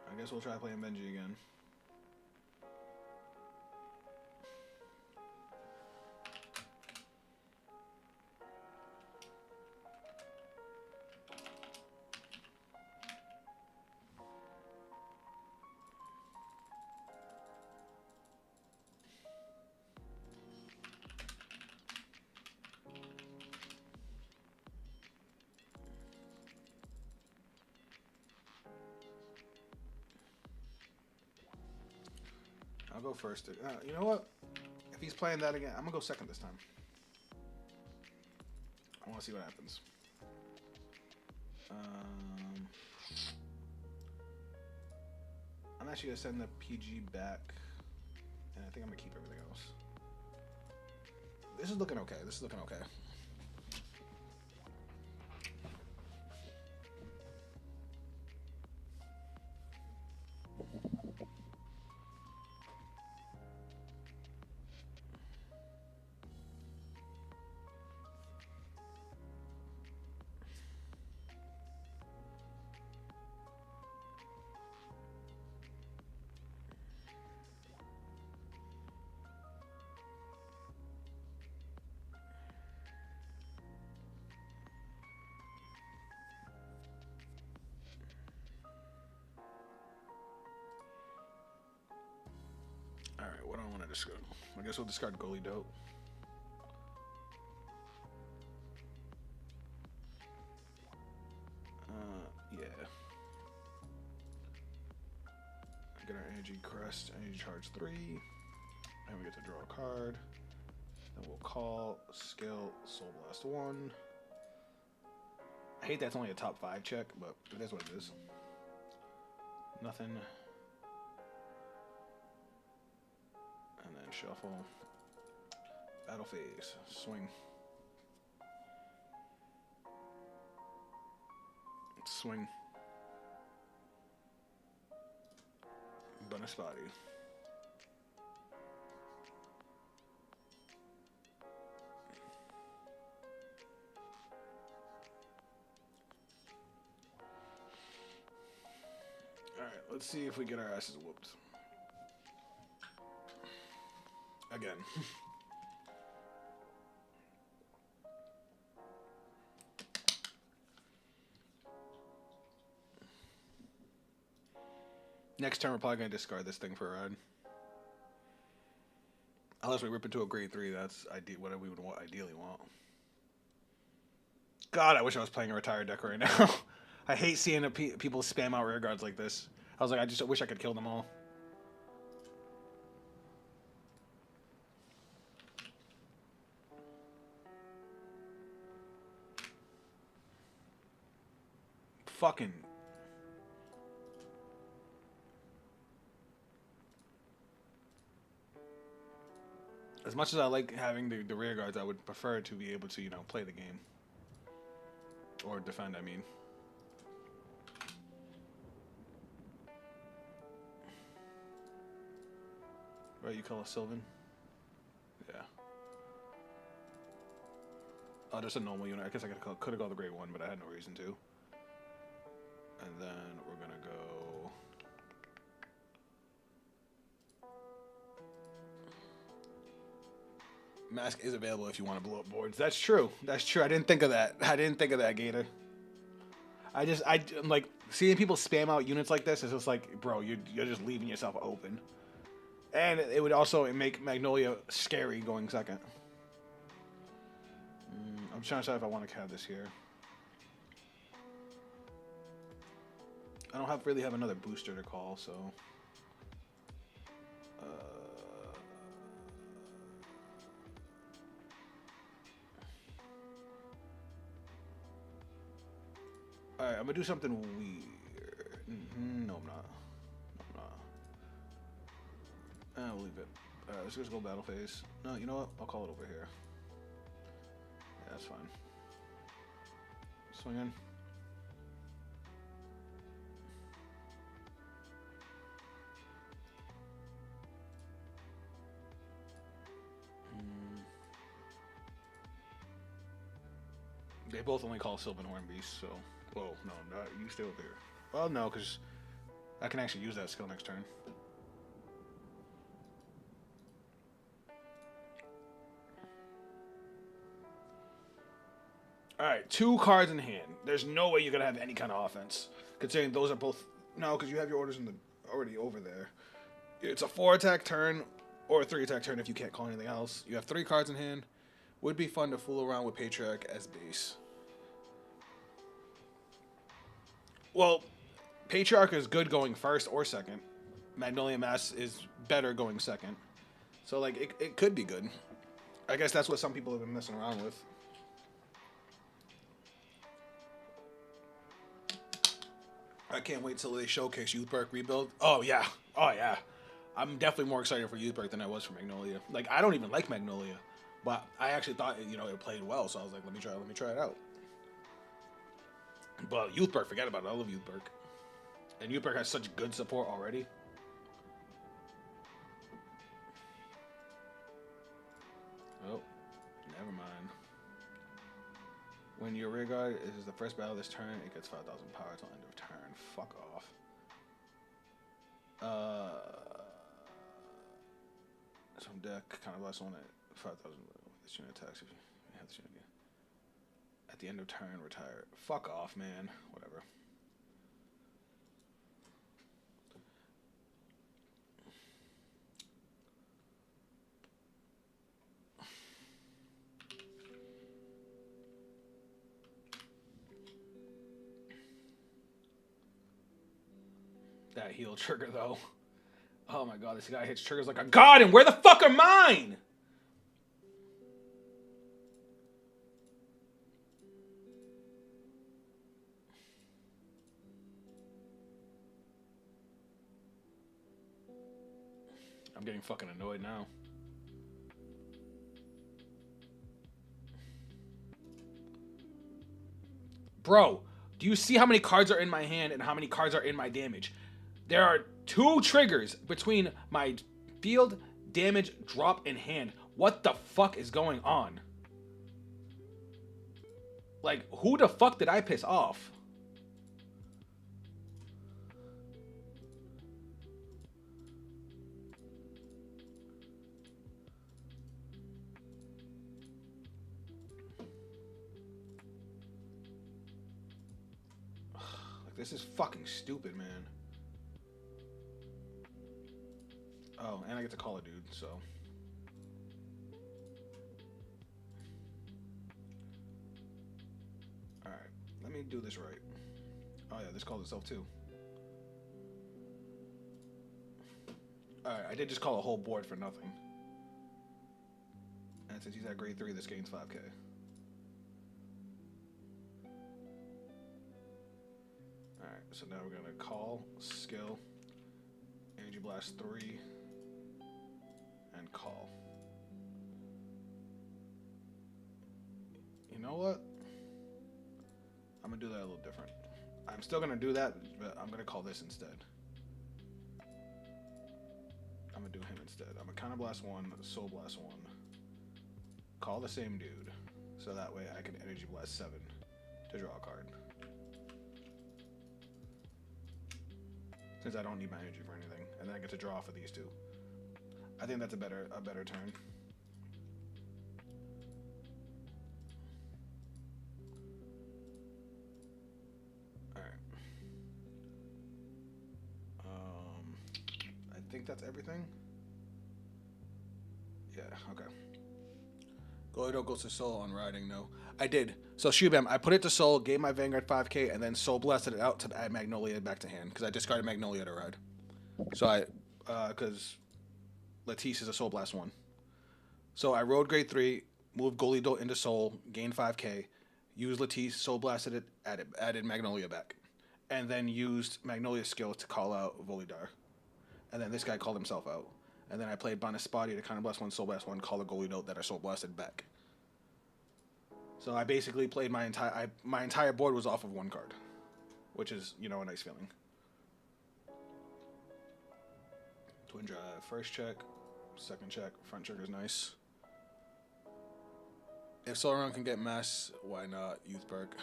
I guess we'll try playing Benji again. I'll go first. You know what? If he's playing that again, I'm gonna go second this time. I want to see what happens. I'm actually gonna send the PG back, and I think I'm gonna keep everything else. This is looking okay. This is looking okay. Alright, what do I want to discard? I guess we'll discard Goalie Dope. Yeah. Get our Energy Crest, Energy Charge 3. And we get to draw a card. Then we'll call, skill, Soul Blast 1. I hate that's only a top 5 check, but it is what it is. Nothing. And then shuffle. Battle phase. Swing. Swing. Bonus body. Alright, let's see if we get our asses whooped. Again. Next turn, we're probably going to discard this thing for a ride. Unless we rip into a grade 3, that's what we would ideally want. God, I wish I was playing a retired deck right now. I hate seeing people spam out rear guards like this. I was like, I just wish I could kill them all. Fucking. As much as I like having the rear guards, I would prefer to be able to, you know, play the game. Or defend, I mean. Right, you call it Sylvan? Yeah. Oh, just a normal unit. I guess I could have called the grade 1, but I had no reason to. And then we're gonna go. Mask is available if you want to blow up boards. That's true. That's true. I didn't think of that. I didn't think of that, Gator. I'm like seeing people spam out units like this. It's just like, bro, you're just leaving yourself open. And it would also make Magnolia scary going second. I'm trying to decide if I want to have this here. I don't really have another booster to call, so. Alright, I'm gonna do something weird. No, I'm not. No, I'm not. We'll leave it. Alright, let's just go battle phase. No, you know what? I'll call it over here. Yeah, that's fine. Swing in. They both only call Sylvan Horn Beast, so. Whoa, no, you stay over here. Well, no, because I can actually use that skill next turn. Alright, 2 cards in hand. There's no way you're going to have any kind of offense. Considering those are both. No, because you have your orders already over there. It's a 4-attack turn or a 3-attack turn if you can't call anything else. You have 3 cards in hand. Would be fun to fool around with Patriarch as base. Well, Patriarch is good going first or second. Magnolia Mass is better going second. So, like, it could be good. I guess that's what some people have been messing around with. I can't wait till they showcase Youthberg rebuild. Oh, yeah. Oh, yeah. I'm definitely more excited for Youthberg than I was for Magnolia. Like, I don't even like Magnolia. But I actually thought, you know, it played well. So I was like, let me try it out. But Youthberg, forget about it. I love Youthberg. And Youthberg has such good support already. Oh, never mind. When your rear guard is the first battle this turn, it gets 5,000 power till end of turn. Fuck off. Some deck kind of less on it. 5,000. This unit attacks if you have this unit again. At the end of turn, retire. Fuck off, man. Whatever. That heal trigger, though. Oh my god, this guy hits triggers like a god, and where the fuck are mine? I'm getting fucking annoyed now. Bro, do you see how many cards are in my hand and how many cards are in my damage? There are 2 triggers between my field, damage, drop, and hand. What the fuck is going on? Like, who the fuck did I piss off? Like, this is fucking stupid, man. Oh, and I get to call a dude, so. Alright, let me do this right. Oh yeah, this called itself too. Alright, I did just call a whole board for nothing. And since he's at grade 3, this gains 5k. Alright, so now we're gonna call, skill, energy blast 3, and call. You know what? I'm gonna do that a little different. I'm still gonna do that, but I'm gonna call this instead. I'm gonna do him instead. I'm gonna counter blast 1, soul blast 1. Call the same dude, so that way I can energy blast 7 to draw a card. Since I don't need my energy for anything, and then I get to draw for these two. I think that's a better turn. I think that's everything. Yeah, okay. Goldo goes to Soul on riding, no. I did. So Shubam, I put it to Soul, gave my Vanguard 5k, and then Soul blasted it out to add Magnolia back to hand, because I discarded Magnolia to ride. So because Latisse is a Soul Blast 1. So I rode grade 3, moved Goldo into Soul, gained 5k, used Latisse, Soul blasted it, added Magnolia back. And then used Magnolia's skill to call out Volidar. And then this guy called himself out. And then I played Bonispati to counter blast 1, soul blast 1, call a goalie note that I soul blasted back. So I basically played my entire board was off of 1 card, which is, you know, a nice feeling. Twin drive, first check, second check, front trigger's nice. If Solron can get mass, why not? Youth perk.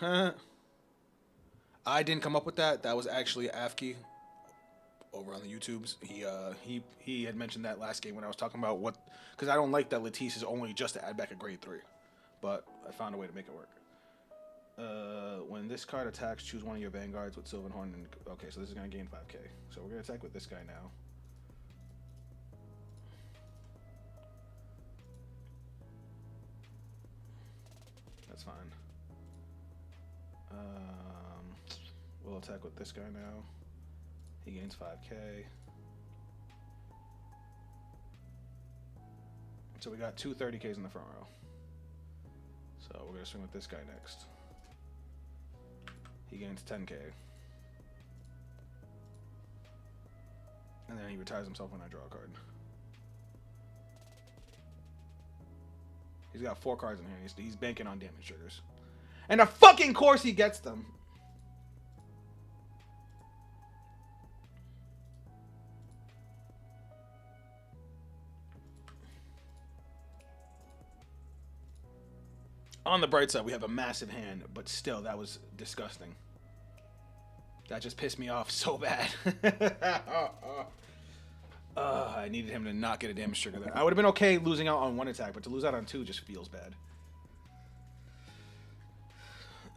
I didn't come up with that. That was actually Afki over on the YouTubes. He had mentioned that last game when I was talking about what, because I don't like that Latisse is only just to add back a grade 3, but I found a way to make it work. When this card attacks, choose one of your Vanguards with Sylvanhorn. And okay, so this is gonna gain 5k. So we're gonna attack with this guy now. That's fine. We'll attack with this guy now. He gains 5k. So we got two 30ks in the front row. So we're gonna swing with this guy next. He gains 10k. And then he retires himself when I draw a card. He's got 4 cards in here. He's banking on damage triggers. And of fucking course he gets them. On the bright side, we have a massive hand, but still, that was disgusting. That just pissed me off so bad. I needed him to not get a damage trigger there. I would have been okay losing out on 1 attack, but to lose out on 2 just feels bad.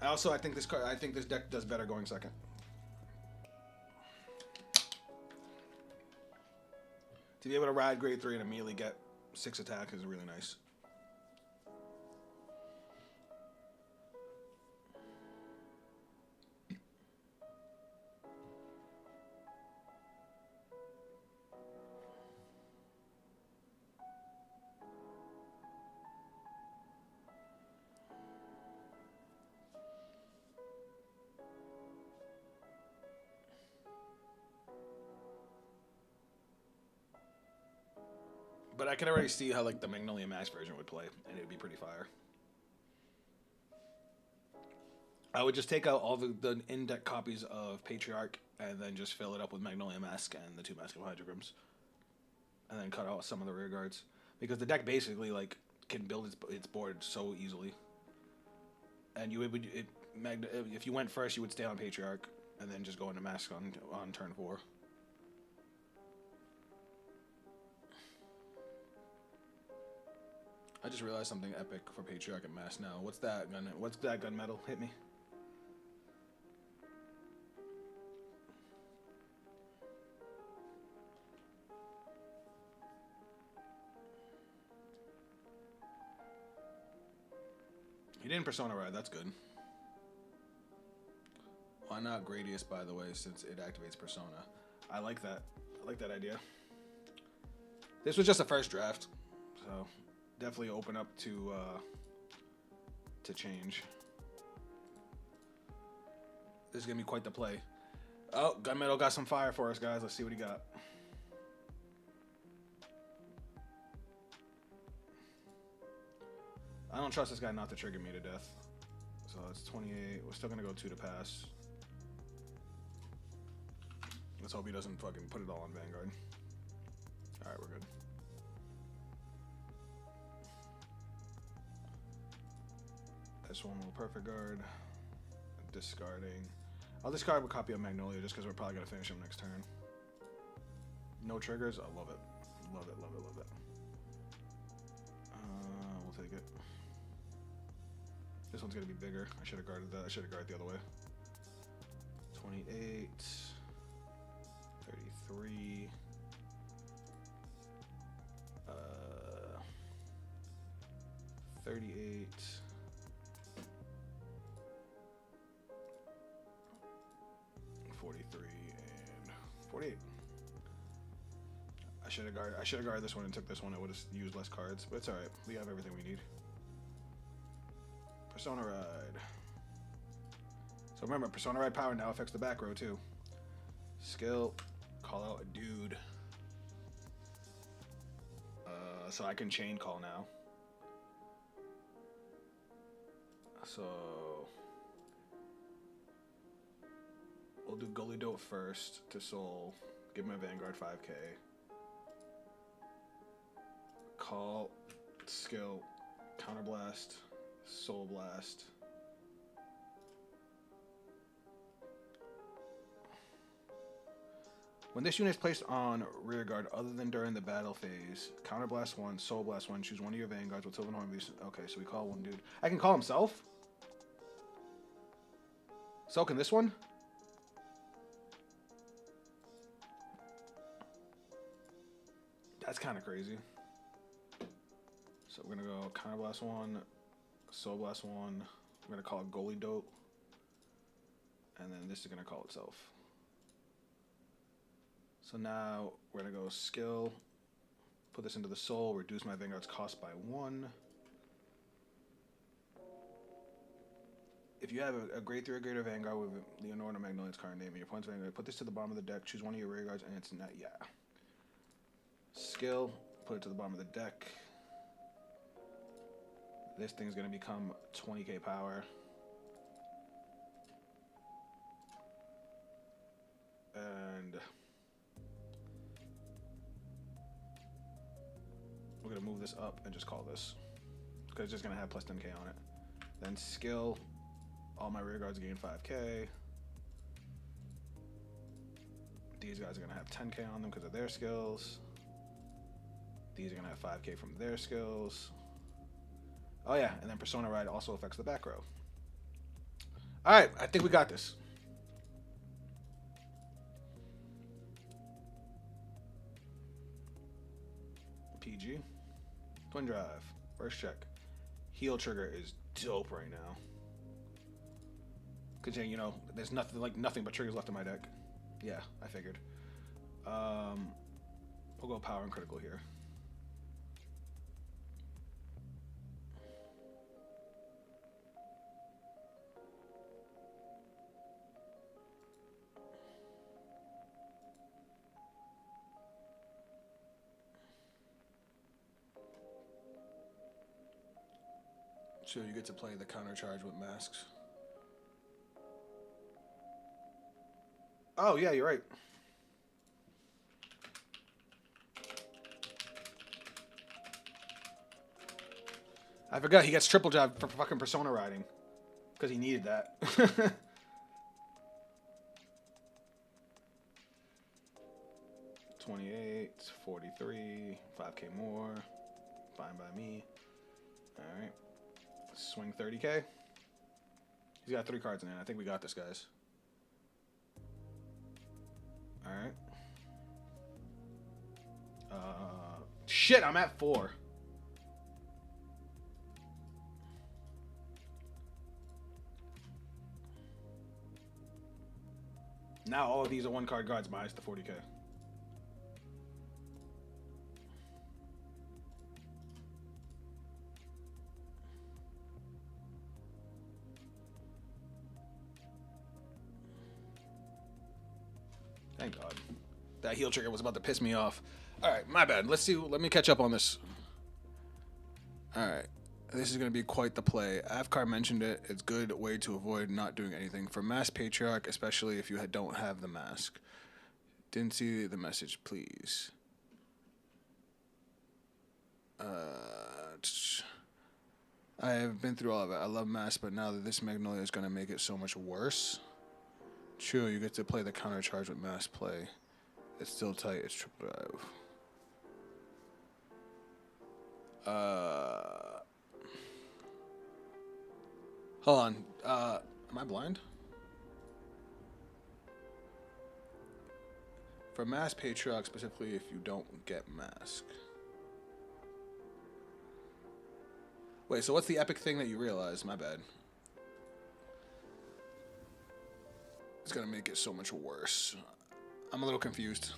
Also, I think this deck does better going second. To be able to ride grade 3 and immediately get 6 attack is really nice. But I can already see how like the Magnolia Max version would play, and it would be pretty fire. I would just take out all the in-deck copies of Patriarch and then just fill it up with Magnolia Mask and the 2 Mask of Hydrograms. And then cut out some of the rear guards. Because the deck basically like can build its board so easily. And if you went first, you would stay on Patriarch and then just go into Mask on turn 4. I just realized something epic for Patriarch and Mass now. What's that gunmetal? Hit me. He didn't Persona Ride, that's good. Why not Gradius, by the way, since it activates Persona? I like that. I like that idea. This was just a first draft, so definitely open up to change. This is gonna be quite the play. Oh, Gunmetal got some fire for us, guys. Let's see what he got. I don't trust this guy not to trigger me to death. So it's 28. We're still gonna go 2 to pass. Let's hope he doesn't fucking put it all on Vanguard. Alright, we're good. This one will perfect guard. Discarding. I'll discard with copy of Magnolia just because we're probably gonna finish him next turn. No triggers. I love it. Love it, love it, love it. We'll take it. This one's gonna be bigger. I should have guarded that. I should have guarded the other way. 28, 33, 38, 43, and 48. I should have guarded this one and took this one. I would have used less cards, but it's all right. We have everything we need. Persona Ride. So remember, Persona Ride power now affects the back row too. Skill, call out a dude. So I can chain call now. So we'll do Gully Dope first to soul. Give my Vanguard 5k. Call, skill, counterblast, soul blast. When this unit is placed on rear guard other than during the battle phase, counterblast 1, soul blast 1, choose one of your vanguards with Sylvan Horn. Okay, so we call one dude. I can call himself? So can this one? That's kind of crazy. So we're gonna go counterblast 1, soul blast 1. We're gonna call it Goalie Dope, and then this is gonna call itself. So now we're gonna go skill, put this into the soul, reduce my Vanguard's cost by 1. If you have a grade 3 or greater Vanguard with Leonora Magnolia's card name and your opponent's Vanguard, put this to the bottom of the deck, choose one of your rear guards, and it's not, yeah. Skill, put it to the bottom of the deck. This thing's gonna become 20k power. And we're gonna move this up and just call this, because it's just gonna have plus 10k on it. Then skill, all my rear guards gain 5k. These guys are gonna have 10k on them because of their skills. These are gonna have 5k from their skills. Oh yeah, and then Persona Ride also affects the back row. All right, I think we got this. PG. Twin Drive. First check. Heal trigger is dope right now. Cause you know, there's nothing but triggers left in my deck. Yeah, I figured. We'll go power and critical here. So you get to play the counter charge with masks. Oh yeah, you're right. I forgot he gets triple jab for fucking Persona riding. Because he needed that. 28, 43, 5k more. Fine by me. Alright. Swing 30k. He's got 3 cards in hand. I think we got this, guys. Alright. Shit, I'm at 4. Now all of these are 1-card guards minus the 40k. Thank God. That heal trigger was about to piss me off. Alright, my bad. Let's see. Let me catch up on this. Alright. This is going to be quite the play. Avkar mentioned it. It's a good way to avoid not doing anything. For Mass Patriarch, especially if you don't have the mask. Didn't see the message, please. I have been through all of it. I love Mass, but now that this Magnolia is going to make it so much worse. True, you get to play the counter charge with Mass play. It's still tight. It's triple drive. Hold on. Am I blind? For Mass Patriarch, specifically if you don't get Mask. Wait, so what's the epic thing that you realize? My bad. It's gonna make it so much worse. I'm a little confused.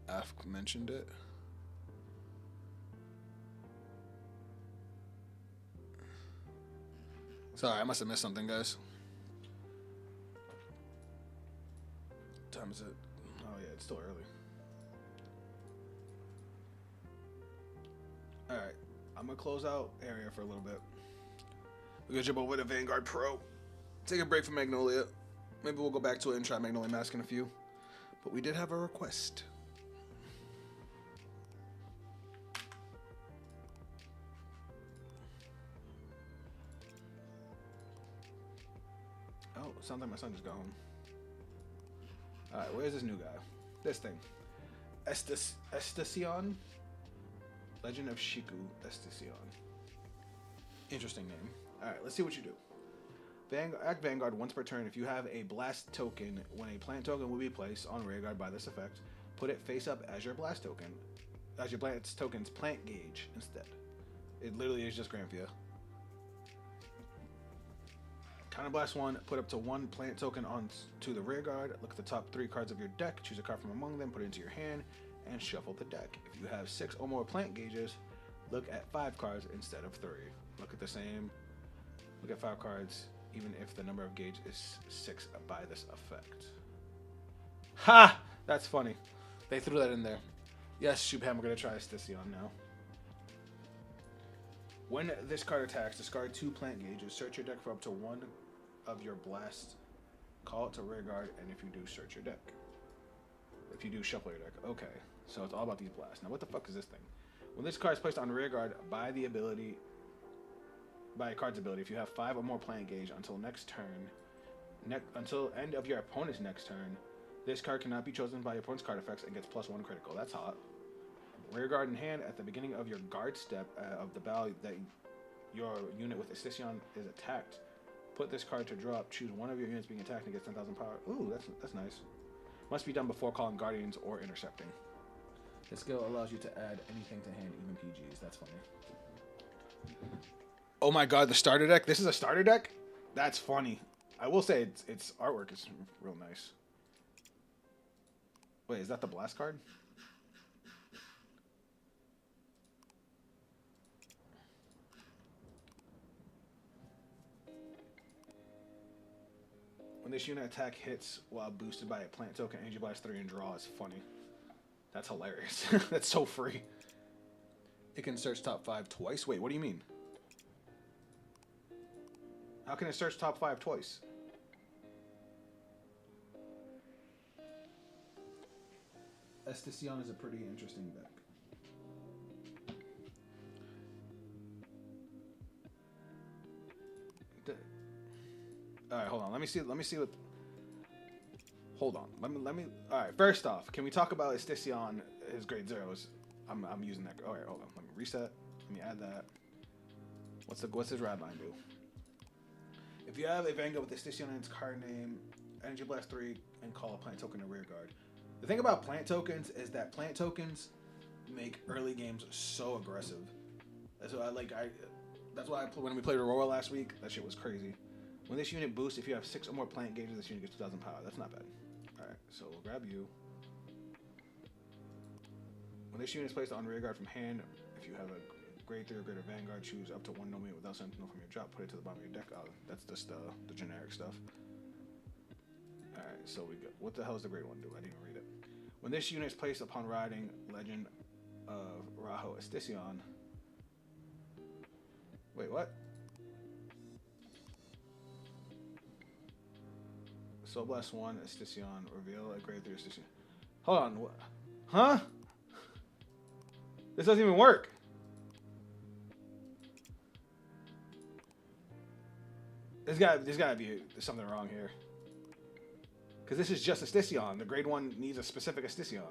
Af mentioned it. Sorry, I must have missed something, guys. What time is it? Oh yeah, it's still early. Alright, I'm gonna close out area for a little bit. We're gonna jump over to Vanguard Pro. Take a break from Magnolia. Maybe we'll go back to it and try Magnolia Mask in a few. But we did have a request. Oh, sounds like my son just got home. Alright, where's this new guy? This thing. Estacion? Legend of Shiku Estacion. Interesting name. Alright, let's see what you do. Act Vanguard once per turn. If you have a blast token, when a plant token will be placed on rearguard by this effect, put it face up as your blast token, as your blast token's plant gauge instead. It literally is just Granthia. Counterblast 1, put up to 1 plant token on to the rearguard. Look at the top 3 cards of your deck, choose a card from among them, put it into your hand, and shuffle the deck. If you have 6 or more plant gauges, look at 5 cards instead of 3. Look at the same. Look at 5 cards, even if the number of gauge is 6 by this effect. Ha! That's funny. They threw that in there. Yes, Shubham, we're going to try Estacion now. When this card attacks, discard 2 plant gauges. Search your deck for up to 1 of your blast. Call it to rearguard, and if you do, search your deck. If you do, shuffle your deck. Okay, so it's all about these blasts. Now, what the fuck is this thing? When this card is placed on rearguard by the ability, by a card's ability, if you have 5 or more plant gauge until next turn, until end of your opponent's next turn, this card cannot be chosen by your opponent's card effects and gets +1 critical. That's hot. Rearguard in hand at the beginning of your guard step of the battle that your unit with Estacion is attacked. Put this card to drop. Choose one of your units being attacked and gets 10,000 power. Ooh, that's nice. Must be done before calling Guardians or intercepting. This skill allows you to add anything to hand, even PGs. That's funny. Oh my god, the starter deck? This is a starter deck? That's funny. I will say its artwork is real nice. Wait, is that the blast card? When this unit attack hits while boosted by a plant token, Energy Blast 3 and draw is funny. That's hilarious. That's so free. It can search top 5 twice? Wait, what do you mean? How can it search top 5 twice? Estacion is a pretty interesting deck. Alright, hold on. Let me see what... Hold on. Let me... Alright, first off, can we talk about Estacion, his grade 0s? I'm using that... Alright, hold on. Let me reset. Let me add that. What's his rad line do? If you have a Vanguard with Estacion in its card name, Energy Blast 3, and call a plant token to rearguard. The thing about plant tokens is that plant tokens make early games so aggressive. That's why when we played Aurora last week, that shit was crazy. When this unit boosts, if you have 6 or more plant gauges, this unit gets 2,000 power. That's not bad. Alright, so we'll grab you. When this unit is placed on rearguard from hand, if you have a grade 3 or greater Vanguard, choose up to 1 nomad without Sentinel from your drop, put it to the bottom of your deck. Oh, that's just the generic stuff. Alright, so we go. What the hell does the grade 1 do? I didn't even read it. When this unit is placed upon riding Legend of Raho Estion. Wait, what? Soul Blast 1, Estion, reveal a grade 3 Estion. Hold on, what? Huh? This doesn't even work. There's gotta be something wrong here. Because this is just Estion. The grade 1 needs a specific Estion.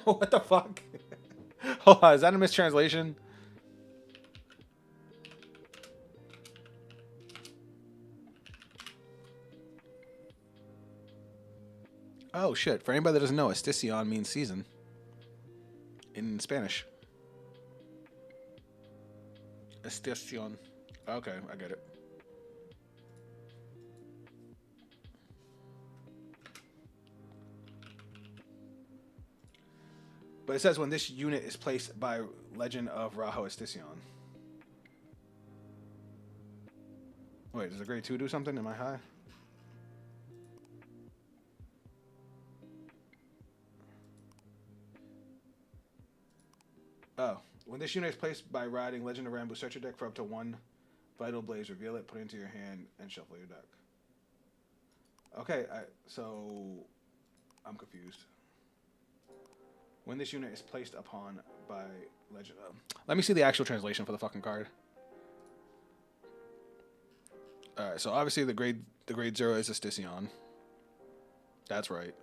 What the fuck? Hold on, is that a mistranslation? Oh shit! For anybody that doesn't know, Estacion means season in Spanish. Estacion. Okay, I get it. But it says when this unit is placed by Legend of Raho Estion. Wait, does the grade 2 do something? Am I high? Oh. When this unit is placed by riding Legend of Rambo, search your deck for up to 1 Vital Blaze, reveal it, put it into your hand, and shuffle your deck. Okay, so I'm confused. When this unit is placed upon by Legend of... Let me see the actual translation for the fucking card. Alright, so obviously the grade 0 is Estacion. That's right.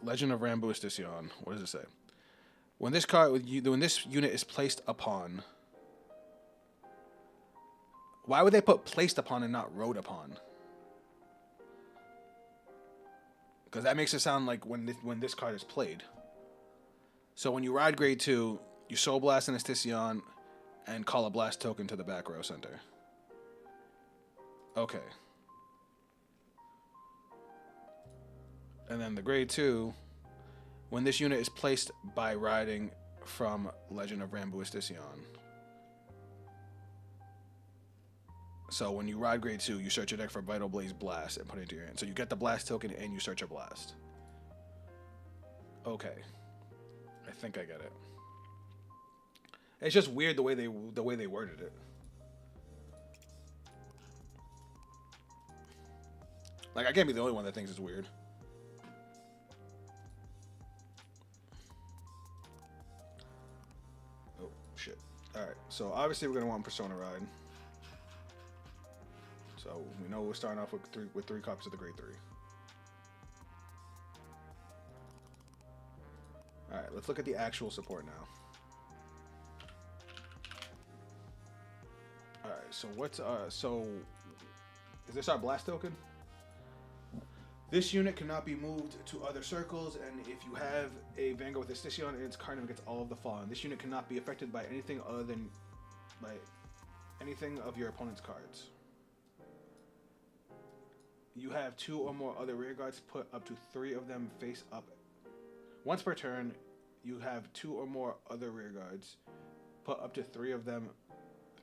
Legend of Rambo Estacion. What does it say? When this unit is placed upon... Why would they put placed upon and not rode upon? Because that makes it sound like when this card is played. So when you ride grade 2, you Soul Blast an Estacion and call a blast token to the back row center. Okay. And then the grade 2, when this unit is placed by riding from Legend of Rambo Estacion. So when you ride grade 2, you search your deck for Vital Blaze Blast and put it into your hand. So you get the blast token and you search a blast. Okay. I think I get it. It's just weird the way they worded it. Like, I can't be the only one that thinks it's weird. Oh, shit. Alright, so obviously we're going to want Persona Ride. So we know we're starting off with three copies of the grade 3. Alright, let's look at the actual support now. Alright, so what's so is this our blast token? This unit cannot be moved to other circles, and if you have a Vanguard with Estacion in its card name against all of the fallen, this unit cannot be affected by anything other than by anything of your opponent's cards. You have 2 or more other rear guards, put up to 3 of them face up. Once per turn, you have 2 or more other rear guards, put up to 3 of them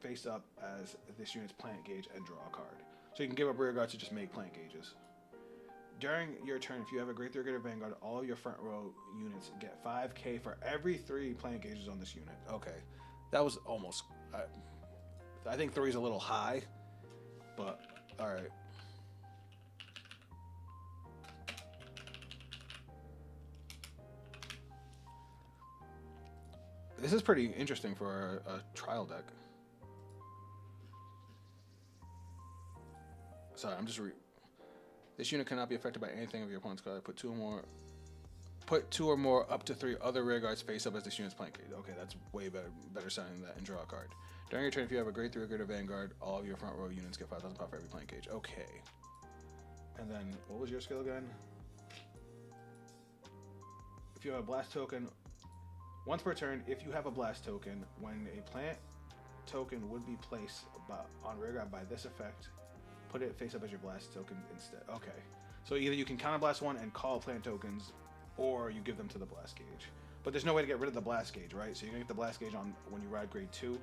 face up as this unit's plant gauge and draw a card. So you can give up rear guards to just make plant gauges. During your turn, if you have a grade 3 greater Vanguard, all of your front row units get 5k for every 3 plant gauges on this unit. Okay, that was almost... I think 3 is a little high, but alright. This is pretty interesting for a trial deck. Sorry, I'm just This unit cannot be affected by anything of your opponent's card. Put 2 or more up to 3 other rear guards face up as this unit's plant gauge. Okay, that's way better sounding than that, and draw a card. During your turn, if you have a grade 3 or greater Vanguard, all of your front row units get 5,000 power for every plant gauge. Okay. And then, what was your skill again? If you have a blast token Once per turn, if you have a blast token, when a plant token would be placed on rearguard by this effect, put it face up as your blast token instead. Okay. So either you can counterblast one and call plant tokens, or you give them to the blast gauge. But there's no way to get rid of the blast gauge, right? So you're gonna get the blast gauge on when you ride grade 2.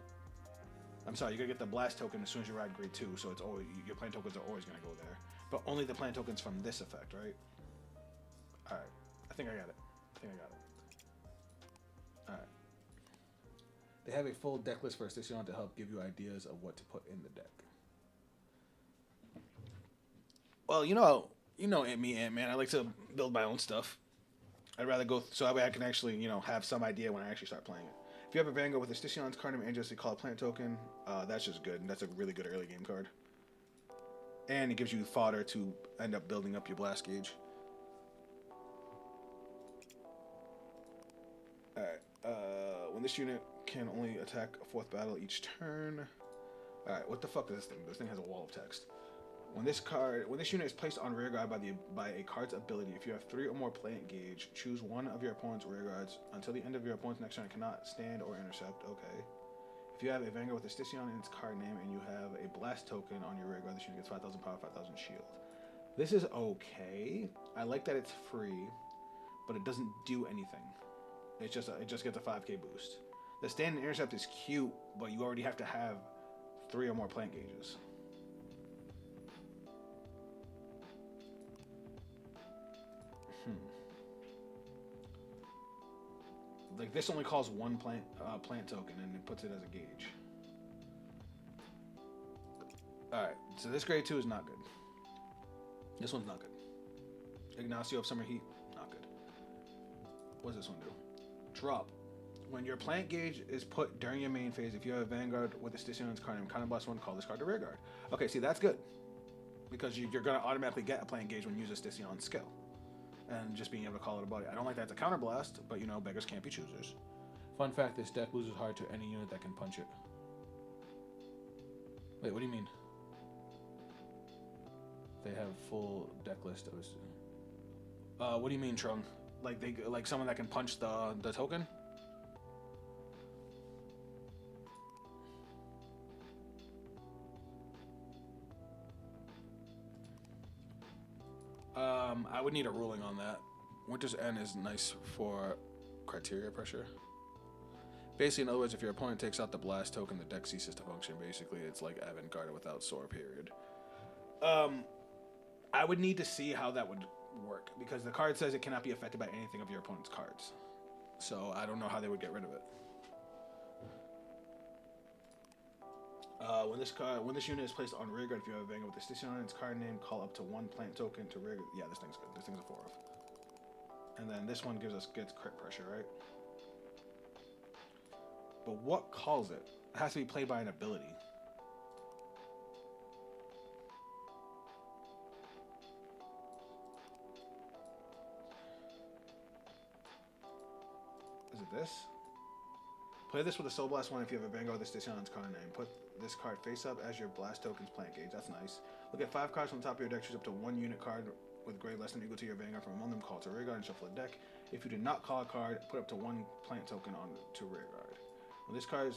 I'm sorry, you're gonna get the blast token as soon as you ride grade 2, so it's always your plant tokens are always gonna go there. But only the plant tokens from this effect, right? Alright. I think I got it. Alright. They have a full deck list for Eston to help give you ideas of what to put in the deck. Well, you know me, Ant-Man. I like to build my own stuff. I'd rather go so that way I can actually, have some idea when I actually start playing it. If you have a Vanguard with Eston's card name and just call a plant token, that's just good. That's a really good early game card. And it gives you fodder to end up building up your blast gauge. Alright. When this unit can only attack a 4th battle each turn. Alright, what the fuck is this thing? This thing has a wall of text. When this unit is placed on rearguard by a card's ability, if you have 3 or more plant gauge, choose one of your opponent's rearguards until the end of your opponent's next turn. It cannot stand or intercept. Okay. If you have a Vanguard with Eston in its card name and you have a blast token on your rearguard, this unit gets 5,000 power, 5,000 shield. This is okay. I like that it's free, but it doesn't do anything. It just gets a 5k boost. The stand and intercept is cute, but you already have to have 3 or more plant gauges. Like this only calls one plant token and it puts it as a gauge. Alright, so this grade 2 is not good. This one's not good. Ignacio of Summer Heat, not good. What does this one do? Drop. When your plant gauge is put during your main phase, if you have a Vanguard with Eston's card name, counterblast one, call this card to rearguard. Okay, see, that's good. Because you're going to automatically get a plant gauge when you use Eston's skill. And just being able to call it a body. I don't like that it's a counterblast, but beggars can't be choosers. Fun fact, this deck loses hard to any unit that can punch it. Wait, what do you mean? They have full deck list. What do you mean, Trung? Like someone that can punch the token? I would need a ruling on that. Winter's End is nice for criteria pressure. Basically, in other words, if your opponent takes out the blast token, the deck ceases to function. Basically, it's like Vanguard without Soar, period. I would need to see how that would work, because the card says it cannot be affected by anything of your opponent's cards. So I don't know how they would get rid of it. When this unit is placed on rearguard, if you have a Vanguard with Eston on its card name, call up to 1 plant token to rearguard. Yeah, this thing's good. This thing's a 4-of. And then this one gets crit pressure, right? But what calls it? It has to be played by an ability. Is it this? Play this with a Soul Blast 1 if you have a Vanguard with Eston on its card name. Put this card face up as your blast token's plant gauge. That's nice. Look at 5 cards from the top of your deck. Choose up to 1 unit card with grade less than or equal to your Vanguard from among them. Call to rearguard and shuffle the deck. If you did not call a card, put up to 1 plant token on to rearguard. When this card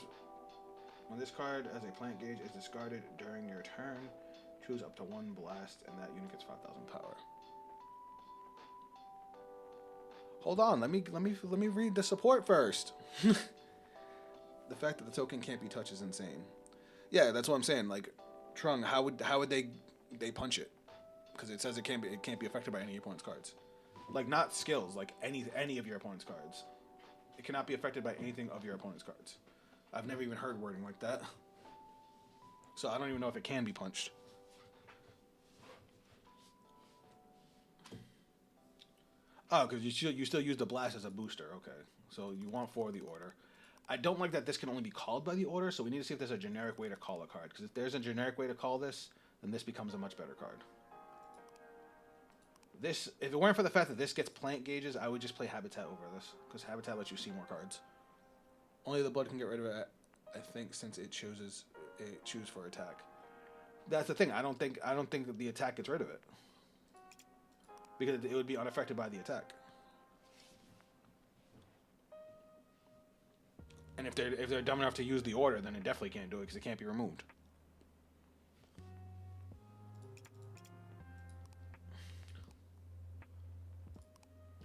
as a plant gauge is discarded during your turn, choose up to 1 blast, and that unit gets 5,000 power. Hold on, let me read the support first. The fact that the token can't be touched is insane. Yeah, that's what I'm saying. Like, Trung, how would they punch it? Because it says it can't be affected by any of your opponent's cards. Like, not skills, like any of your opponent's cards. It cannot be affected by anything of your opponent's cards. I've never even heard wording like that. So I don't even know if it can be punched. Oh, because you still use the blast as a booster. Okay, so you want 4 of the order. I don't like that this can only be called by the order, so we need to see if there's a generic way to call a card. Because if there's a generic way to call this, then this becomes a much better card. If it weren't for the fact that this gets plant gauges, I would just play Habitat over this, because Habitat lets you see more cards. Only the blood can get rid of it, I think, since it choose for attack. That's the thing. I don't think that the attack gets rid of it, because it would be unaffected by the attack. And if they're dumb enough to use the order, then it definitely can't do it because it can't be removed.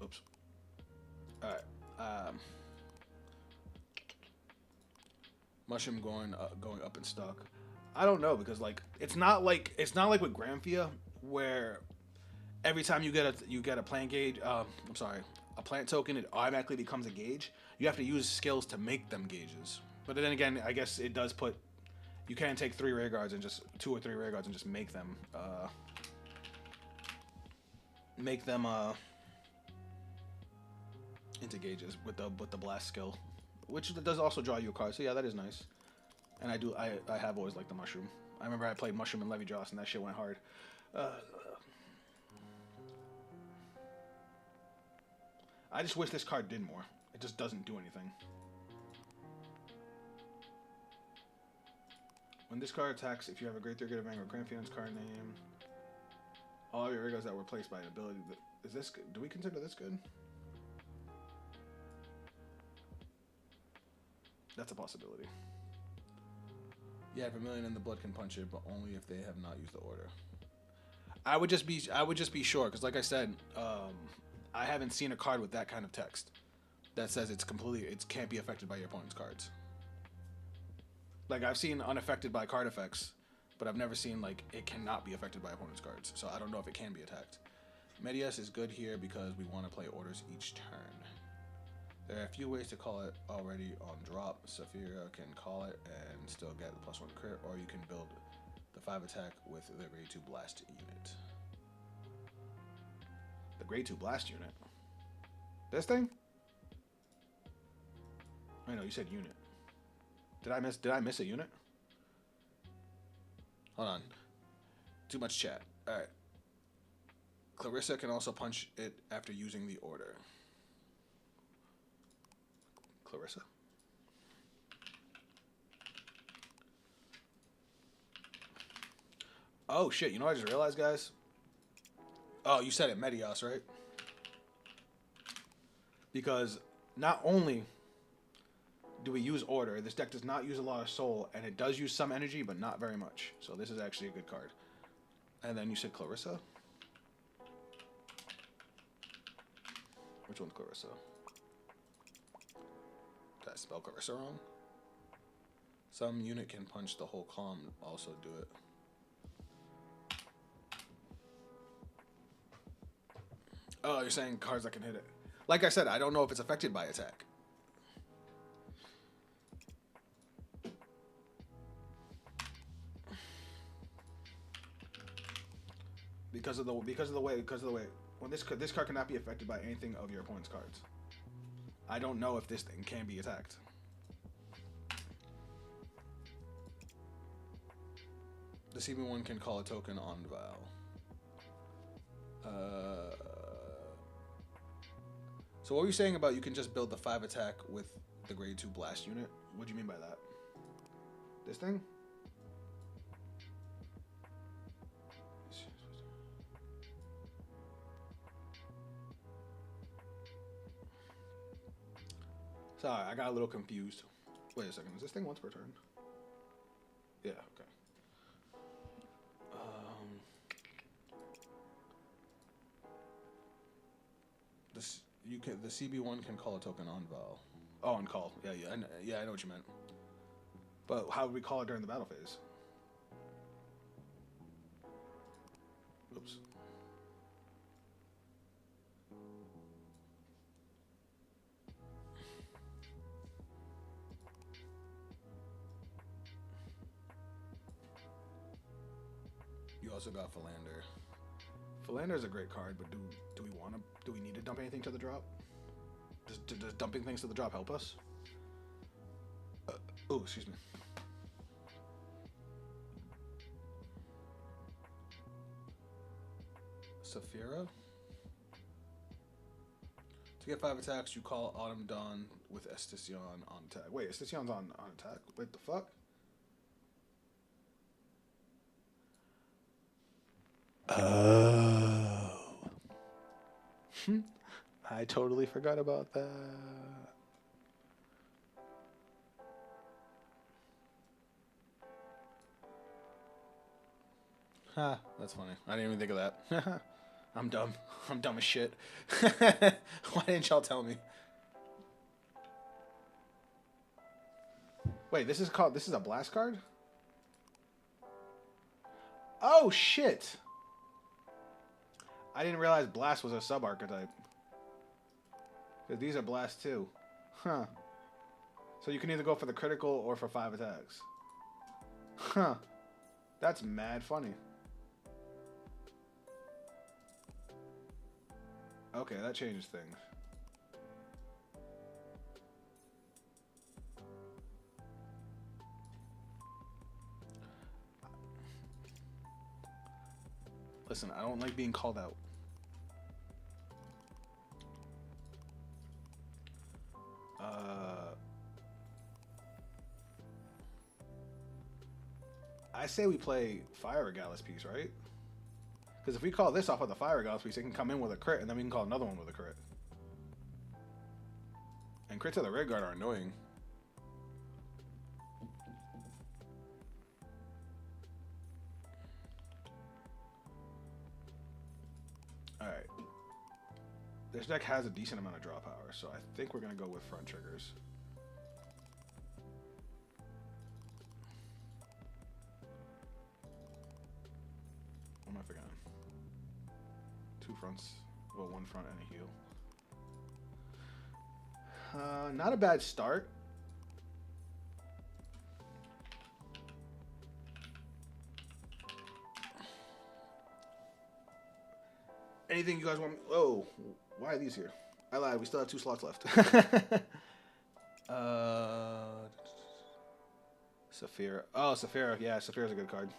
Oops. All right. Mushroom going up in stock. I don't know because like it's not like with Gramphia where every time you get a plant gauge. A plant token, it automatically becomes a gauge. You have to use skills to make them gauges. But then again, I guess it does put. You can take 3 rear guards and just 2 or 3 rear guards and just make them. Into gauges with the blast skill, which does also draw you a card. So yeah, that is nice. And I have always liked the mushroom. I remember I played mushroom and Levy Joss, and that shit went hard. I just wish this card did more. It just doesn't do anything. When this card attacks, if you have a Great 3 good Vanguard Gramphion's card name, all of your Rigos that were placed by an ability. Is this good? Do we consider this good? That's a possibility. Yeah, Vermilion and the Blood can punch it, but only if they have not used the order. I would just be sure, because like I said, I haven't seen a card with that kind of text that says it can't be affected by your opponent's cards. Like I've seen unaffected by card effects, but I've never seen like it cannot be affected by opponent's cards. So I don't know if it can be attacked. Medias is good here because we want to play orders each turn. There are a few ways to call it already on drop. Saphira can call it and still get the +1 crit, or you can build the 5 attack with the grade 2 blast unit. The grade 2 blast unit? This thing? I know you said unit. Did I miss a unit? Hold on. Too much chat. Alright. Clarissa can also punch it after using the order. Clarissa. Oh shit, you know what I just realized, guys? Oh, you said it, Medias, right? Because not only do we use order, this deck does not use a lot of soul, and it does use some energy, but not very much. So this is actually a good card. And then you said Clarissa? Which one's Clarissa? Did I spell Clarissa wrong? Some unit can punch the whole column, also do it. Oh, you're saying cards that can hit it. Like I said, I don't know if it's affected by attack. Because of the way when this card cannot be affected by anything of your opponent's cards. I don't know if this thing can be attacked. The CB1 can call a token on Val. So what were you saying about you can just build the 5 attack with the grade 2 blast unit? What do you mean by that? This thing? Sorry, I got a little confused. Wait a second, is this thing once per turn? Yeah, okay. The CB1 can call a token on Val. Oh, on call. Yeah, I know what you meant. But how would we call it during the battle phase? Oops. You also got Philander. Philander is a great card, but do we need to dump anything to the drop? Does dumping things to the drop help us? Oh, excuse me. Saphira? To get 5 attacks, you call Autumn Dawn with Estion on attack. Wait, Estion's on attack? Wait, the fuck? Oh. I totally forgot about that. Ha, that's funny. I didn't even think of that. I'm dumb. I'm dumb as shit. Why didn't y'all tell me? Wait, this is a blast card? Oh, shit! I didn't realize blast was a sub-archetype. Because these are blast too. Huh. So you can either go for the critical or for 5 attacks. Huh. That's mad funny. Okay, that changes things. Listen, I don't like being called out. I say we play Fire Regalis piece, right? Because if we call this off of the Fire Regalis piece, it can come in with a crit, and then we can call another one with a crit. And crits of the Vanguard are annoying. Alright. This deck has a decent amount of draw power, so I think we're going to go with front triggers. What am I forgetting? 2 fronts. Well, 1 front and a heel. Not a bad start. Anything you guys want? Oh, why are these here? I lied. We still have 2 slots left. Saphira. Oh, Saphira. Yeah, Saphira's a good card.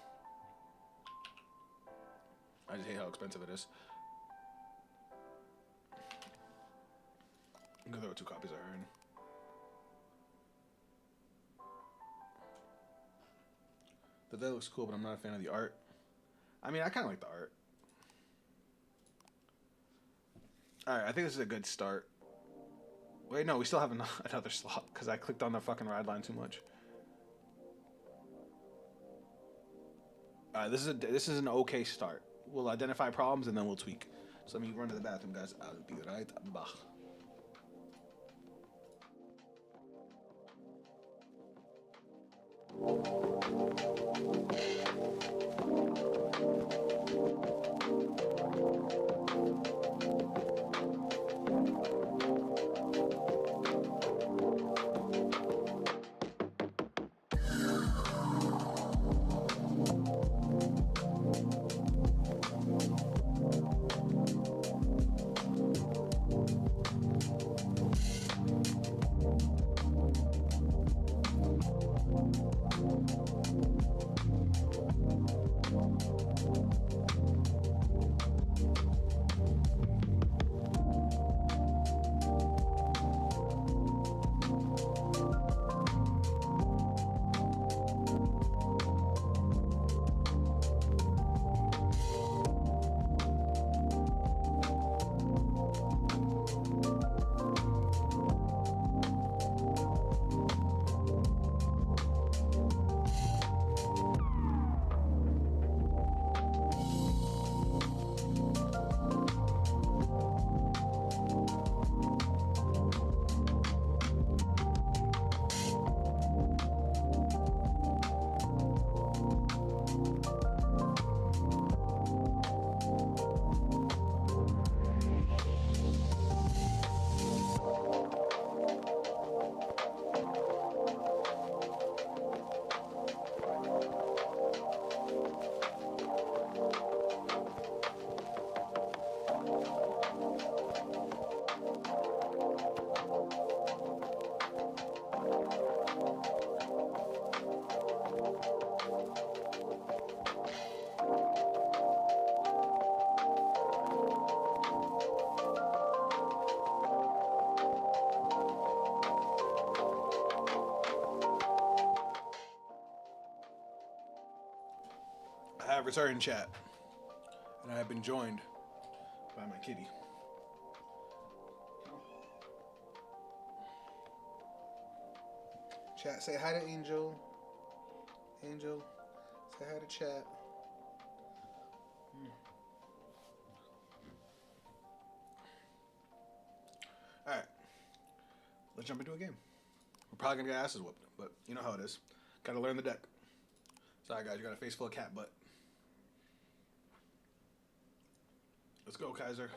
I just hate how expensive it is. I'm gonna throw 2 copies of her in. That looks cool, but I'm not a fan of the art. I mean, I kind of like the art. Alright, I think this is a good start. Wait, no, we still have another slot because I clicked on the fucking ride line too much. Alright, this is an okay start. We'll identify problems and then we'll tweak. So let me run to the bathroom, guys. I'll be right back. I have returned, chat, and I have been joined by my kitty. Chat, say hi to Angel. Angel, say hi to chat. jump into a game. We're probably gonna get asses whooped, but you know how it is. Gotta learn the deck. Sorry guys, you got a face full of cat butt. Let's go, Kaiser.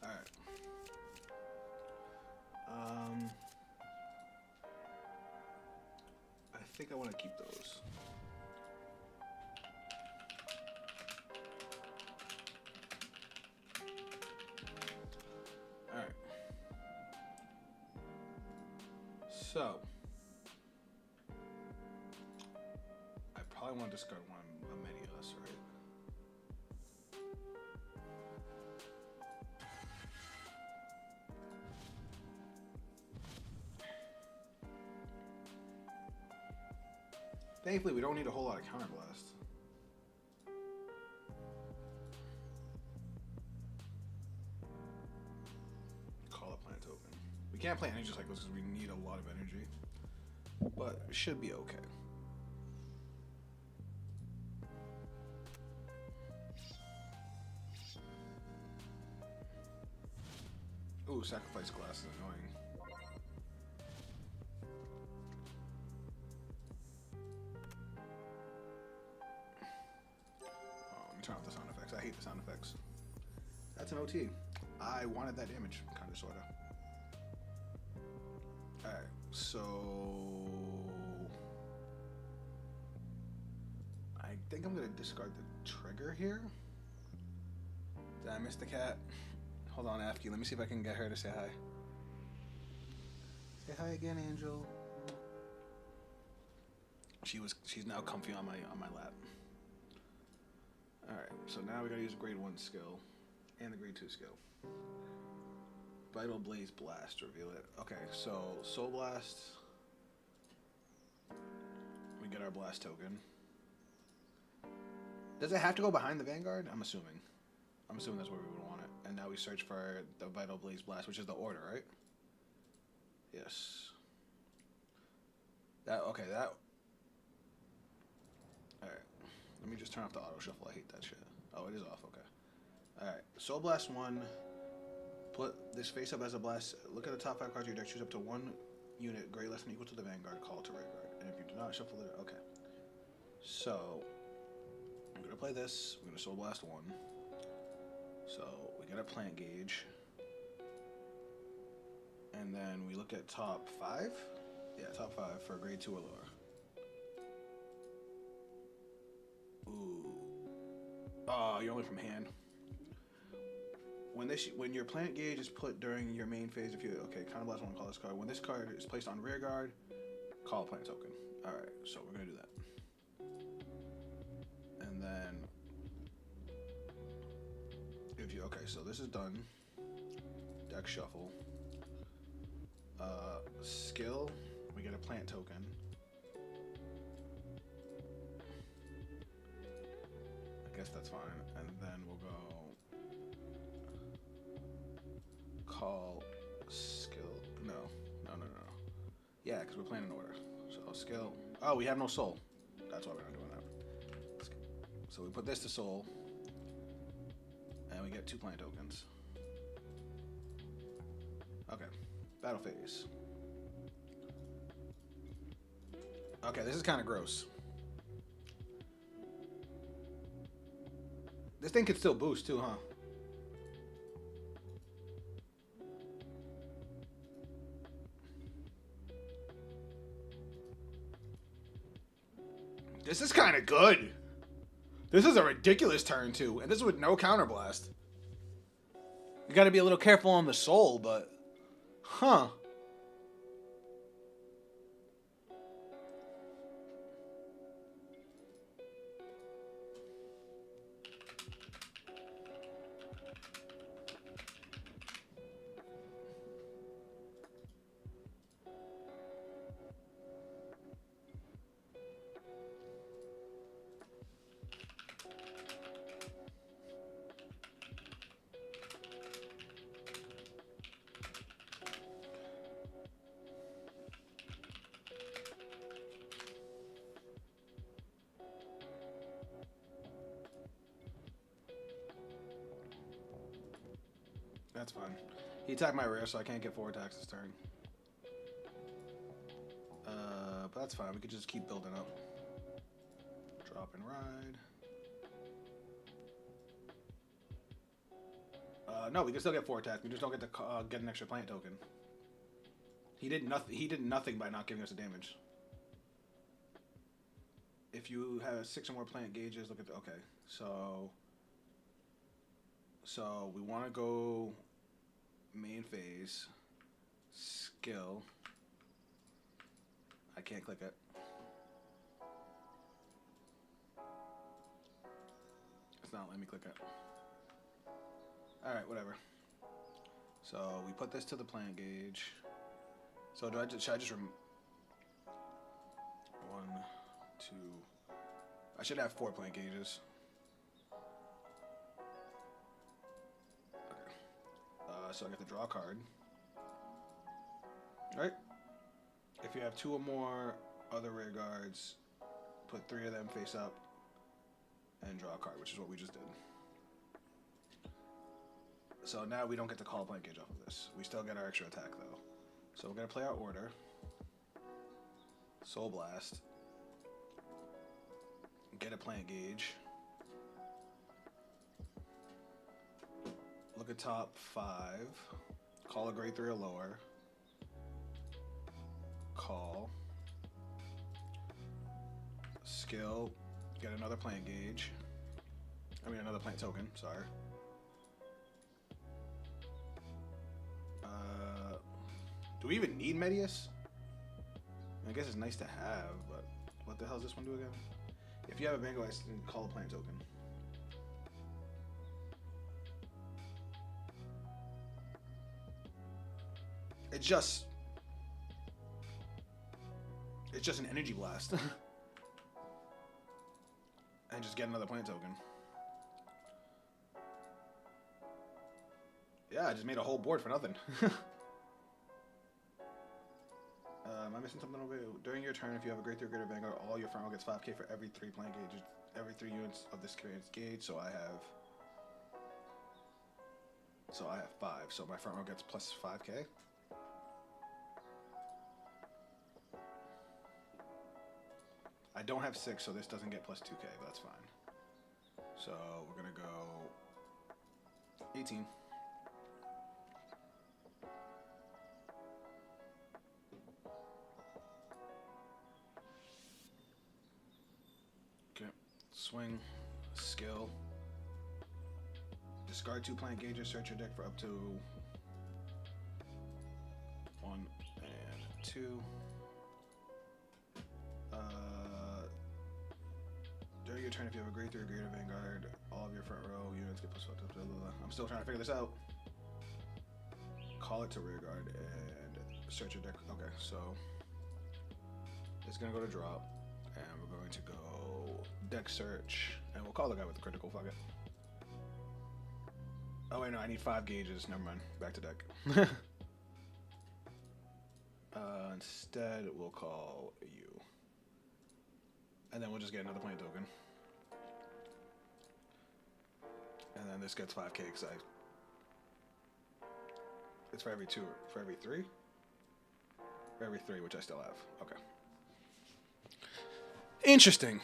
Alright. I think I want to keep those. Alright. So, I probably want to discard one of many of us, right? Thankfully, we don't need a whole lot of counterblast. Call a plant token. We can't play energy cycles because we need a lot of energy, but it should be okay. Ooh, sacrifice glass is annoying. Turn off the sound effects. I hate the sound effects. That's an OT. I wanted that damage, kind of, sort of. Alright, so... I think I'm going to discard the trigger here. Did I miss the cat? Hold on, Afki. Let me see if I can get her to say hi. Say hi again, Angel. She's now comfy on my lap. Alright, so now we gotta use a grade 1 skill and the grade 2 skill. Vital Blaze Blast, reveal it. Okay, so Soul Blast. We get our blast token. Does it have to go behind the Vanguard? I'm assuming. I'm assuming that's where we would want it. And now we search for the Vital Blaze Blast, which is the order, right? Yes. Okay, that... Alright. Let me just turn off the auto shuffle. I hate that shit. Oh, it is off. Okay. Alright. Soul Blast 1. Put this face up as a blast. Look at the top 5 cards of your deck. Choose up to 1 unit, gray less than equal to the Vanguard. Call to Vanguard. And if you do not shuffle it, okay. So, I'm going to play this. We're going to Soul Blast 1. So, we get a plant gauge. And then we look at top 5? Yeah, top 5 for grade 2 or lower. Ooh. Oh, you're only from hand. When your plant gauge is put during your main phase, if you counterblast one, call this card. When this card is placed on rear guard, call a plant token. All right, so we're gonna do that. And then if you so this is done. Deck shuffle. Skill, we get a plant token. I guess that's fine. And then we'll go call skill. No. Yeah, because we're playing in order. So skill. Oh, we have no soul. That's why we're not doing that. So we put this to soul. And we get 2 plant tokens. Okay. Battle phase. Okay, this is kind of gross. This thing could still boost too, huh? This is kind of good. This is a ridiculous turn too, and this is with no counterblast. You got to be a little careful on the soul, but huh. That's fine. He attacked my rear, so I can't get 4 attacks this turn. But that's fine. We could just keep building up. Drop and ride. No, we can still get 4 attacks. We just don't get to get an extra plant token. He did nothing. He did nothing by not giving us the damage. If you have 6 or more plant gauges, look at the, okay. So we want to go main phase, skill. I can't click it. It's not letting me click it. All right, whatever. So we put this to the plant gauge. So should I just 1, 2. I should have 4 plant gauges. Okay. So I get to draw a card. Right? If you have 2 or more other rear guards, put 3 of them face up and draw a card, which is what we just did. So now we don't get to call a plant gauge off of this. We still get our extra attack though. So we're gonna play our order. Soul Blast. Get a plant gauge. Look at top 5. Call a grade 3 or lower. Call. Skill. Get another plant gauge. I mean another plant token, sorry. Do we even need Medius? I guess it's nice to have, but what the hell does this one do again? If you have a Vanguard, call a plant token. It's just an energy blast. And just get another plant token. Yeah, I just made a whole board for nothing. Am I missing something over here? During your turn, if you have a grade 3 or greater Vanguard, all your front row gets 5k for every 3 plant gauges, every 3 units of this experience gauge. So I have 5. So my front row gets plus 5k. I don't have 6, so this doesn't get plus 2k, but that's fine. So we're gonna go 18. Swing, skill, discard 2 plant gauges, search your deck for up to 1 and 2. During your turn, if you have a grade 3 or greater Vanguard, all of your front row units get plus 1. I'm still trying to figure this out. Call it to rear guard and search your deck. Okay, so it's gonna go to drop, and we're going to go deck search, and we'll call the guy with the critical. Fuck it. Oh wait, no, I need 5 gauges. Never mind. Back to deck. Instead, we'll call you, and then we'll just get another plant token, and then this gets 5k because it's for every 2, for every 3, for every 3, which I still have. Okay. Interesting.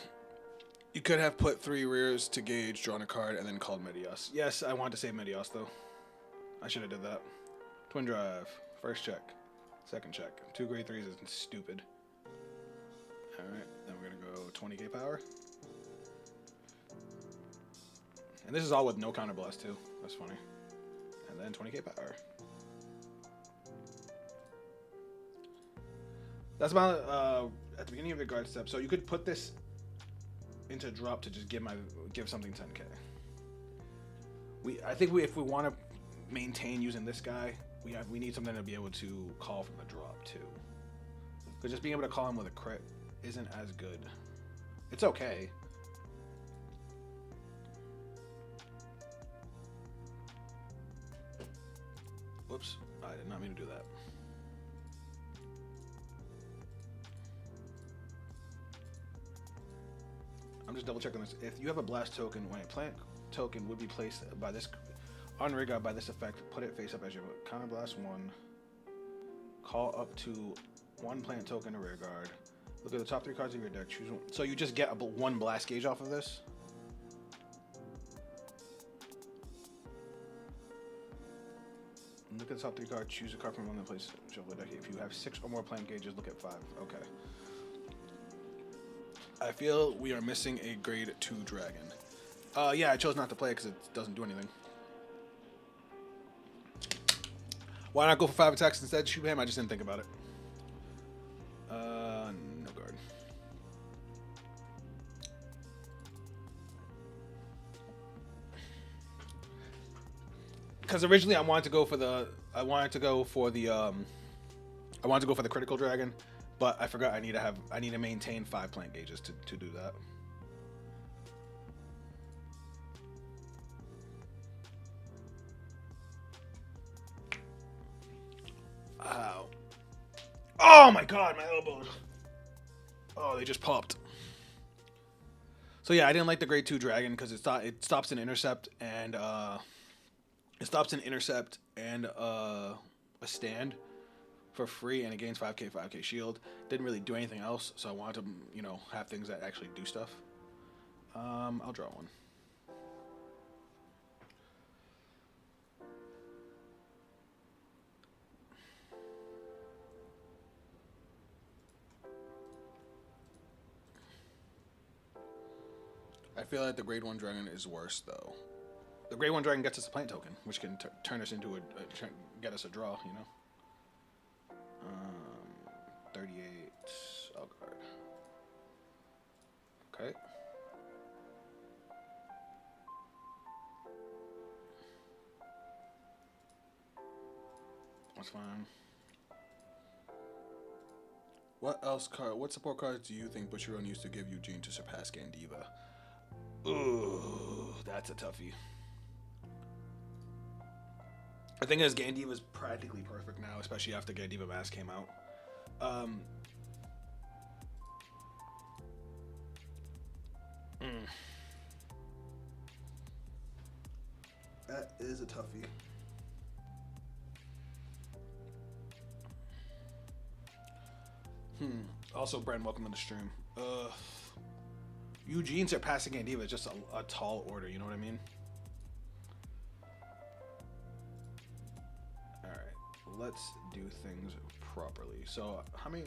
You could have put 3 rears to gauge, drawn a card, and then called Medios. Yes, I wanted to save Medios, though. I should have did that. Twin drive. First check. Second check. 2 grade 3s is stupid. Alright, then we're going to go 20k power. And this is all with no counter blast, too. That's funny. And then 20k power. That's about at the beginning of your guard step. So you could put this into drop to just give something 10k. I think if we want to maintain using this guy, we need something to be able to call from the drop too. Because just being able to call him with a crit isn't as good. It's okay. Whoops, I did not mean to do that. I'm just double checking this. If you have a blast token, when a plant token would be placed by this... on rear guard by this effect, put it face up as your counterblast 1. Call up to 1 plant token to rear guard. Look at the top 3 cards of your deck. Choose one. So you just get 1 blast gauge off of this. Look at the top 3 cards. Choose a card from one that plays shuffle the deck. If you have 6 or more plant gauges, look at 5. Okay. I feel we are missing a grade 2 dragon. Yeah, I chose not to play it because it doesn't do anything. Why not go for 5 attacks instead? Shoot him. I just didn't think about it. No guard. Because originally I wanted to go for the critical dragon, but I forgot I need to maintain 5 plant gauges to do that. Ow. Oh my god, my elbows. Oh, they just popped. So yeah, I didn't like the grade 2 dragon because it stops an intercept and a stand for free, and it gains 5k shield. Didn't really do anything else, so I wanted to, have things that actually do stuff. I'll draw one. I feel like the grade 1 dragon is worse though. The grade 1 dragon gets us a plant token, which can turn us into get us a draw, 38. Oh, guard. Okay. That's fine. What support cards do you think Bushiroad used to give Eugene to surpass Gandiva? Ooh, that's a toughie. The thing is, Gandiva's practically perfect now, especially after Gandiva Mask came out. That is a toughie. Also, Bren, welcome to the stream. Eugene surpassing Gandiva is just a tall order, you know what I mean? Alright, let's do things properly. So, how many?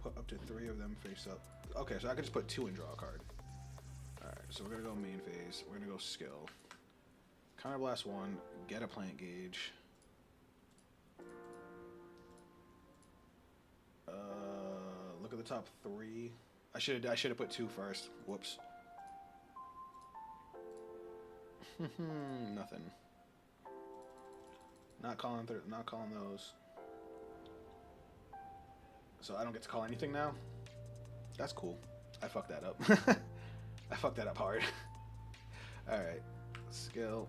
Put up to 3 of them face up. Okay, so I could just put 2 and draw a card. Alright, so we're gonna go main phase. We're gonna go skill. Counterblast 1, get a plant gauge. Look at the top 3. I should have put 2 first. Whoops. Nothing. Not calling those. So I don't get to call anything now. That's cool. I fucked that up. I fucked that up hard. All right. Skill.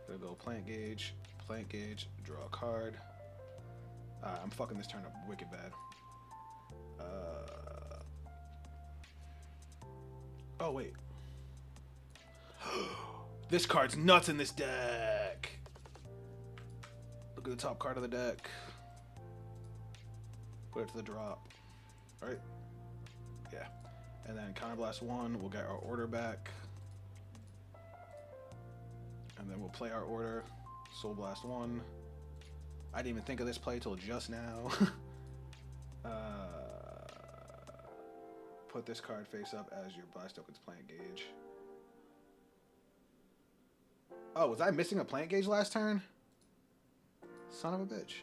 Gonna go plant gauge, draw a card. I'm fucking this turn up wicked bad. Oh wait. This card's nuts in this deck. Look at the top card of the deck. Put it to the drop. Alright. Yeah. And then Counterblast 1, we'll get our order back. And then we'll play our order. Soul Blast 1. I didn't even think of this play till just now. Put this card face up as your blast token's plant gauge. Oh, was I missing a plant gauge last turn? Son of a bitch.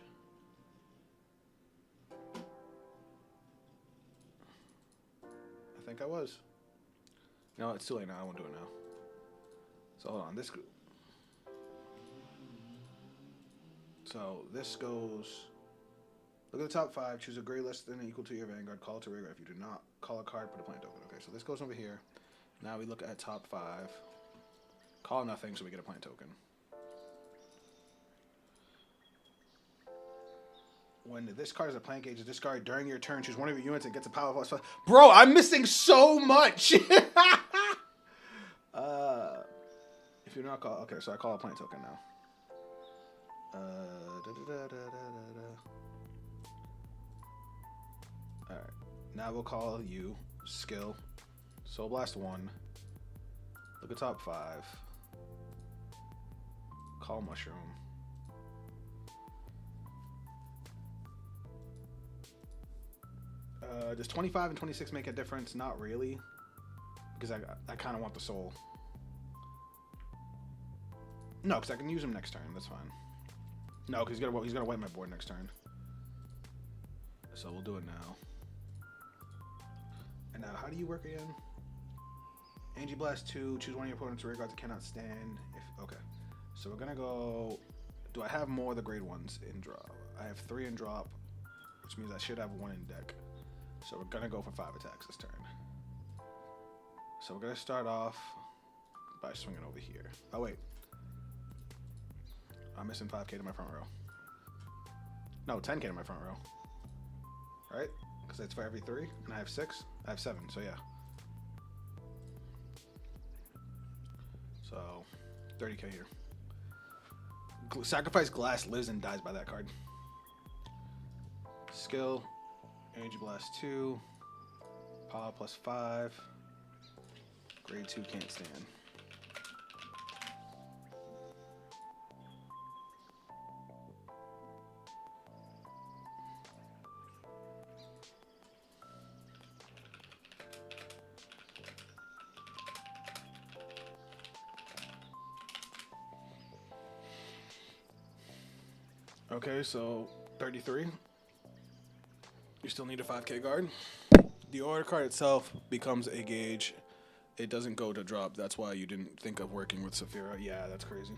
I think I was. No, it's too late now. I won't do it now. So hold on. So this goes. Look at the top 5. Choose a gray less than or equal to your Vanguard. Call it to Rear Guard. If you do not call a card, put a plant token. Okay, so this goes over here. Now we look at top 5. Call nothing, so we get a plant token. When this card is a plant gauge, discard during your turn. Choose one of your units and gets a power plus 5. Bro, I'm missing so much. Do not call. Okay, so I call a plant token now. Alright. Now we'll call you skill. Soul Blast 1. Look at top 5. Call Mushroom. Does 25 and 26 make a difference? Not really. Because I kind of want the soul. No, because I can use him next turn. That's fine. No, because he's gonna wipe my board next turn. So we'll do it now. And now, how do you work again? Angie Blast 2. Choose one of your opponent's rear guards that cannot stand. Okay. So we're gonna go. Do I have more of the grade 1s in drop? I have 3 in drop, which means I should have 1 in deck. So we're gonna go for 5 attacks this turn. So we're gonna start off by swinging over here. Oh wait. I'm missing 5k to my front row. No, 10k to my front row. Right? Because that's for every 3, and I have 6. I have 7, so yeah. So, 30k here. Sacrifice Glass lives and dies by that card. Skill, Energy Blast 2, Power plus 5. Grade 2 can't stand. Okay, so 33. You still need a 5k guard. The order card itself becomes a gauge. It doesn't go to drop. That's why you didn't think of working with Saphira. Yeah, that's crazy.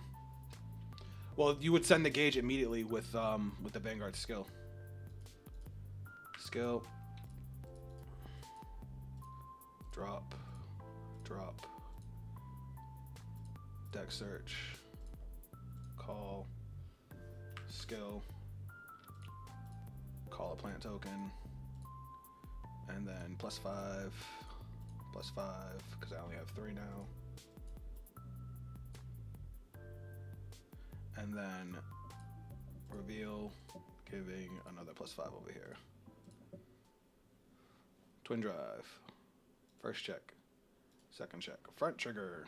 Well, you would send the gauge immediately with the Vanguard skill. Skill. Drop. Drop. Deck search. Call. Skill. Call a plant token. And then plus 5. Plus 5, because I only have 3 now. And then reveal, giving another plus 5 over here. Twin drive. First check. Second check. Front trigger.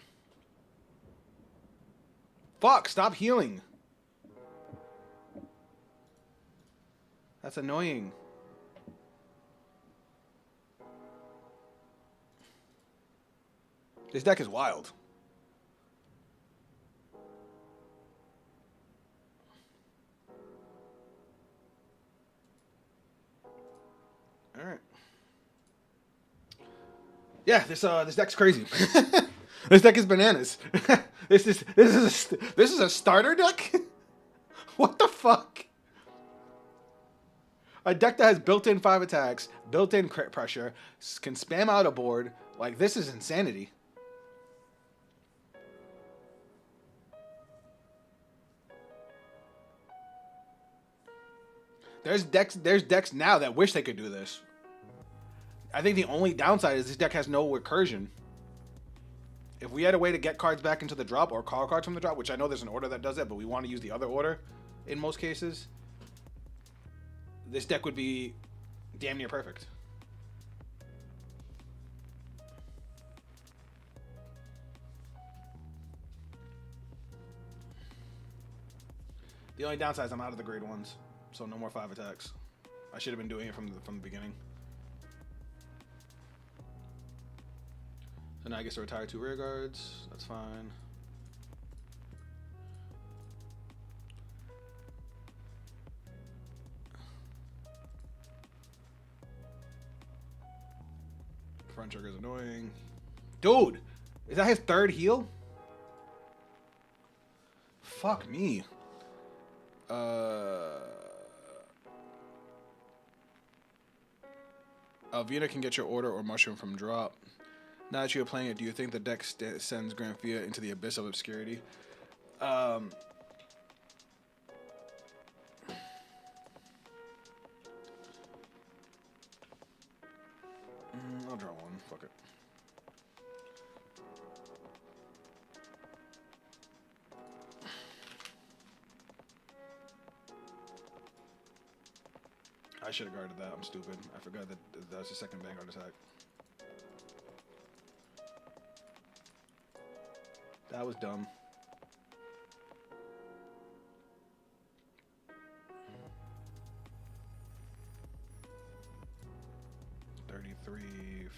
Fuck, stop healing. That's annoying. This deck is wild. All right. Yeah, this deck's crazy. This deck is bananas. This is a starter deck. What the fuck? A deck that has built-in 5 attacks, built-in crit pressure, can spam out a board. Like, this is insanity. There's decks now that wish they could do this. I think the only downside is this deck has no recursion. If we had a way to get cards back into the drop or call cards from the drop, which I know there's an order that does that, but we want to use the other order in most cases, this deck would be damn near perfect. The only downside is I'm out of the grade 1s. So no more 5 attacks. I should have been doing it from the beginning. So now I guess to retire 2 rear guards. That's fine. Front trigger's annoying. Dude! Is that his 3rd heal? Fuck me. Alvina can get your order or mushroom from drop. Now that you're playing it, do you think the deck sends Granfia into the abyss of obscurity? I'll draw one. Fuck it. I should have guarded that. I'm stupid. I forgot that that's the second Vanguard attack. That was dumb. $33.53.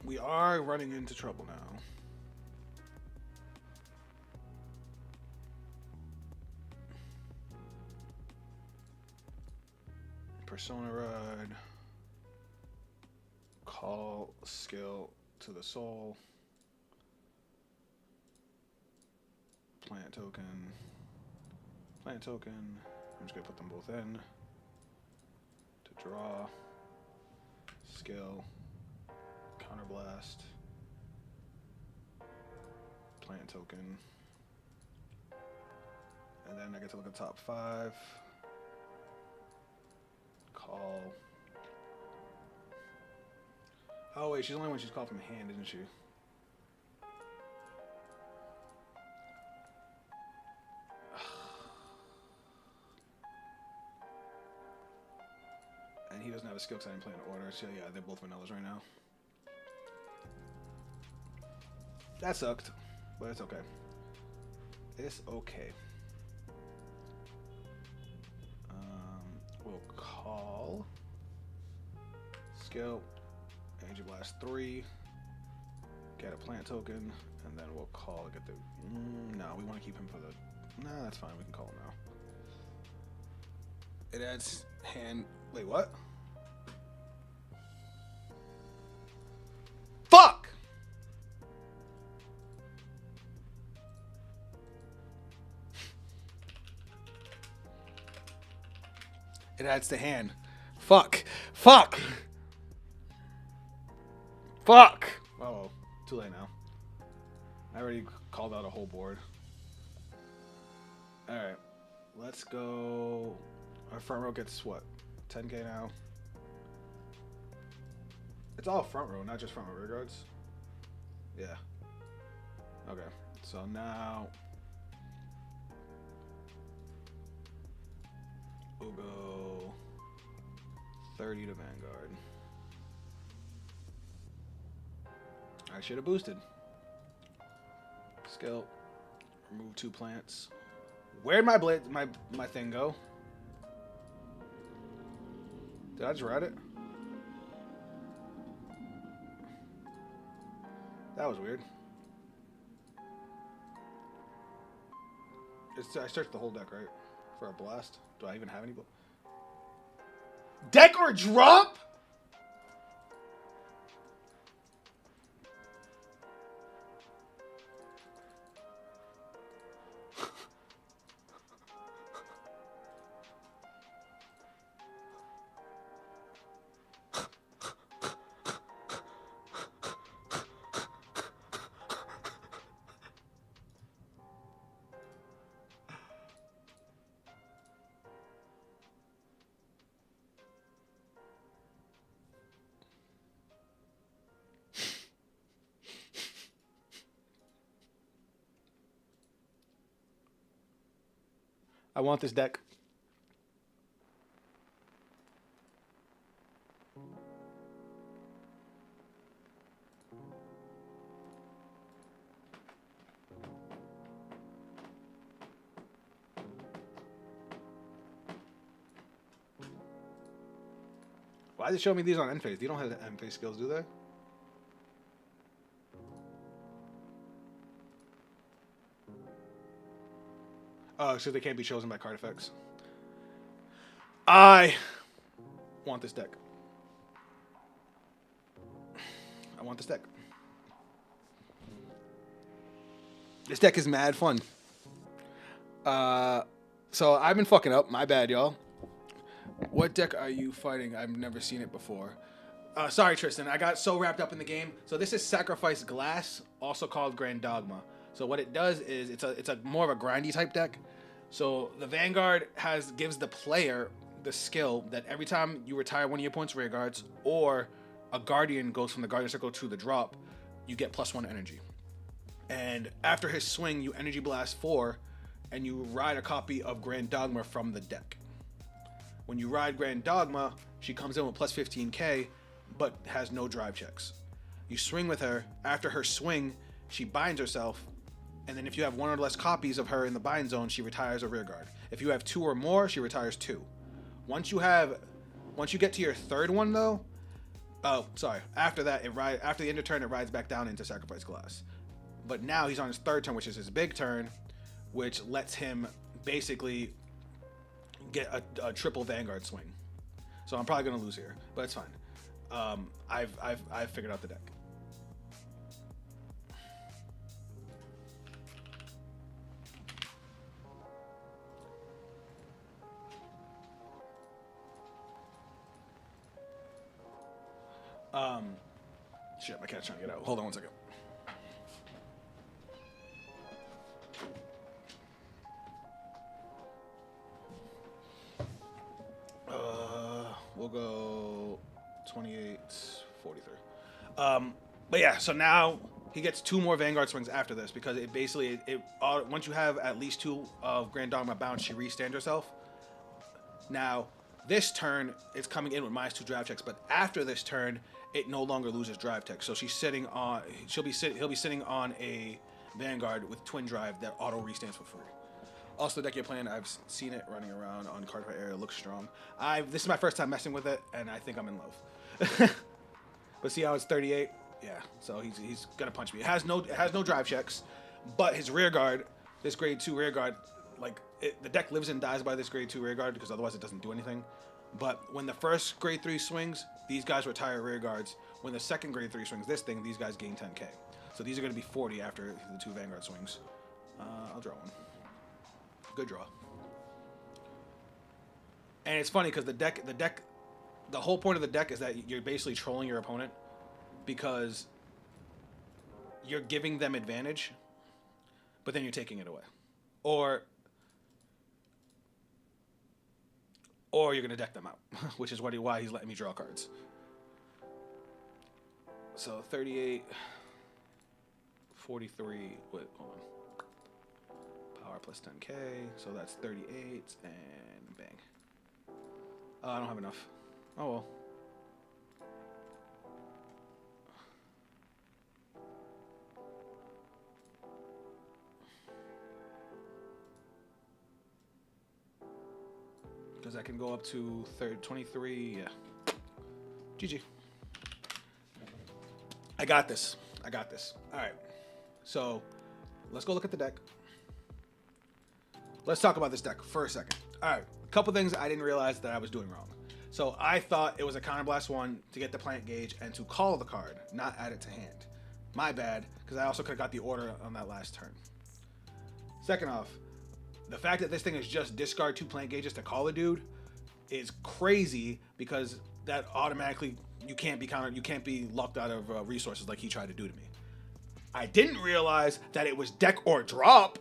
We are running into trouble now. Persona Ride. Call skill to the soul. Plant token. Plant token. I'm just gonna put them both in. To draw. Skill. Counterblast. Plant token. And then I get to look at top 5. Call. Oh wait, she's only when she's called from hand, isn't she? And he doesn't have a skill because I didn't play in order, so yeah, they're both vanillas right now. That sucked, but it's okay. It's okay. We'll call skill Energy Blast 3, get a plant token, and then we'll call get the. No, we want to keep him for the. Nah, that's fine. We can call him now. It adds hand. Wait, what? Fuck! It adds to hand. Fuck. Fuck. Fuck. Oh, too late now. I already called out a whole board. Alright. Let's go. Our front row gets what? 10k now? It's all front row, not just front row rear guards. Yeah. Okay. So now we'll go 30 to Vanguard. I should have boosted. Skill. Remove 2 plants. Where'd my blade, my thing go? Did I just ride it? That was weird. I searched the whole deck, right? For a blast. Do I even have any? Deck or drop? I want this deck. Why did it show me these on end phase? You don't have the end phase skills, do they? Oh, so they can't be chosen by card effects. I want this deck. I want this deck. This deck is mad fun. So I've been fucking up. My bad, y'all. What deck are you fighting? I've never seen it before. Sorry, Tristan. I got so wrapped up in the game. So this is Sacrifice Glass, also called Grand Dogma. So what it does is it's a more of a grindy type deck. So the Vanguard gives the player the skill that every time you retire one of your opponent's rear guards or a Guardian goes from the Guardian Circle to the drop, you get +1 energy. And after his swing, you Energy Blast 4, and you ride a copy of Grand Dogma from the deck. When you ride Grand Dogma, she comes in with +15k, but has no drive checks. You swing with her. After her swing, she binds herself, and then if you have 1 or less copies of her in the bind zone, she retires a rear guard. If you have 2 or more, she retires 2. Once you get to your 3rd one though, after that, after the end of turn, it rides back down into Sacrifice Glass. But now he's on his 3rd turn, which is his big turn, which lets him basically get a triple Vanguard swing. So I'm probably gonna lose here, but it's fine. I've figured out the deck. Shit, my cat's trying to get out. Hold on one second. We'll go 28, 43. But yeah, so now he gets 2 more Vanguard swings after this because it basically once you have at least 2 of Grand Dogma bound, she restands herself. Now this turn it's coming in with -2 drive checks, but after this turn it no longer loses drive tech. So he'll be sitting on a Vanguard with twin drive that auto restands for free. Also, the deck you're playing, I've seen it running around on Cardfight area. It looks strong. This is my first time messing with it, and I think I'm in love. But see how it's 38? Yeah. So he's gonna punch me. It has no drive checks, but his rear guard, this grade 2 rear guard, the deck lives and dies by this grade 2 rear guard because otherwise it doesn't do anything. But when the first grade 3 swings, these guys retire rear guards. When the second grade 3 swings this thing, these guys gain 10k. So these are going to be 40 after the 2 Vanguard swings. I'll draw one. Good draw. And it's funny because the whole point of the deck is that you're basically trolling your opponent because you're giving them advantage, but then you're taking it away. Or you're going to deck them out, which is why he's letting me draw cards. So 38, 43, hold on. Power plus 10k, so that's 38, and bang. I don't have enough. Oh well. Because I can go up to 23, yeah. GG. I got this. All right. So let's go look at the deck. Let's talk about this deck for a second. All right. A couple things I didn't realize that I was doing wrong. So I thought it was a Counterblast 1 to get the plant gauge and to call the card, not add it to hand. My bad, because I also could have got the order on that last turn. Second off, the fact that this thing is just discard 2 plant gauges to call a dude is crazy because that automatically you can't be locked out of resources like he tried to do to me. I didn't realize that it was deck or drop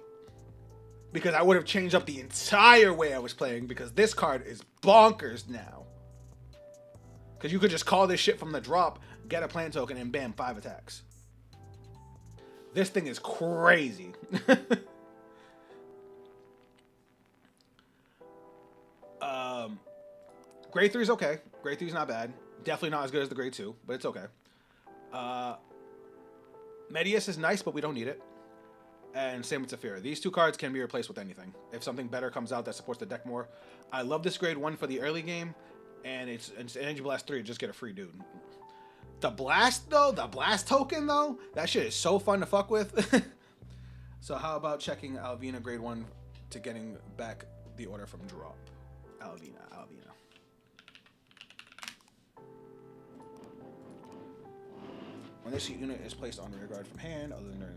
because I would have changed up the entire way I was playing because this card is bonkers now. Because you could just call this shit from the drop, get a plant token, and bam, 5 attacks. This thing is crazy. Grade 3 is okay. Grade 3 is not bad. Definitely not as good as the grade 2, but it's okay. Medius is nice, but we don't need it. And same with Saphira. These 2 cards can be replaced with anything. If something better comes out that supports the deck more. I love this grade 1 for the early game, and it's Energy Blast 3 to just get a free dude. The Blast, though, the Blast token, though, that shit is so fun to fuck with. So how about checking Alvina grade 1 to getting back the order from drop? Alvina. When this unit is placed on rear guard from hand, other than during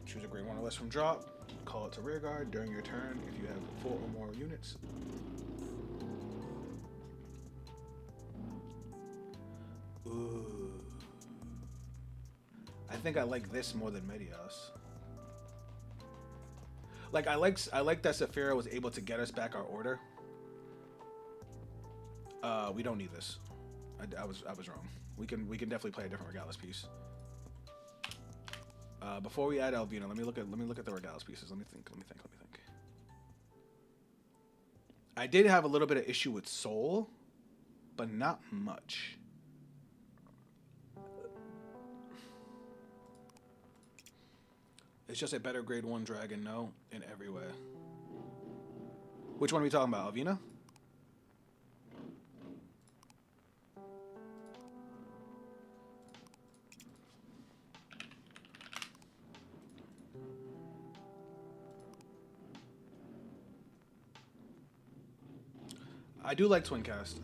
choose a grade 1 or less from drop, call it to rear guard during your turn if you have 4 or more units. Ooh. I think I like this more than Medios. Like I like that Saphira was able to get us back our order. We don't need this. I was wrong. We can definitely play a different Regalis piece. Before we add Alvina, let me look at the Regalis pieces. Let me think. I did have a little bit of issue with Soul, but not much. It's just a better grade 1 dragon, no, in every way. Which one are we talking about, Alvina? I do like Twincast.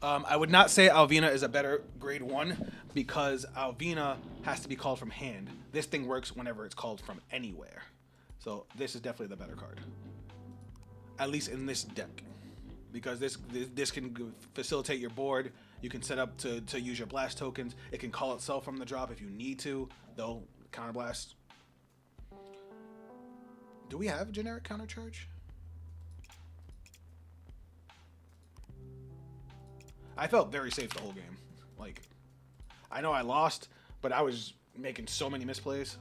I would not say Alvina is a better grade 1 because Alvina has to be called from hand. This thing works whenever it's called from anywhere. So this is definitely the better card. At least in this deck. Because this can facilitate your board. You can set up to use your blast tokens. It can call itself from the drop if you need to. Though, counterblast. Do we have generic countercharge? I felt very safe the whole game. Like, I know I lost, but I was making so many misplays.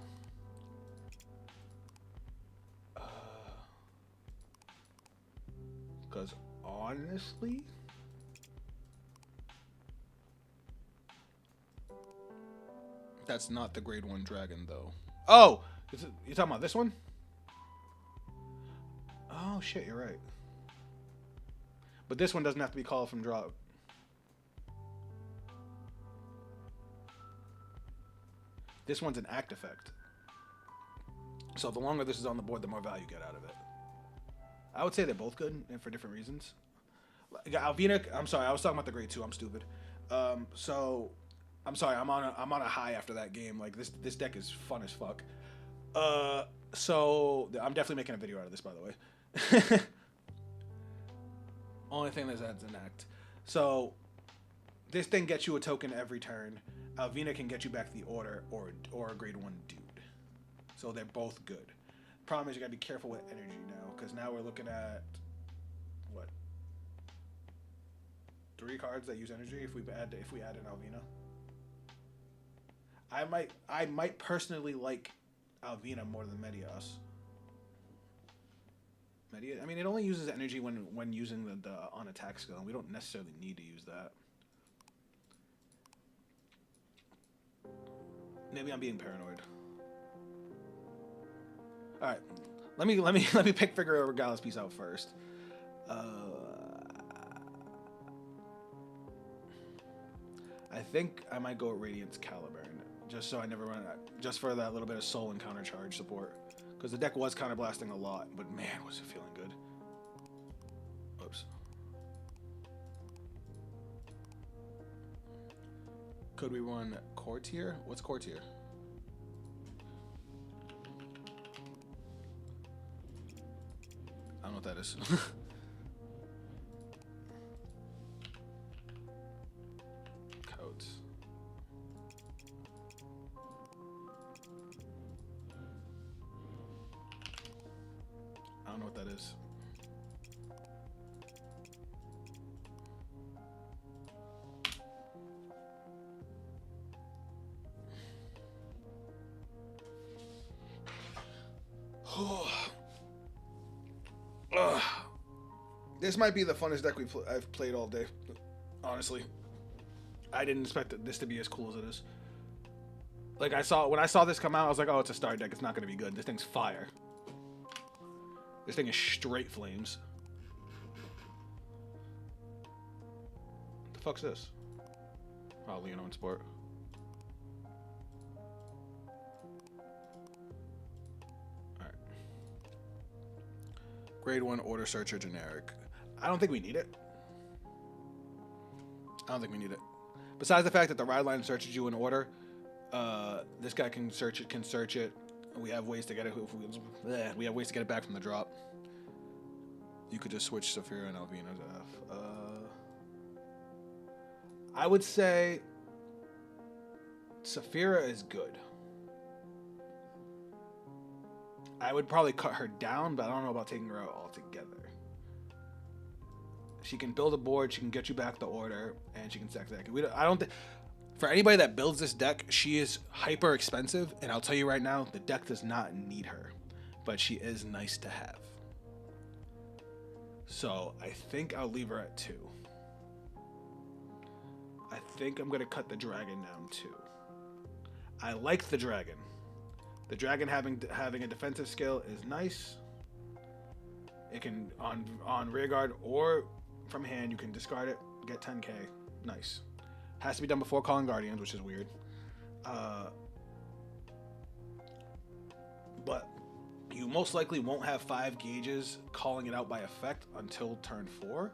Because honestly, that's not the grade 1 dragon though. Oh, you're talking about this one? Oh shit, you're right. But this one doesn't have to be called from drop. This one's an act effect. So the longer this is on the board, the more value you get out of it. I would say they're both good and for different reasons. Alvina, I'm sorry, I was talking about the grade 2. I'm stupid. So I'm sorry, I'm on a high after that game. Like this deck is fun as fuck. So I'm definitely making a video out of this, by the way. Only thing that adds an act. So this thing gets you a token every turn. Alvina can get you back the order or a grade 1 dude. So they're both good. Problem is you gotta be careful with energy now, because now we're looking at what? 3 cards that use energy if we add an Alvina. I might personally like Alvina more than Medias. I mean, it only uses energy when using the on attack skill, and we don't necessarily need to use that. Maybe I'm being paranoid. All right, let me figure a Regalis piece out first. I think I might go with Radiance Caliburn, just so I never run out, just for that little bit of soul and counter charge support, because the deck was counter blasting a lot, but man, was it feeling good. Oops. Could we run Courtier? What's Courtier? I don't know what that is. Codes. I don't know what that is. This might be the funnest deck I've played all day. Honestly, I didn't expect this to be as cool as it is. Like when I saw this come out, I was like, "Oh, it's a star deck. It's not going to be good. This thing's fire. This thing is straight flames." What the fuck's this? Oh, Leonine Sport. Alright. Grade 1 Order Searcher generic. I don't think we need it. Besides the fact that the ride line searches you in order, this guy can search it. We have ways to get it. We have ways to get it back from the drop. You could just switch Saphira and Alvina to F. I would say Saphira is good. I would probably cut her down, but I don't know about taking her out altogether. She can build a board, she can get you back the order, and she can stack the deck. I don't think, for anybody that builds this deck, she is hyper expensive, and I'll tell you right now, the deck does not need her, but she is nice to have. So I think I'll leave her at 2. I think I'm gonna cut the dragon down 2. I like the dragon. The dragon having a defensive skill is nice. It can on rear guard or from hand, you can discard it, get 10k. Nice. Has to be done before calling guardians, which is weird. But you most likely won't have 5 gauges calling it out by effect until turn 4.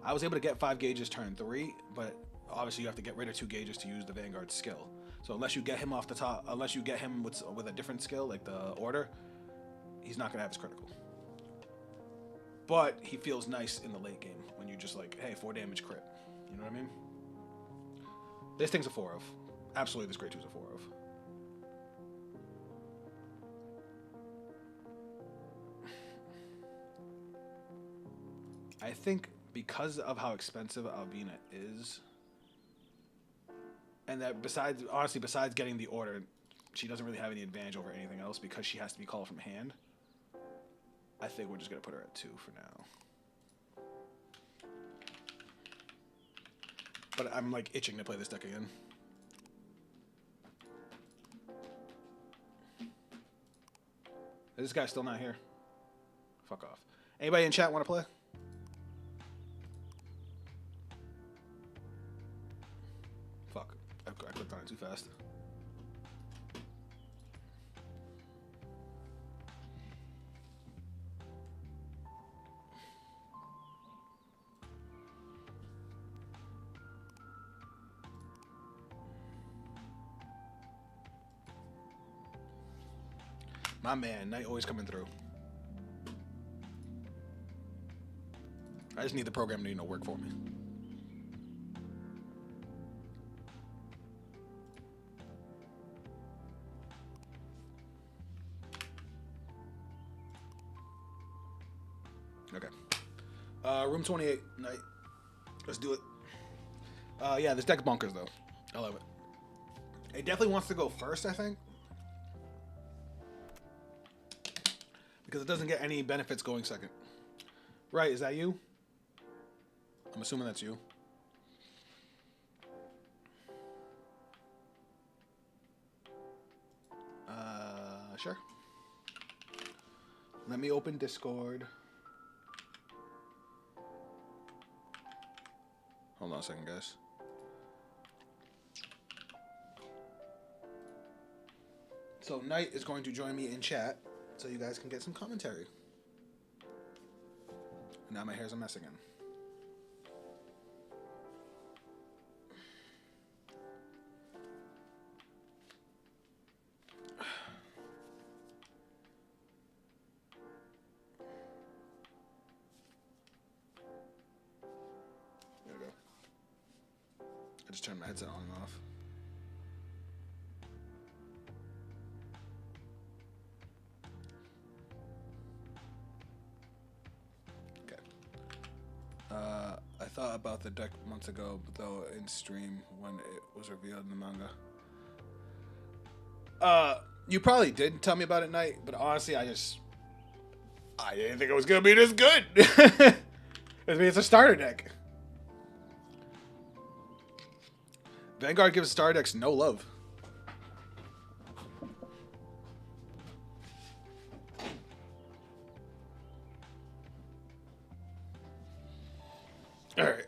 I was able to get 5 gauges turn 3, but obviously you have to get rid of 2 gauges to use the Vanguard skill. So unless you get him off the top, unless you get him with a different skill like the order, he's not gonna have his critical. But he feels nice in the late game when you just like, hey, 4 damage crit. You know what I mean? This thing's a 4 of. Absolutely, this grade 2 is a 4 of. I think because of how expensive Albina is, and that besides getting the order, she doesn't really have any advantage over anything else because she has to be called from hand. I think we're just going to put her at 2 for now. But I'm like itching to play this deck again. Is this guy still not here? Fuck off. Anybody in chat want to play? Fuck. I clicked on it too fast. My man, Knight always coming through. I just need the program to work for me. Okay. Room 28, Knight. Let's do it. Yeah, this deck's bonkers though. I love it. It definitely wants to go first, I think. Because it doesn't get any benefits going second. Right, is that you? I'm assuming that's you. Sure. Let me open Discord. Hold on a second, guys. So Knight is going to join me in chat so you guys can get some commentary. Now my hair's a mess again. There we go. I just turned my headset on and off. I thought about the deck months ago, but though in stream when it was revealed in the manga. You probably did tell me about it, Knight, but honestly, I didn't think it was gonna be this good. I mean, it's a starter deck. Vanguard gives starter decks no love. All right.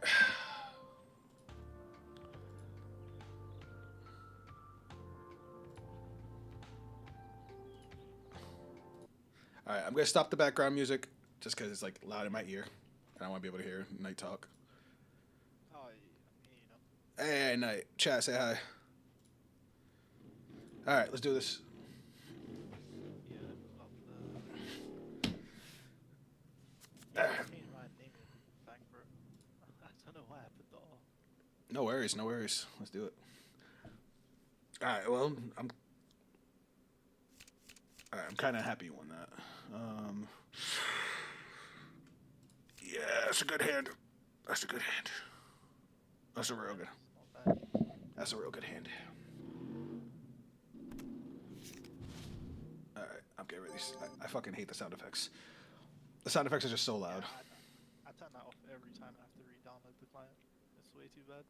All right, I'm gonna stop the background music just because it's like loud in my ear, and I want to be able to hear Knight talk. Hey, Knight. Chat, say hi. All right, let's do this. No worries, no worries. Let's do it. All right, well, Alright, I'm kind of happy you won that. Yeah, that's a good hand. That's a good hand. That's a real good. That's a real good hand. Alright, I'm getting rid of these. I fucking hate the sound effects. The sound effects are just so loud. I turn that off every time I have to re-download the client. It's way too bad.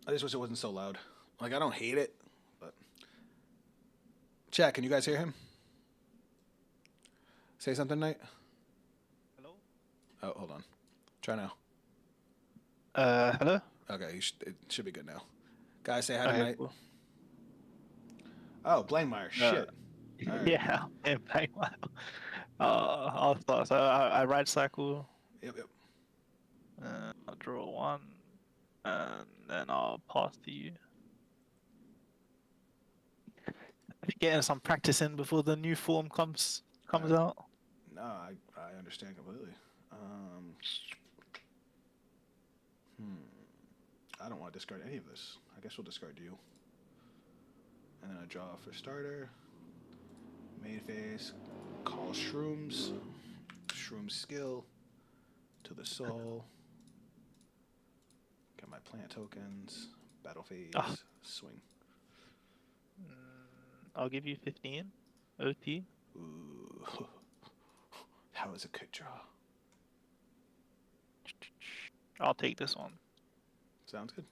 I just wish it wasn't so loud. Like, I don't hate it, but... Chat, can you guys hear him? Say something, Knight? Hello? Oh, hold on. Try now. Hello? Okay, it should be good now. Guys, say hi to Okay, Knight. cool. Oh, Blankmeyer. Shit. All right. Yeah, in Vanguard. I'll start. So I ride cycle, Yep. I'll draw one, and then I'll pass to you. Getting some practice in before the new form comes out. No, I understand completely. I don't want to discard any of this. I guess we'll discard you. And then I draw for starter. Main phase. Call Shrooms. Shroom skill. To the soul. Get my plant tokens. Battle phase. Swing. I'll give you 15 OT. Ooh. That was a good draw. I'll take this one. Sounds good.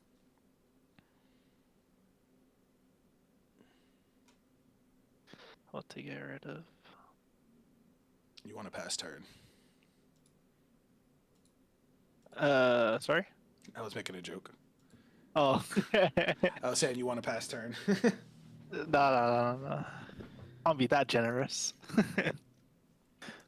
What to get rid of? You want to pass turn. Sorry? I was making a joke. Oh. I was saying you want to pass turn. No. Can't be that generous.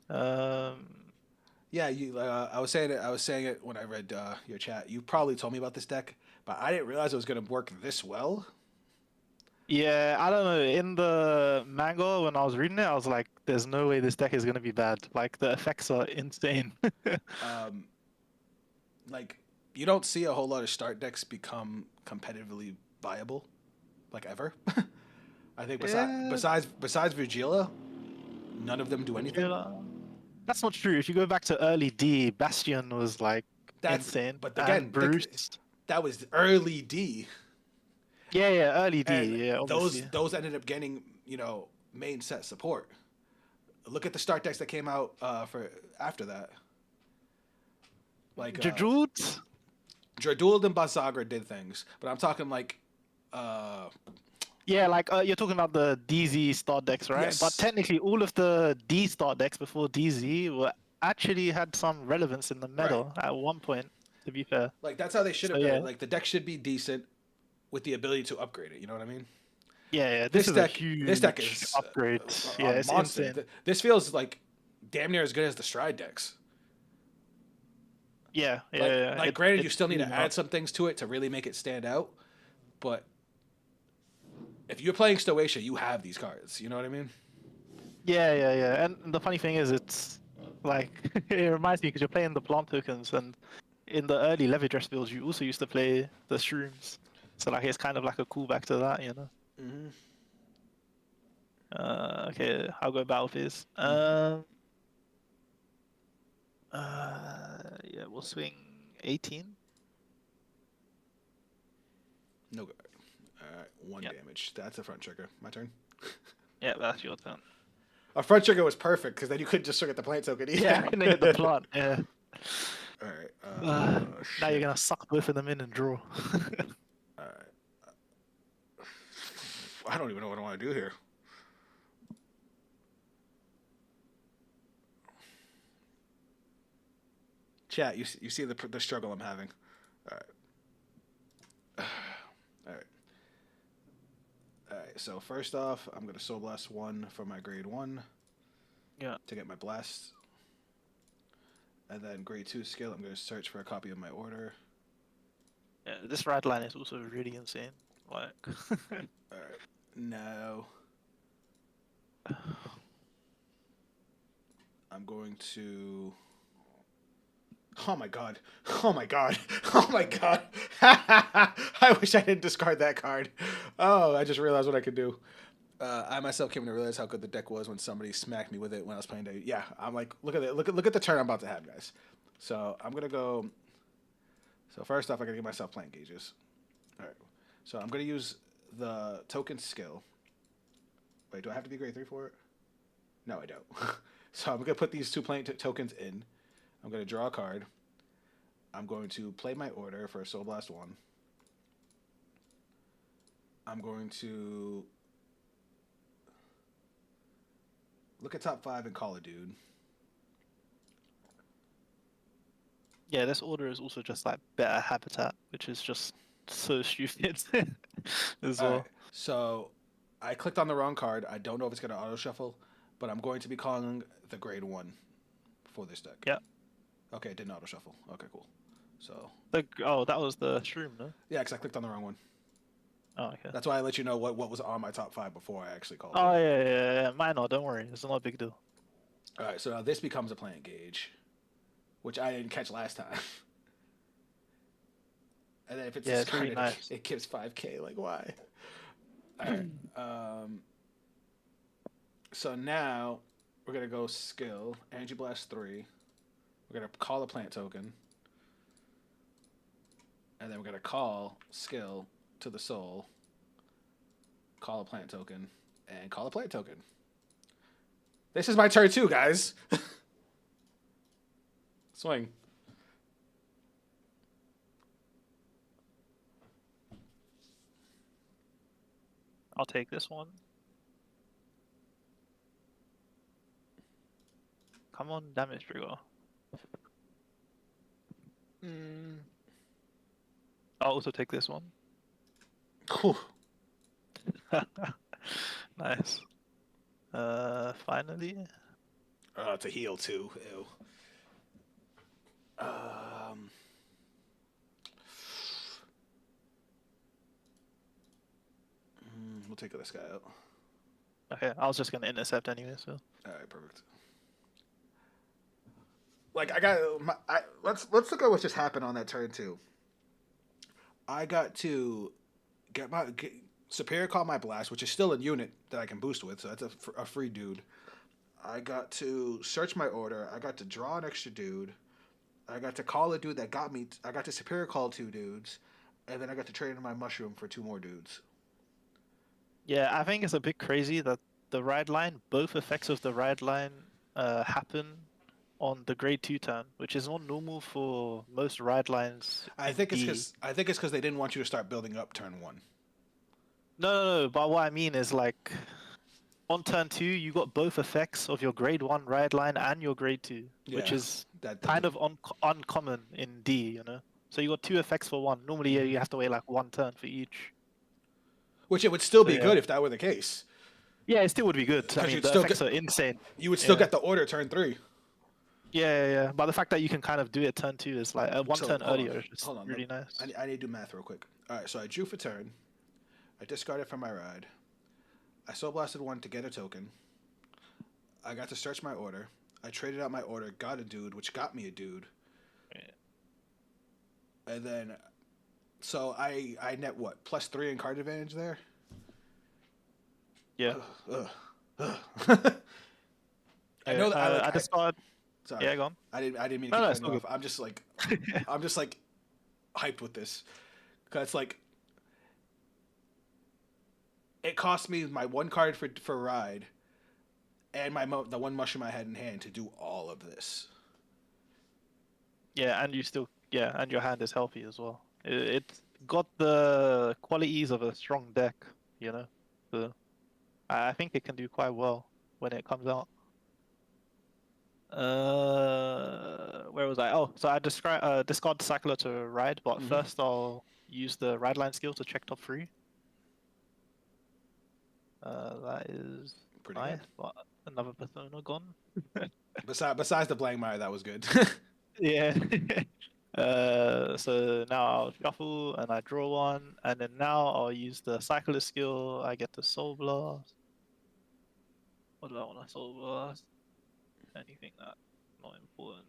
Yeah, you. I was saying it when I read your chat. You probably told me about this deck, but I didn't realize it was going to work this well. Yeah, I don't know. In the manga, when I was reading it, I was like, "There's no way this deck is gonna be bad. Like the effects are insane." Like you don't see a whole lot of start decks become competitively viable, like ever. I think besides Virgila, none of them do anything. That's not true. If you go back to early D, Bastion was like insane. But again, and Bruce. That was early D. Yeah, early D. And yeah, obviously. those ended up getting main set support. Look at the start decks that came out for after that. Like Jadrud? Draduld and Basagra did things, but I'm talking like yeah, like you're talking about the DZ start decks, right? Yes. But technically, all of the D start decks before DZ were actually had some relevance in the meta at one point. To be fair, like that's how they should have So, been. yeah. Like the deck should be decent with the ability to upgrade it. You know what I mean? yeah. This is deck, a huge this deck is upgrade. a Yeah, it's monster. insane. This feels like damn near as good as the Stride decks. Yeah. Like granted, you it's still need to really add not- some things to it to really make it stand out, but if you're playing Stoatia, you have these cards. You know what I mean? Yeah. And the funny thing is, it's like it reminds me because you're playing the plant tokens, and in the early Levy Dress builds, you also used to play the shrooms. So like it's kind of like a callback to that, you know. Mm-hmm. Okay, I'll go battle phase. Yeah, we'll swing 18. No good. All right, one damage. That's a front trigger. My turn. Yeah, that's your turn. A front trigger was perfect because then you couldn't just trigger the plant token either. Yeah, and then hit the plant. Yeah. All right. Now you're gonna suck both of them in and draw. All right. I don't even know what I want to do here. Chat, you see the struggle I'm having. All right. All right. So first off, I'm gonna Soul Blast 1 for my grade 1. Yeah. To get my blast. And then grade 2 skill, I'm gonna search for a copy of my order. Yeah, this ride line is also really insane. Like. All right. No. I'm going to. Oh my god. Oh my god. Oh my god. I wish I didn't discard that card. Oh, I just realized what I could do. I myself came to realize how good the deck was when somebody smacked me with it when I was playing. Yeah, I'm like, look at it. Look at the turn I'm about to have, guys. So I'm gonna go. So first off, I gotta get myself plant gauges. All right. So I'm gonna use the token skill. Wait, do I have to be grade 3 for it? No, I don't. So I'm gonna put these 2 plant tokens in. I'm gonna draw a card. I'm going to play my order for Soul Blast 1. I'm going to look at top 5 and call a dude. Yeah, this order is also just like better habitat, which is just so stupid as All well. right. So I clicked on the wrong card. I don't know if it's gonna auto shuffle, but I'm going to be calling the grade 1 for this deck. Yeah. Okay, it didn't auto shuffle. Okay, cool. So Oh, that was the shroom, no? yeah, because I clicked on the wrong one. Oh, okay. That's why I let you know what was on my top 5 before I actually called Oh, it. yeah. Minor, don't worry. It's not a big deal. All right, so now this becomes a plant gauge, which I didn't catch last time. And then if it's Yeah, it's really discarded, nice. it gives 5k. Like, why? All right. So now we're going to go skill, Energy Blast 3. We're going to call a plant token. And then we're going to call skill to the soul, call a plant token, and call a plant token. This is my turn too, guys. Swing. I'll take this one. Come on, damage trigger. I'll also take this one. Whew. Nice. Finally. To heal too. Ew. We'll take this guy out. Okay, I was just gonna intercept anyway, so. All right, perfect. Like let's look at what just happened on that turn too. I got to get Superior Call my blast, which is still a unit that I can boost with, so that's a free dude. I got to search my order. I got to draw an extra dude. I got to call a dude that got me. I got to Superior Call 2 dudes, and then I got to trade in my mushroom for 2 more dudes. Yeah, I think it's a bit crazy that the ride line, both effects of the ride line happen on the grade 2 turn, which is not normal for most ride lines. I think it's because they didn't want you to start building up turn 1. No, but what I mean is like on turn 2 you got both effects of your grade 1 ride line and your grade 2, which Yeah, is that kind of uncommon in D, you know. So you got 2 effects for 1. Normally you have to wait like 1 turn for each. Which it would still So, be yeah. good if that were the case. Yeah, it still would be good. I 'Cause mean, you'd the still effects get- are insane. You would still Yeah. get the order turn 3. Yeah. But the fact that you can kind of do it turn 2 is like one So, turn hold on, earlier is just hold on, really look, nice. I need to do math real quick. All right, so I drew for turn. I discarded from my ride. I soul blasted 1 to get a token. I got to search my order. I traded out my order, got a dude, which got me a dude. Yeah. And then, so I net what, +3 in card advantage there? Yeah. I know that I just thought. sorry. Yeah, go on. I didn't mean to No, keep no, cutting it's you all off. I'm just like hyped with this. Cause it's like it cost me my 1 card for ride and the 1 mushroom I had in hand to do all of this. Yeah, and and your hand is healthy as well. It's got the qualities of a strong deck, you know. So I think it can do quite well when it comes out. Where was I? Oh, so I discard Cycler to ride, but Mhm. first I'll use the ride line skill to check top 3. That is Pretty nice, good. but another persona gone. Besides the blank mire, that was good. Yeah. So now I'll shuffle and I draw 1, and then now I'll use the cyclist skill. I get the soul blast. What do I want to soul blast? Anything that's not important.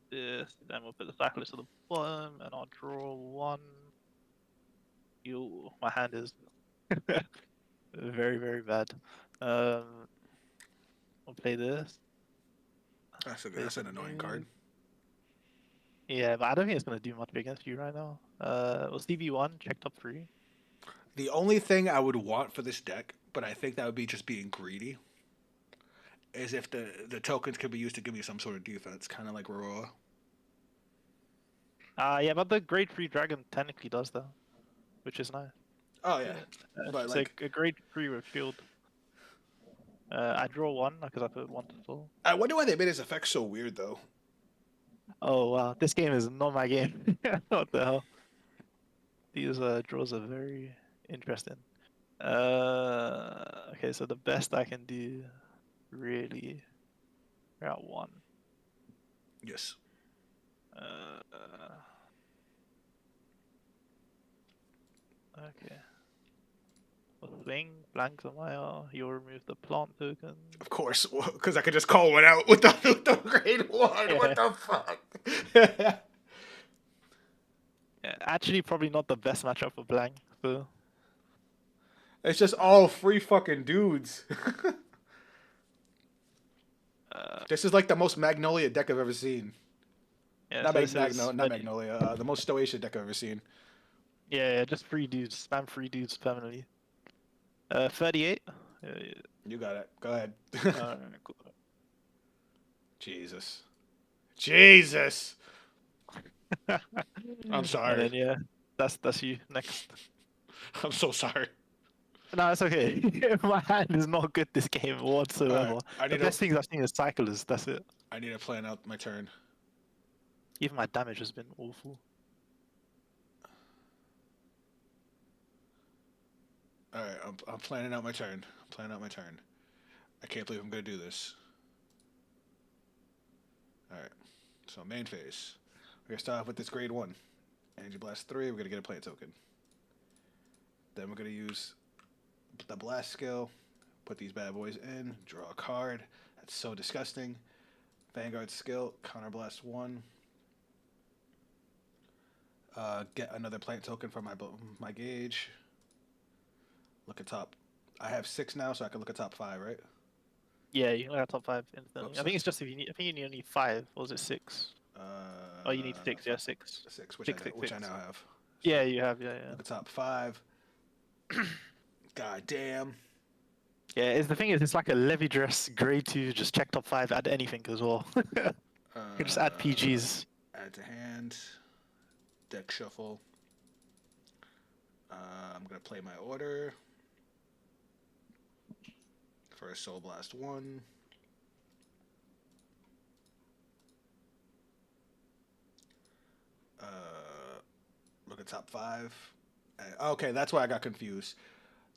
This. Then we'll put the cyclist at the bottom, and I'll draw 1. My hand is very, very bad. Um, I'll play this. Play That's an some annoying card. move. Yeah, but I don't think it's gonna do much against you right now. Well, CB1, check top 3. The only thing I would want for this deck, but I think that would be just being greedy, is if the tokens could be used to give me some sort of defense, kind of like Aurora. Yeah, but the grade 3 dragon technically does that, which is nice. Oh yeah, but It's like a grade 3 with shield. I draw 1 because I put 1 to full. I wonder why they made his effect so weird though. Oh wow, this game is not my game. What the hell? These draws are very interesting. Okay, so the best I can do, really, route 1. Yes. Okay. Swing, blanks on my R. You'll remove the plant token. Of course, because I could just call one out with the grade 1. Yeah. What the fuck? Yeah, actually, probably not the best matchup for blank. So It's just all free fucking dudes. This is like the most Magnolia deck I've ever seen. yeah, Not, so this is not Magnolia. The most Stoatia deck I've ever seen. yeah, just free dudes, spam free dudes permanently. 38. You got it. Go ahead. Cool. Jesus. Jesus. I'm And sorry. then yeah, that's you next. I'm so sorry. No, it's okay. My hand is not good this game whatsoever. I The need best things I've seen is cyclers. That's it. I need to plan out my turn. Even my damage has been awful. All right, I'm planning out my turn. I can't believe I'm gonna do this. All right, so main phase. We're gonna start off with this grade 1. Energy Blast 3. We're gonna get a plant token. Then we're gonna use the blast skill. Put these bad boys in. Draw a card. That's so disgusting. Vanguard skill. Counter blast 1. Get another plant token from my gauge. Look at top. I have 6 now, so I can look at top 5, right? Yeah, you can look at top 5 instantly. Oops. I think it's just if you need. I think you need 5. Or was it 6? Oh, you need 6. Yeah, 6. 6, which Six, I six, which I six. now have. So Yeah, you have. Yeah, yeah. look at top 5. God damn. Yeah, it's the thing is, it's like a levy dress grade 2. Just check top 5. Add anything as well. You can just add PGs. Add to hand. Deck shuffle. I'm gonna play my order. First Soul Blast 1. Look at top 5. Okay, that's why I got confused.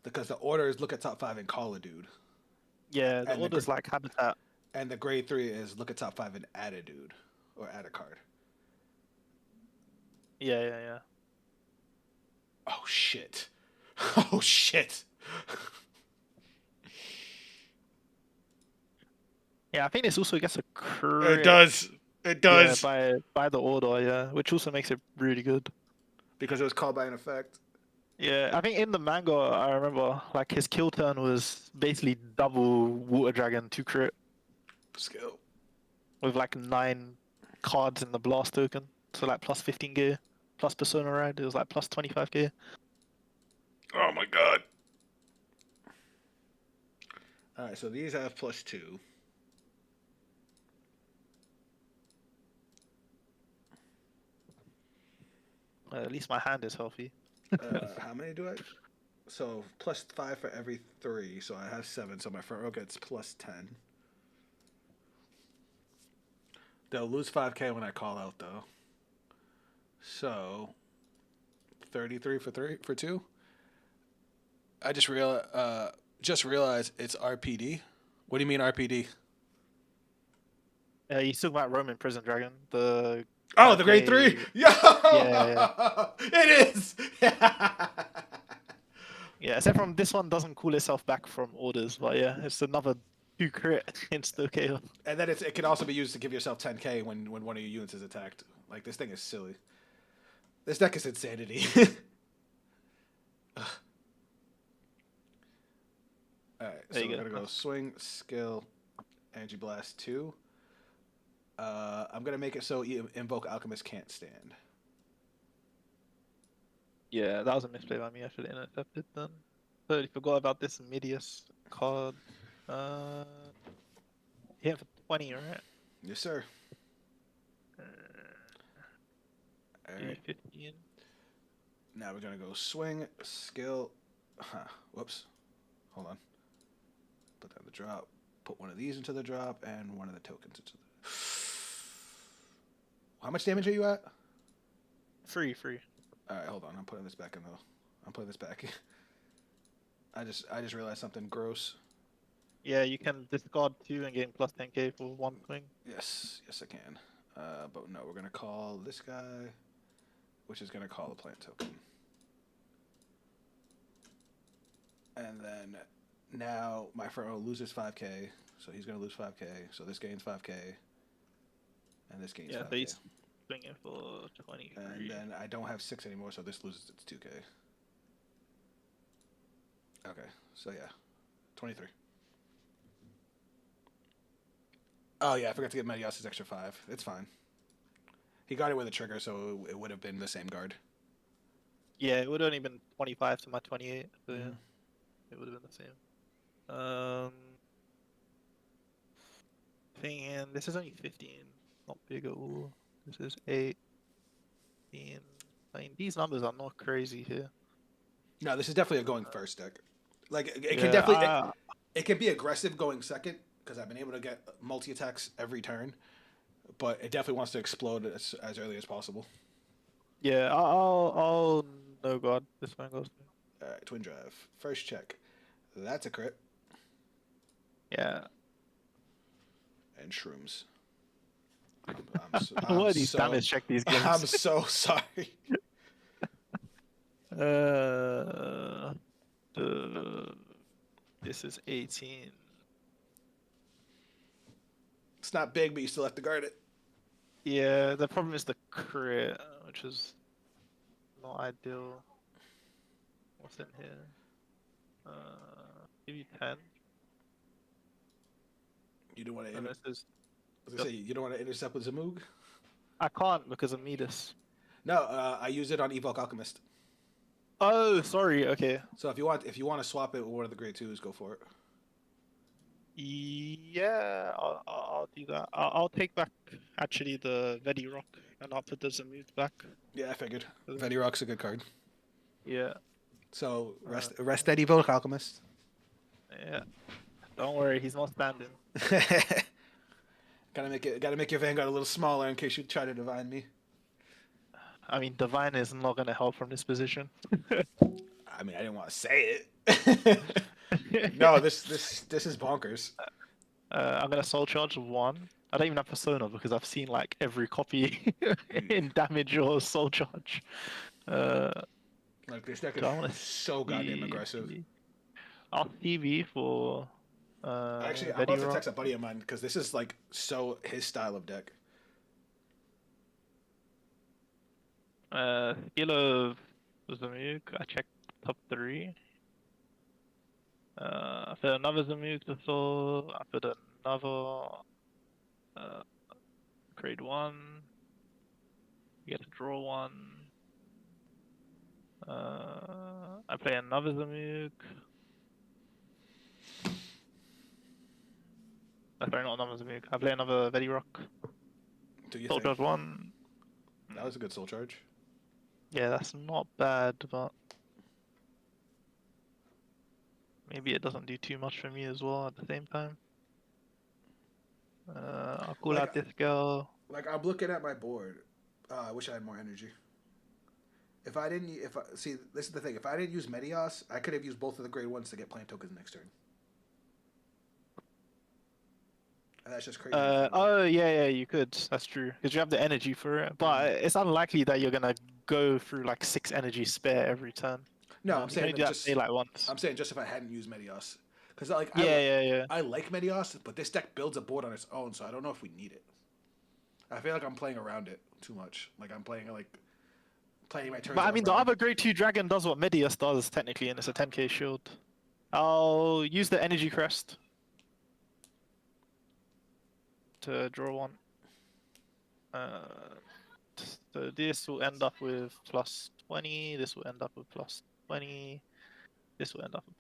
Because the order is look at top 5 and call a dude. Yeah, the and order's like habitat. And the grade 3 is look at top 5 and add a dude. Or add a card. Yeah, yeah, yeah. Oh shit. Oh shit. Yeah, I think this also gets a crit. It does. It does. Yeah, by the order, yeah, which also makes it really good. Because it was called by an effect. Yeah, I think in the manga, I remember like his kill turn was basically double Water Dragon 2 crit Skill. with like 9 cards in the blast token. So like plus 15k, plus Persona Ride, it was like plus 25k. Oh my god. Alright, so these have +2. At least my hand is healthy. How many do I? So +5 for every 3. So I have 7. So my front row gets +10. They'll lose 5k when I call out though. So 33 for 2. I just realized it's RPD. What do you mean RPD? He's talking about Roman Prison Dragon. The The grade 3. Yo, Yeah. it is. Yeah, except from this one doesn't call itself back from orders, but yeah, it's another 2 crit insta KO. And then it can also be used to give yourself 10k when one of your units is attacked. Like, this thing is silly. This deck is insanity. All right, There so you we're go. gonna go swing, skill, energy blast 2. I'm gonna make it so invoke alchemist can't stand. Yeah, that was a misplay by me. I should have intercepted then. Totally forgot about this Midius card. Hit for 20, right? Yes, sir. Uh, All do right. 15. Now we're gonna go swing, skill. Whoops. Hold on. Put that in the drop. Put one of these into the drop and one of the tokens into the. How much damage are you at? Free. All right, hold on. I'm putting this back in though. I'm putting this back. I just realized something gross. Yeah, you can discard 2 and gain plus 10k for 1 swing. Yes, I can. But no, we're gonna call this guy, which is gonna call the plant token. And then now my friend loses 5k, so he's gonna lose 5k. So this gains 5k, and this gains 5k. So he's swinging for 20. And then I don't have 6 anymore, so this loses its 2k. Okay, so yeah, 23. Oh yeah, I forgot to give Medios his extra 5. It's fine. He got it with a trigger, so it would have been the same guard. Yeah, it would have only been 25 to my 28. So yeah, it would have been the same. Thinking this is only 15, not big at all. This is 18. I mean, these numbers are not crazy here. No, this is definitely a going first deck. Like it Yeah, can definitely it can be aggressive going second because I've been able to get multi attacks every turn, but it definitely wants to explode as early as possible. Yeah, I'll no god, this one goes. All right, twin drive. First check. That's a crit. Yeah. And shrooms. What are these damage check these games? I'm so sorry. This is 18. It's not big, but you still have to guard it. Yeah, the problem is the crit, which is not ideal. What's in here? Give you 10. You don't want to. And this is... I was gonna say you don't want to intercept with Zamoog. I can't because of Midas. No, I use it on Evoke Alchemist. Oh, sorry. Okay. So if you want to swap it with one of the grade 2s, go for it. Yeah, I'll do that. I'll take back actually the Vedi Rock and I'll put the Zamooth back. Yeah, I figured. Vedi Rock's a good card. Yeah. So rest that Evoke Alchemist. Yeah. Don't worry, he's not standing. Gotta make your Vanguard a little smaller in case you try to divine me. I mean, Divine is not gonna help from this position. I mean, I didn't want to say it. No, this is bonkers. I'm gonna Soul Charge 1. I don't even have Persona because I've seen like every copy in damage or Soul Charge. Like this deck is so goddamn aggressive. I'll TV for. Actually, I'm about to text a buddy of mine because this is like so his style of deck. Skill of Zamoog, I checked top 3. I put another Zamoog to Soul, I put another grade 1. You get to draw 1. I play another Zamoog. Sorry, not another Zamoog. I play another Vedi Rock. Do you Soul think Charge 1. that was a good soul charge? Yeah, that's not bad, but maybe it doesn't do too much for me as well at the same time. I'll call out this girl. Like I'm looking at my board. I wish I had more energy. See, this is the thing. If I didn't use Medios, I could have used both of the grade 1s to get plant tokens next turn. And that's just crazy. Oh yeah, you could. That's true because you have the energy for it. But it's unlikely that you're gonna go through like 6 energy spare every turn. No, I'm saying just like once. I'm saying just if I hadn't used Medios, because like Yeah. I like Medios, but this deck builds a board on its own, so I don't know if we need it. I feel like I'm playing around it too much. Like I'm playing my turns. But I mean, the other grade 2 dragon does what Medius does technically, and it's a 10k shield. I'll use the energy crest to draw one. So this will end up with +20. This will end up with +20. This will end up with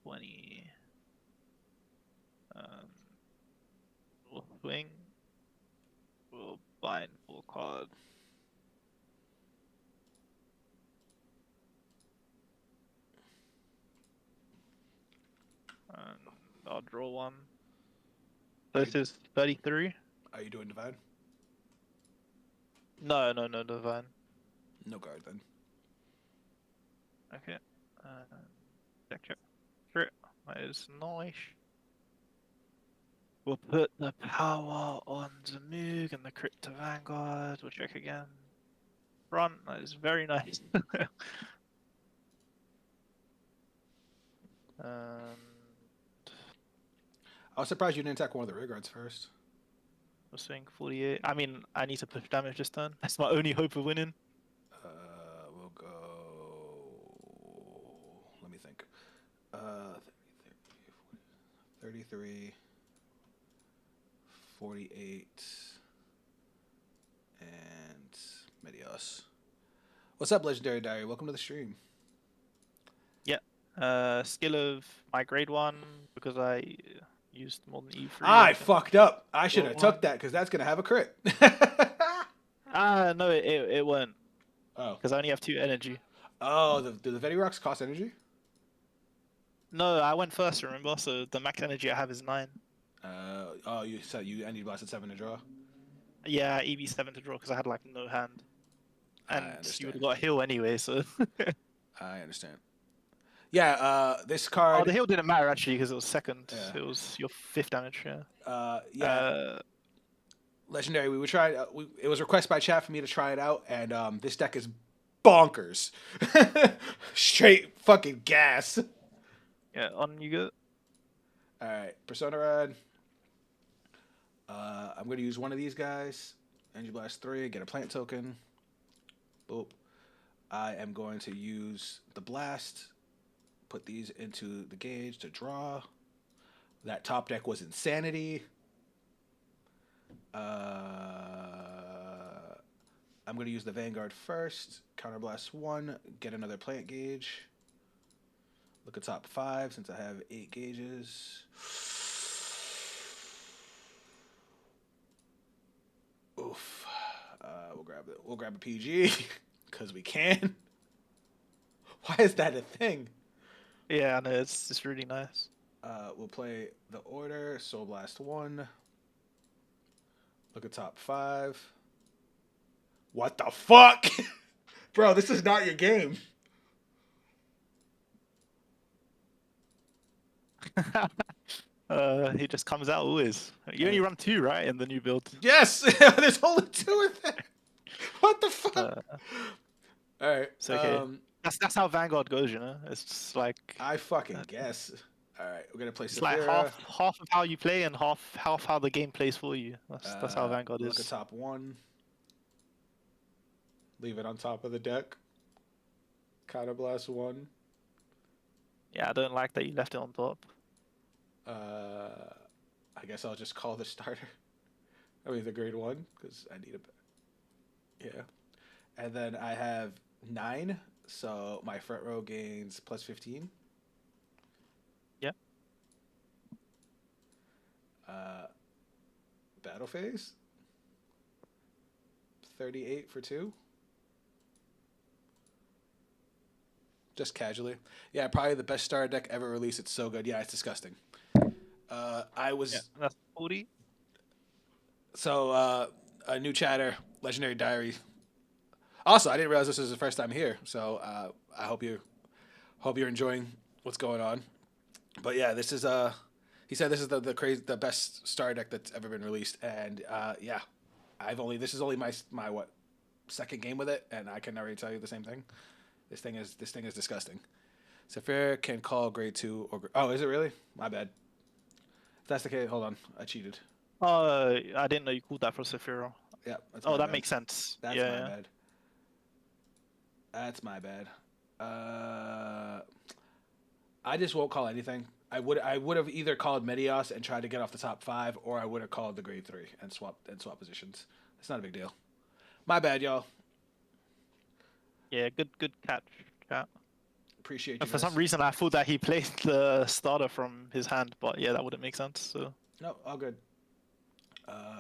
+20. We'll swing. We'll bind full card. And I'll draw one. This is 33. Are you doing divine? No, divine. No guard then. Okay. Check. Crit. That is nice. We'll put the power on the Moog and the crit to Vanguard. We'll check again. Front. That is very nice. I was surprised you didn't attack one of the rear guards first. We'll swing 48. I mean, I need to push damage this turn. That's my only hope of winning. We'll go. Let me think. 33, 48, and Medios. What's up, Legendary Diary? Welcome to the stream. Skill of my grade 1 because I used more than E3. I fucked up. I should have took that because that's gonna have a crit. No, it won't. Oh. Because I only have 2 energy. Oh, do the Veti Rocks cost energy? No, I went first, remember? So the max energy I have is 9. Oh, you said you blasted 7 to draw. Yeah, EV7 to draw because I had like no hand. And you understand. would have got a heal anyway, so. I understand. Yeah, this card. Oh, the heal didn't matter actually because it was second. Yeah. It was your 5th damage, yeah. Yeah. Legendary, we would try. It was requested by chat for me to try it out, and this deck is bonkers. Straight fucking gas. Yeah, on you go. All right, Persona Rad. I'm going to use one of these guys. Energy Blast 3, get a plant token. Boop. I am going to use the Blast. Put these into the gauge to draw. That top deck was Insanity. I'm going to use the Vanguard first. Counterblast 1. Get another plant gauge. Look at top 5 since I have 8 gauges. Oof. We'll grab a PG because we can. Why is that a thing? Yeah, I know, it's really nice. We'll play the order. Soul Blast 1. Look at top 5. What the fuck? Bro, this is not your game. He just comes out always. You only run 2, right, in the new build? Yes! There's only 2 in there. What the fuck? Alright. It's okay. That's how Vanguard goes, you know? It's just like... I fucking guess. Alright, we're gonna play It's Saphira. like half of how you play and half how the game plays for you. That's how Vanguard Look is. at top 1. Leave it on top of the deck. Counterblast 1. Yeah, I don't like that you left it on top. I guess I'll just call the starter. I mean the grade 1, because I need a... Yeah. And then I have 9, so my front row gains plus 15. Yeah. Battle phase. 38 for 2. Just casually. Yeah, probably the best starter deck ever released. It's so good. Yeah, it's disgusting. I was... Yeah, that's 40. So, a new chatter, Legendary Diary. Also, I didn't realize this was the first time here, so I hope you're enjoying what's going on. But yeah, this is he said this is the best starter deck that's ever been released, and yeah, this is only my what, second game with it, and I can already tell you the same thing. This thing is disgusting. Saphira can call grade 2 or oh, is it really? My bad. If that's the case, hold on, I cheated. I didn't know you called that for Saphira. Yeah. That's Oh, my that bad. makes sense. That's yeah, my yeah. bad. That's my bad. I just won't call anything. I would have either called Medios and tried to get off the top 5, or I would have called the grade 3 and swap positions. It's not a big deal. My bad, y'all. Yeah, good catch, chat. Appreciate you. And for guys. some reason, I thought that he played the starter from his hand, but yeah, that wouldn't make sense. So No, all good.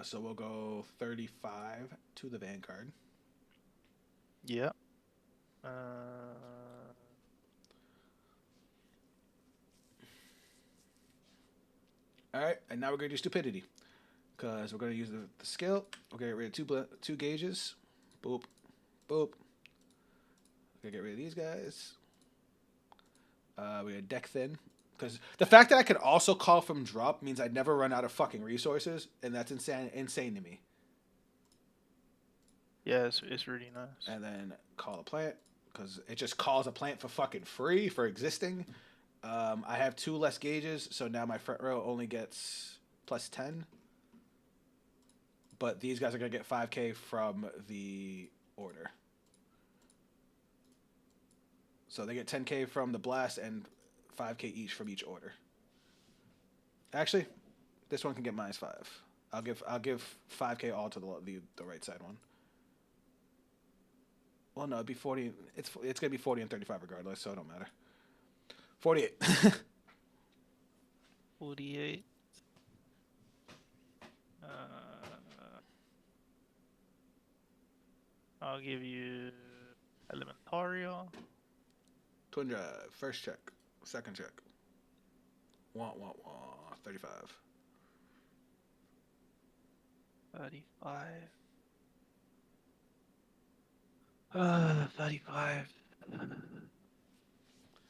So we'll go 35 to the Vanguard. yeah. All right, and now we're going to do stupidity, because we're going to use the skill. We're going to get rid of two gauges. Boop, boop. We're going to get rid of these guys. We're going to deck thin, because the fact that I could also call from drop means I never run out of fucking resources, and that's insane to me. Yeah, it's really nice. And then call a plant, because it just calls a plant for fucking free for existing. I have 2 less gauges, so now my front row only gets plus 10. But these guys are going to get 5k from the order. So they get 10k from the blast and 5k each from each order. Actually, this one can get -5. I'll give 5k all to the right side one. Well, no, it'd be 40. It's gonna be 40 and 35 regardless, so it don't matter. 48. 48. I'll give you Elementaria. Twin drive. First check. Second check. 35. 35. 35.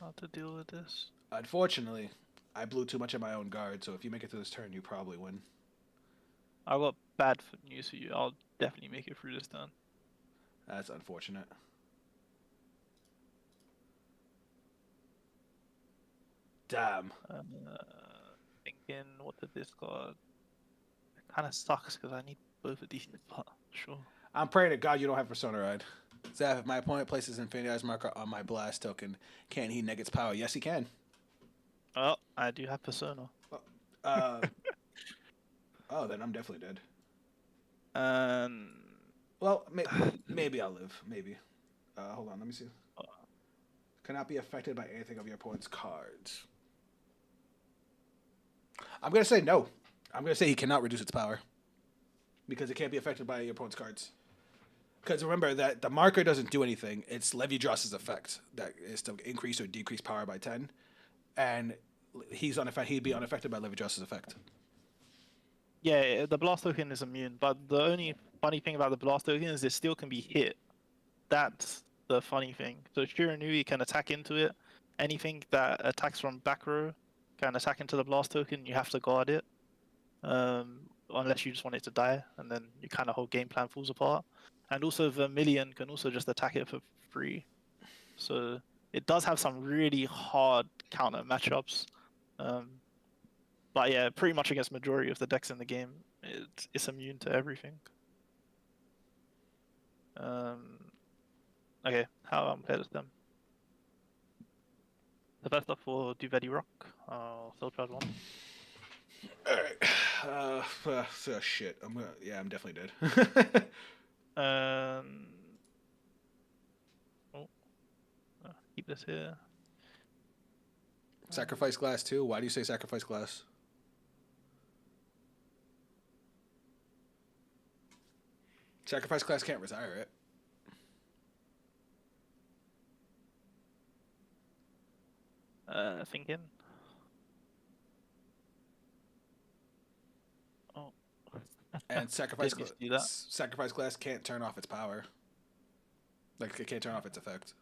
How to deal with this? Unfortunately, I blew too much of my own guard, so if you make it through this turn, you probably win. I got bad news for you. I'll definitely make it through this turn. That's unfortunate. Damn. Thinking what to discard. It kind of sucks because I need both of these, but sure. I'm praying to God you don't have Persona Ride. Zaf, if my opponent places Infinity Eyes marker on my blast token, can he neg its power? Yes, he can. Oh, I do have Persona. Oh, then I'm definitely dead. Well, maybe I'll live. Maybe. Hold on, let me see. Cannot be affected by anything of your opponent's cards. I'm going to say no. I'm going to say he cannot reduce its power. Because it can't be affected by your opponent's cards. Because remember that the marker doesn't do anything. It's Levi-Dross's effect that is to increase or decrease power by 10. And he'd be unaffected by Levi-Dross's effect. Yeah, the blast token is immune, but the only funny thing about the blast token is it still can be hit. That's the funny thing. So Shiranui can attack into it. Anything that attacks from back row can attack into the blast token. You have to guard it. Unless you just want it to die, and then your kind of whole game plan falls apart. And also Vermilion can also just attack it for free. So it does have some really hard counter matchups. But yeah, pretty much against majority of the decks in the game, it's immune to everything. Okay, how I'm playing them. The first up for Duvedi Rock. I'll still charge 1. Alright. Shit. I'm definitely dead. Keep this here. Sacrifice glass too? Why do you say sacrifice glass? Sacrifice glass can't retire it. Thinking. Oh. And sacrifice Didn't you see sacrifice glass can't turn off its power. Like it can't turn off its effect.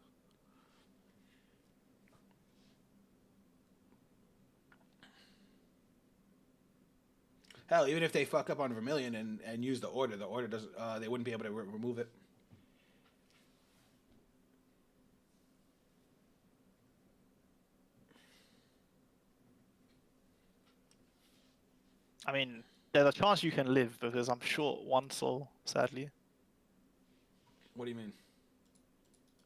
Hell, even if they fuck up on Vermilion and use the order doesn't. They wouldn't be able to remove it. I mean, there's a chance you can live because I'm short 1 soul, sadly. What do you mean?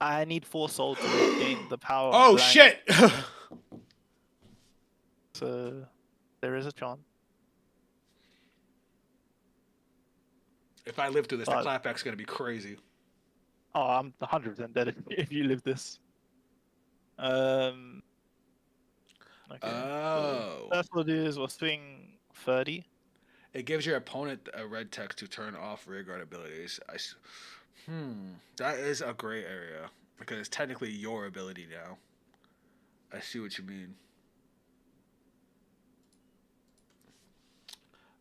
I need 4 soul to gain the power. Oh blank. shit! So there is a chance. If I live through this, the But- clapback's gonna be crazy. Oh, I'm 100% dead if you live this. Okay. Oh. So first we'll do is we'll swing 30. It gives your opponent a red text to turn off rearguard abilities. That is a gray area because it's technically your ability now. I see what you mean.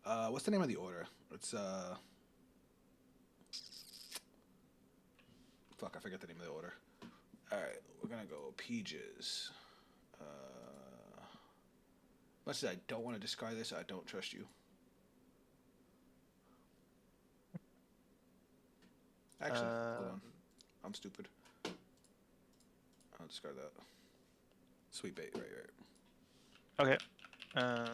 What's the name of the order? It's fuck, I forget the name of the order. All right, we're gonna go Peaches. Much as I don't want to discard this, I don't trust you. Actually, hold on. I'm stupid. I'll discard that. Sweet bait, right. Okay. And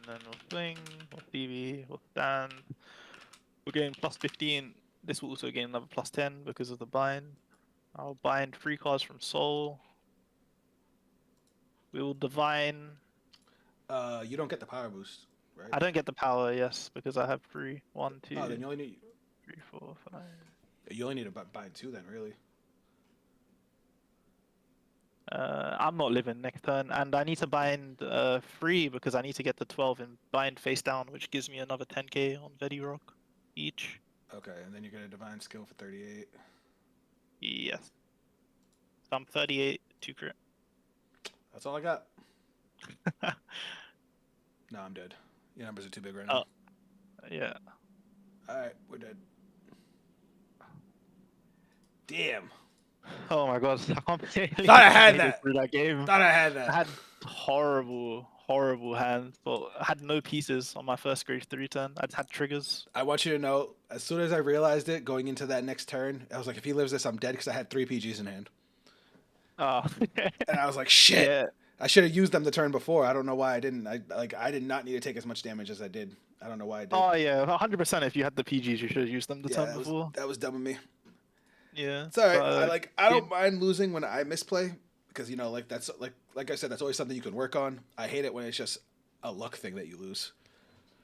then we'll swing, we'll PB, we'll stand. We'll gain plus 15. This will also gain another plus 10 because of the bind. I'll bind 3 cards from Soul. We will divine. You don't get the power boost, right? I don't get the power, yes, because I have 3. 1, 2, Oh, then you only need 3, 4, 5. you only need to bind 2 then, really. I'm not living next turn, and I need to bind 3 because I need to get the 12 and bind face down, which gives me another 10k on Vedi Rock each. Okay, and then you get a divine skill for 38. Yes. So I'm 38 to crit. That's all I got. No, I'm dead. Your numbers are too big right now. Yeah. All right, we're dead. Damn. Oh my god, I can't believe Thought I had made it that. through that game. Thought I had that. I had horrible hands, but I had no pieces on my first grade 3 turn. I just had triggers. I want you to know, as soon as I realized it, going into that next turn, I was like, if he lives this, I'm dead because I had 3 PGs in hand. Oh. And I was like, shit. Yeah. I should have used them the turn before. I don't know why I didn't. I did not need to take as much damage as I did. I don't know why I did. Oh yeah, 100%. If you had the PGs, you should have used them the Yeah, turn before. that was dumb of me. Yeah. It's all right. But, I don't mind losing when I misplay because that's like I said, that's always something you can work on. I hate it when it's just a luck thing that you lose.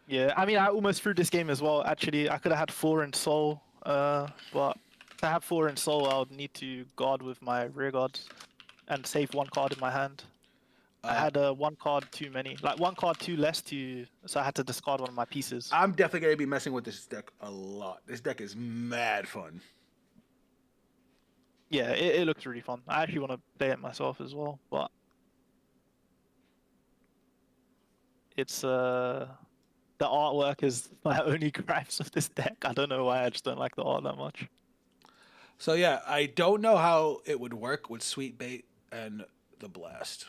Yeah, I mean, I almost threw this game as well. Actually, I could have had 4 in Soul, but to have 4 in Soul, I would need to guard with my rear guards and save 1 card in my hand. I had 1 card too many, like 1 card too less so I had to discard one of my pieces. I'm definitely gonna be messing with this deck a lot. This deck is mad fun. Yeah, it looks really fun. I actually want to play it myself as well, but it's the artwork is my only gripes of this deck. I don't know why, I just don't like the art that much. So yeah, I don't know how it would work with Sweet Bait and the Blast.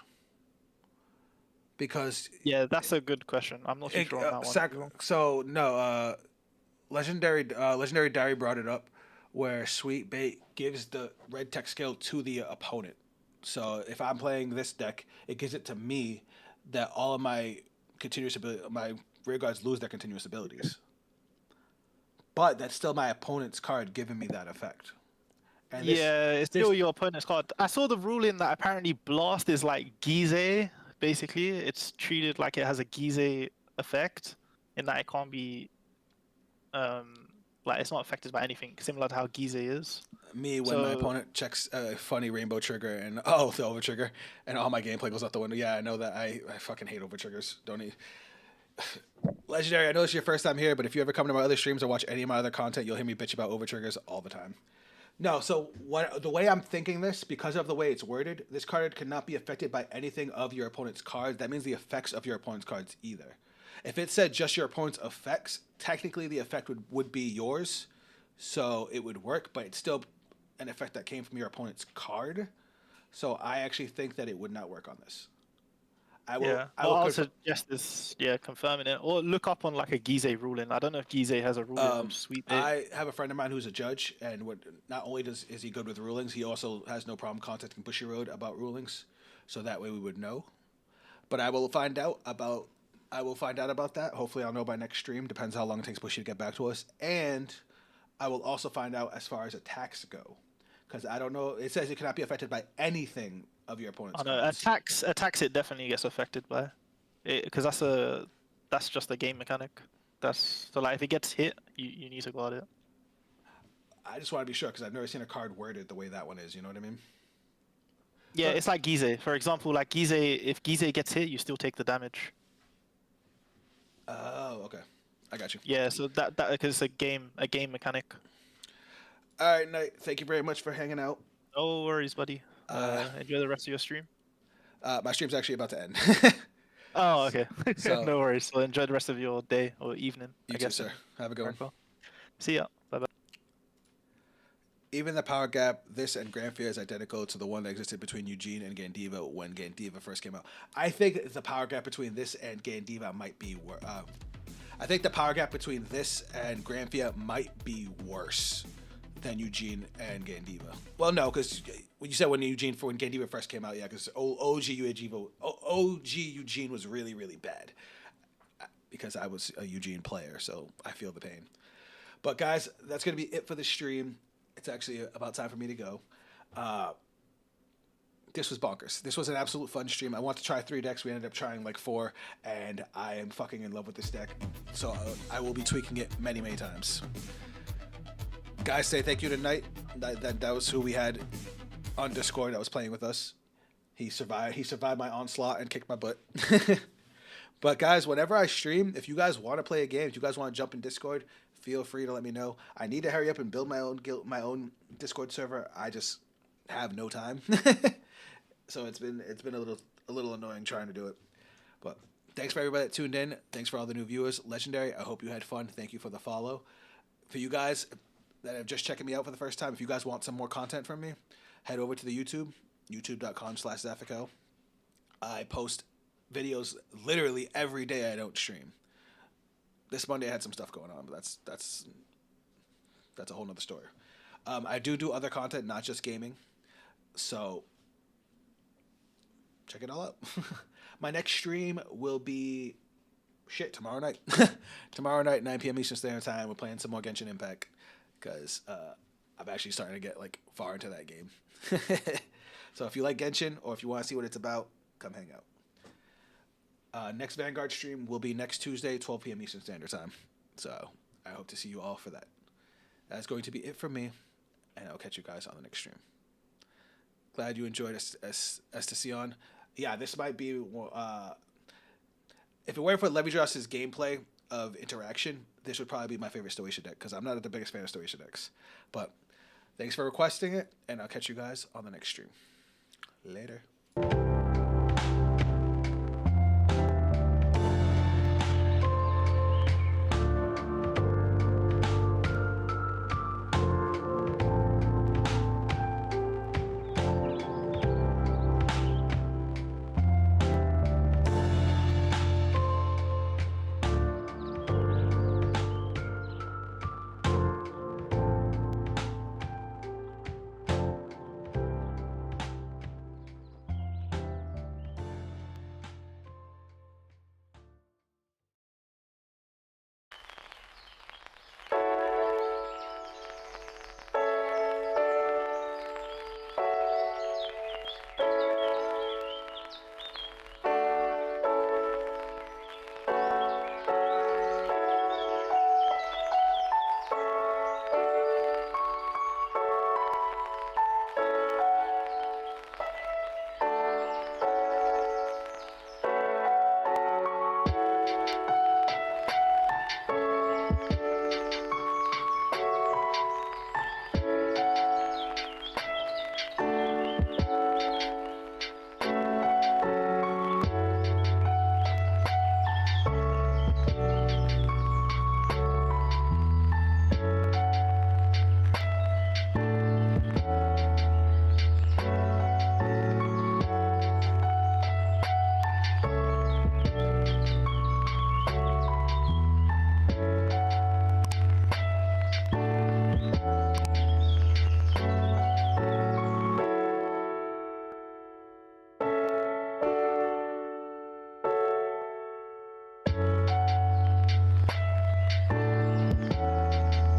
Because Yeah, that's a good question. I'm not too sure on that one. So no, Legendary Diary brought it up, where Sweet Bait gives the red tech skill to the opponent. So if I'm playing this deck, it gives it to me that all of my my rear guards lose their continuous abilities. But that's still my opponent's card giving me that effect. And It's still your opponent's card. I saw the ruling that apparently Blast is like Gize, basically. It's treated like it has a Gize effect, in that it can't be, like it's not affected by anything, similar to how Gize is. Me, when my opponent checks a funny rainbow trigger and the over trigger, and all my gameplay goes out the window. Yeah, I know that. I fucking hate over triggers. Don't eat. Legendary, I know it's your first time here, but if you ever come to my other streams or watch any of my other content, you'll hear me bitch about over triggers all the time. No, so the way I'm thinking this, because of the way it's worded, this card cannot be affected by anything of your opponent's cards. That means the effects of your opponent's cards either. If it said just your opponent's effects, technically the effect would be yours, so it would work, but it's still an effect that came from your opponent's card. So I actually think that it would not work on this. I'll suggest this, confirming it. Or look up on like a Gize ruling. I don't know if Gize has a ruling with Sweet Bait. I have a friend of mine who's a judge, and not only is he good with rulings, he also has no problem contacting Bushy Road about rulings, so that way we would know. But I will find out about that. Hopefully I'll know by next stream. Depends how long it takes Bushy to get back to us. And I will also find out as far as attacks go. Because I don't know. It says it cannot be affected by anything of your opponent's cards. Attacks it definitely gets affected by. because that's just a game mechanic. That's so like if it gets hit, you need to guard it. I just want to be sure because I've never seen a card worded the way that one is. You know what I mean? Yeah, But- it's like Gize. For example, like Gize, if Gize gets hit, you still take the damage. Oh, okay. I got you. Yeah, so that because it's a game mechanic. All right, Knight. Thank you very much for hanging out. No worries, buddy. Enjoy the rest of your stream. My stream's actually about to end. Oh, okay. So- No worries. So enjoy the rest of your day or evening. You I too, guess. sir. Have a good one. America. See ya. Bye bye. Even the power gap, this and Grand Fear is identical to the one that existed between Eugene and Gandiva when Gandiva first came out. I think the power gap between this and Gandiva might be I think the power gap between this and Grand Fear might be worse than Eugene and Gandiva. Well, no, because when you said when Gandiva first came out, yeah, because OG Eugene was really, really bad. Because I was a Eugene player, so I feel the pain. But guys, that's gonna be it for the stream. It's actually about time for me to go. This was bonkers. This was an absolute fun stream. I want to try 3 decks. We ended up trying like 4, and I am fucking in love with this deck. So I will be tweaking it many, many times. Guys, say thank you to Knight. That was who we had on Discord that was playing with us. He survived my onslaught and kicked my butt. But guys, whenever I stream, if you guys want to play a game, if you guys want to jump in Discord, feel free to let me know. I need to hurry up and build my own Discord server. I just have no time. So it's been a little annoying trying to do it. But thanks for everybody that tuned in. Thanks for all the new viewers. Legendary, I hope you had fun. Thank you for the follow. For you guys that are just checking me out for the first time, if you guys want some more content from me, head over to the YouTube, youtube.com/Zaffico. I post videos literally every day. I don't stream. This Monday I had some stuff going on, but that's a whole nother story. I do other content, not just gaming. So check it all out. My next stream will be tomorrow night. Tomorrow night, 9 p.m. Eastern Standard Time. We're playing some more Genshin Impact because I'm actually starting to get like far into that game. So if you like Genshin or if you want to see what it's about, come hang out. Next Vanguard stream will be next Tuesday, 12 p.m. Eastern Standard Time. So I hope to see you all for that. That's going to be it from me, and I'll catch you guys on the next stream. Glad you enjoyed Estacion. Yeah, this might be... if it weren't for Levidras's gameplay of interaction, this would probably be my favorite Stoicia deck, because I'm not the biggest fan of Stoicia decks. But thanks for requesting it, and I'll catch you guys on the next stream. Later.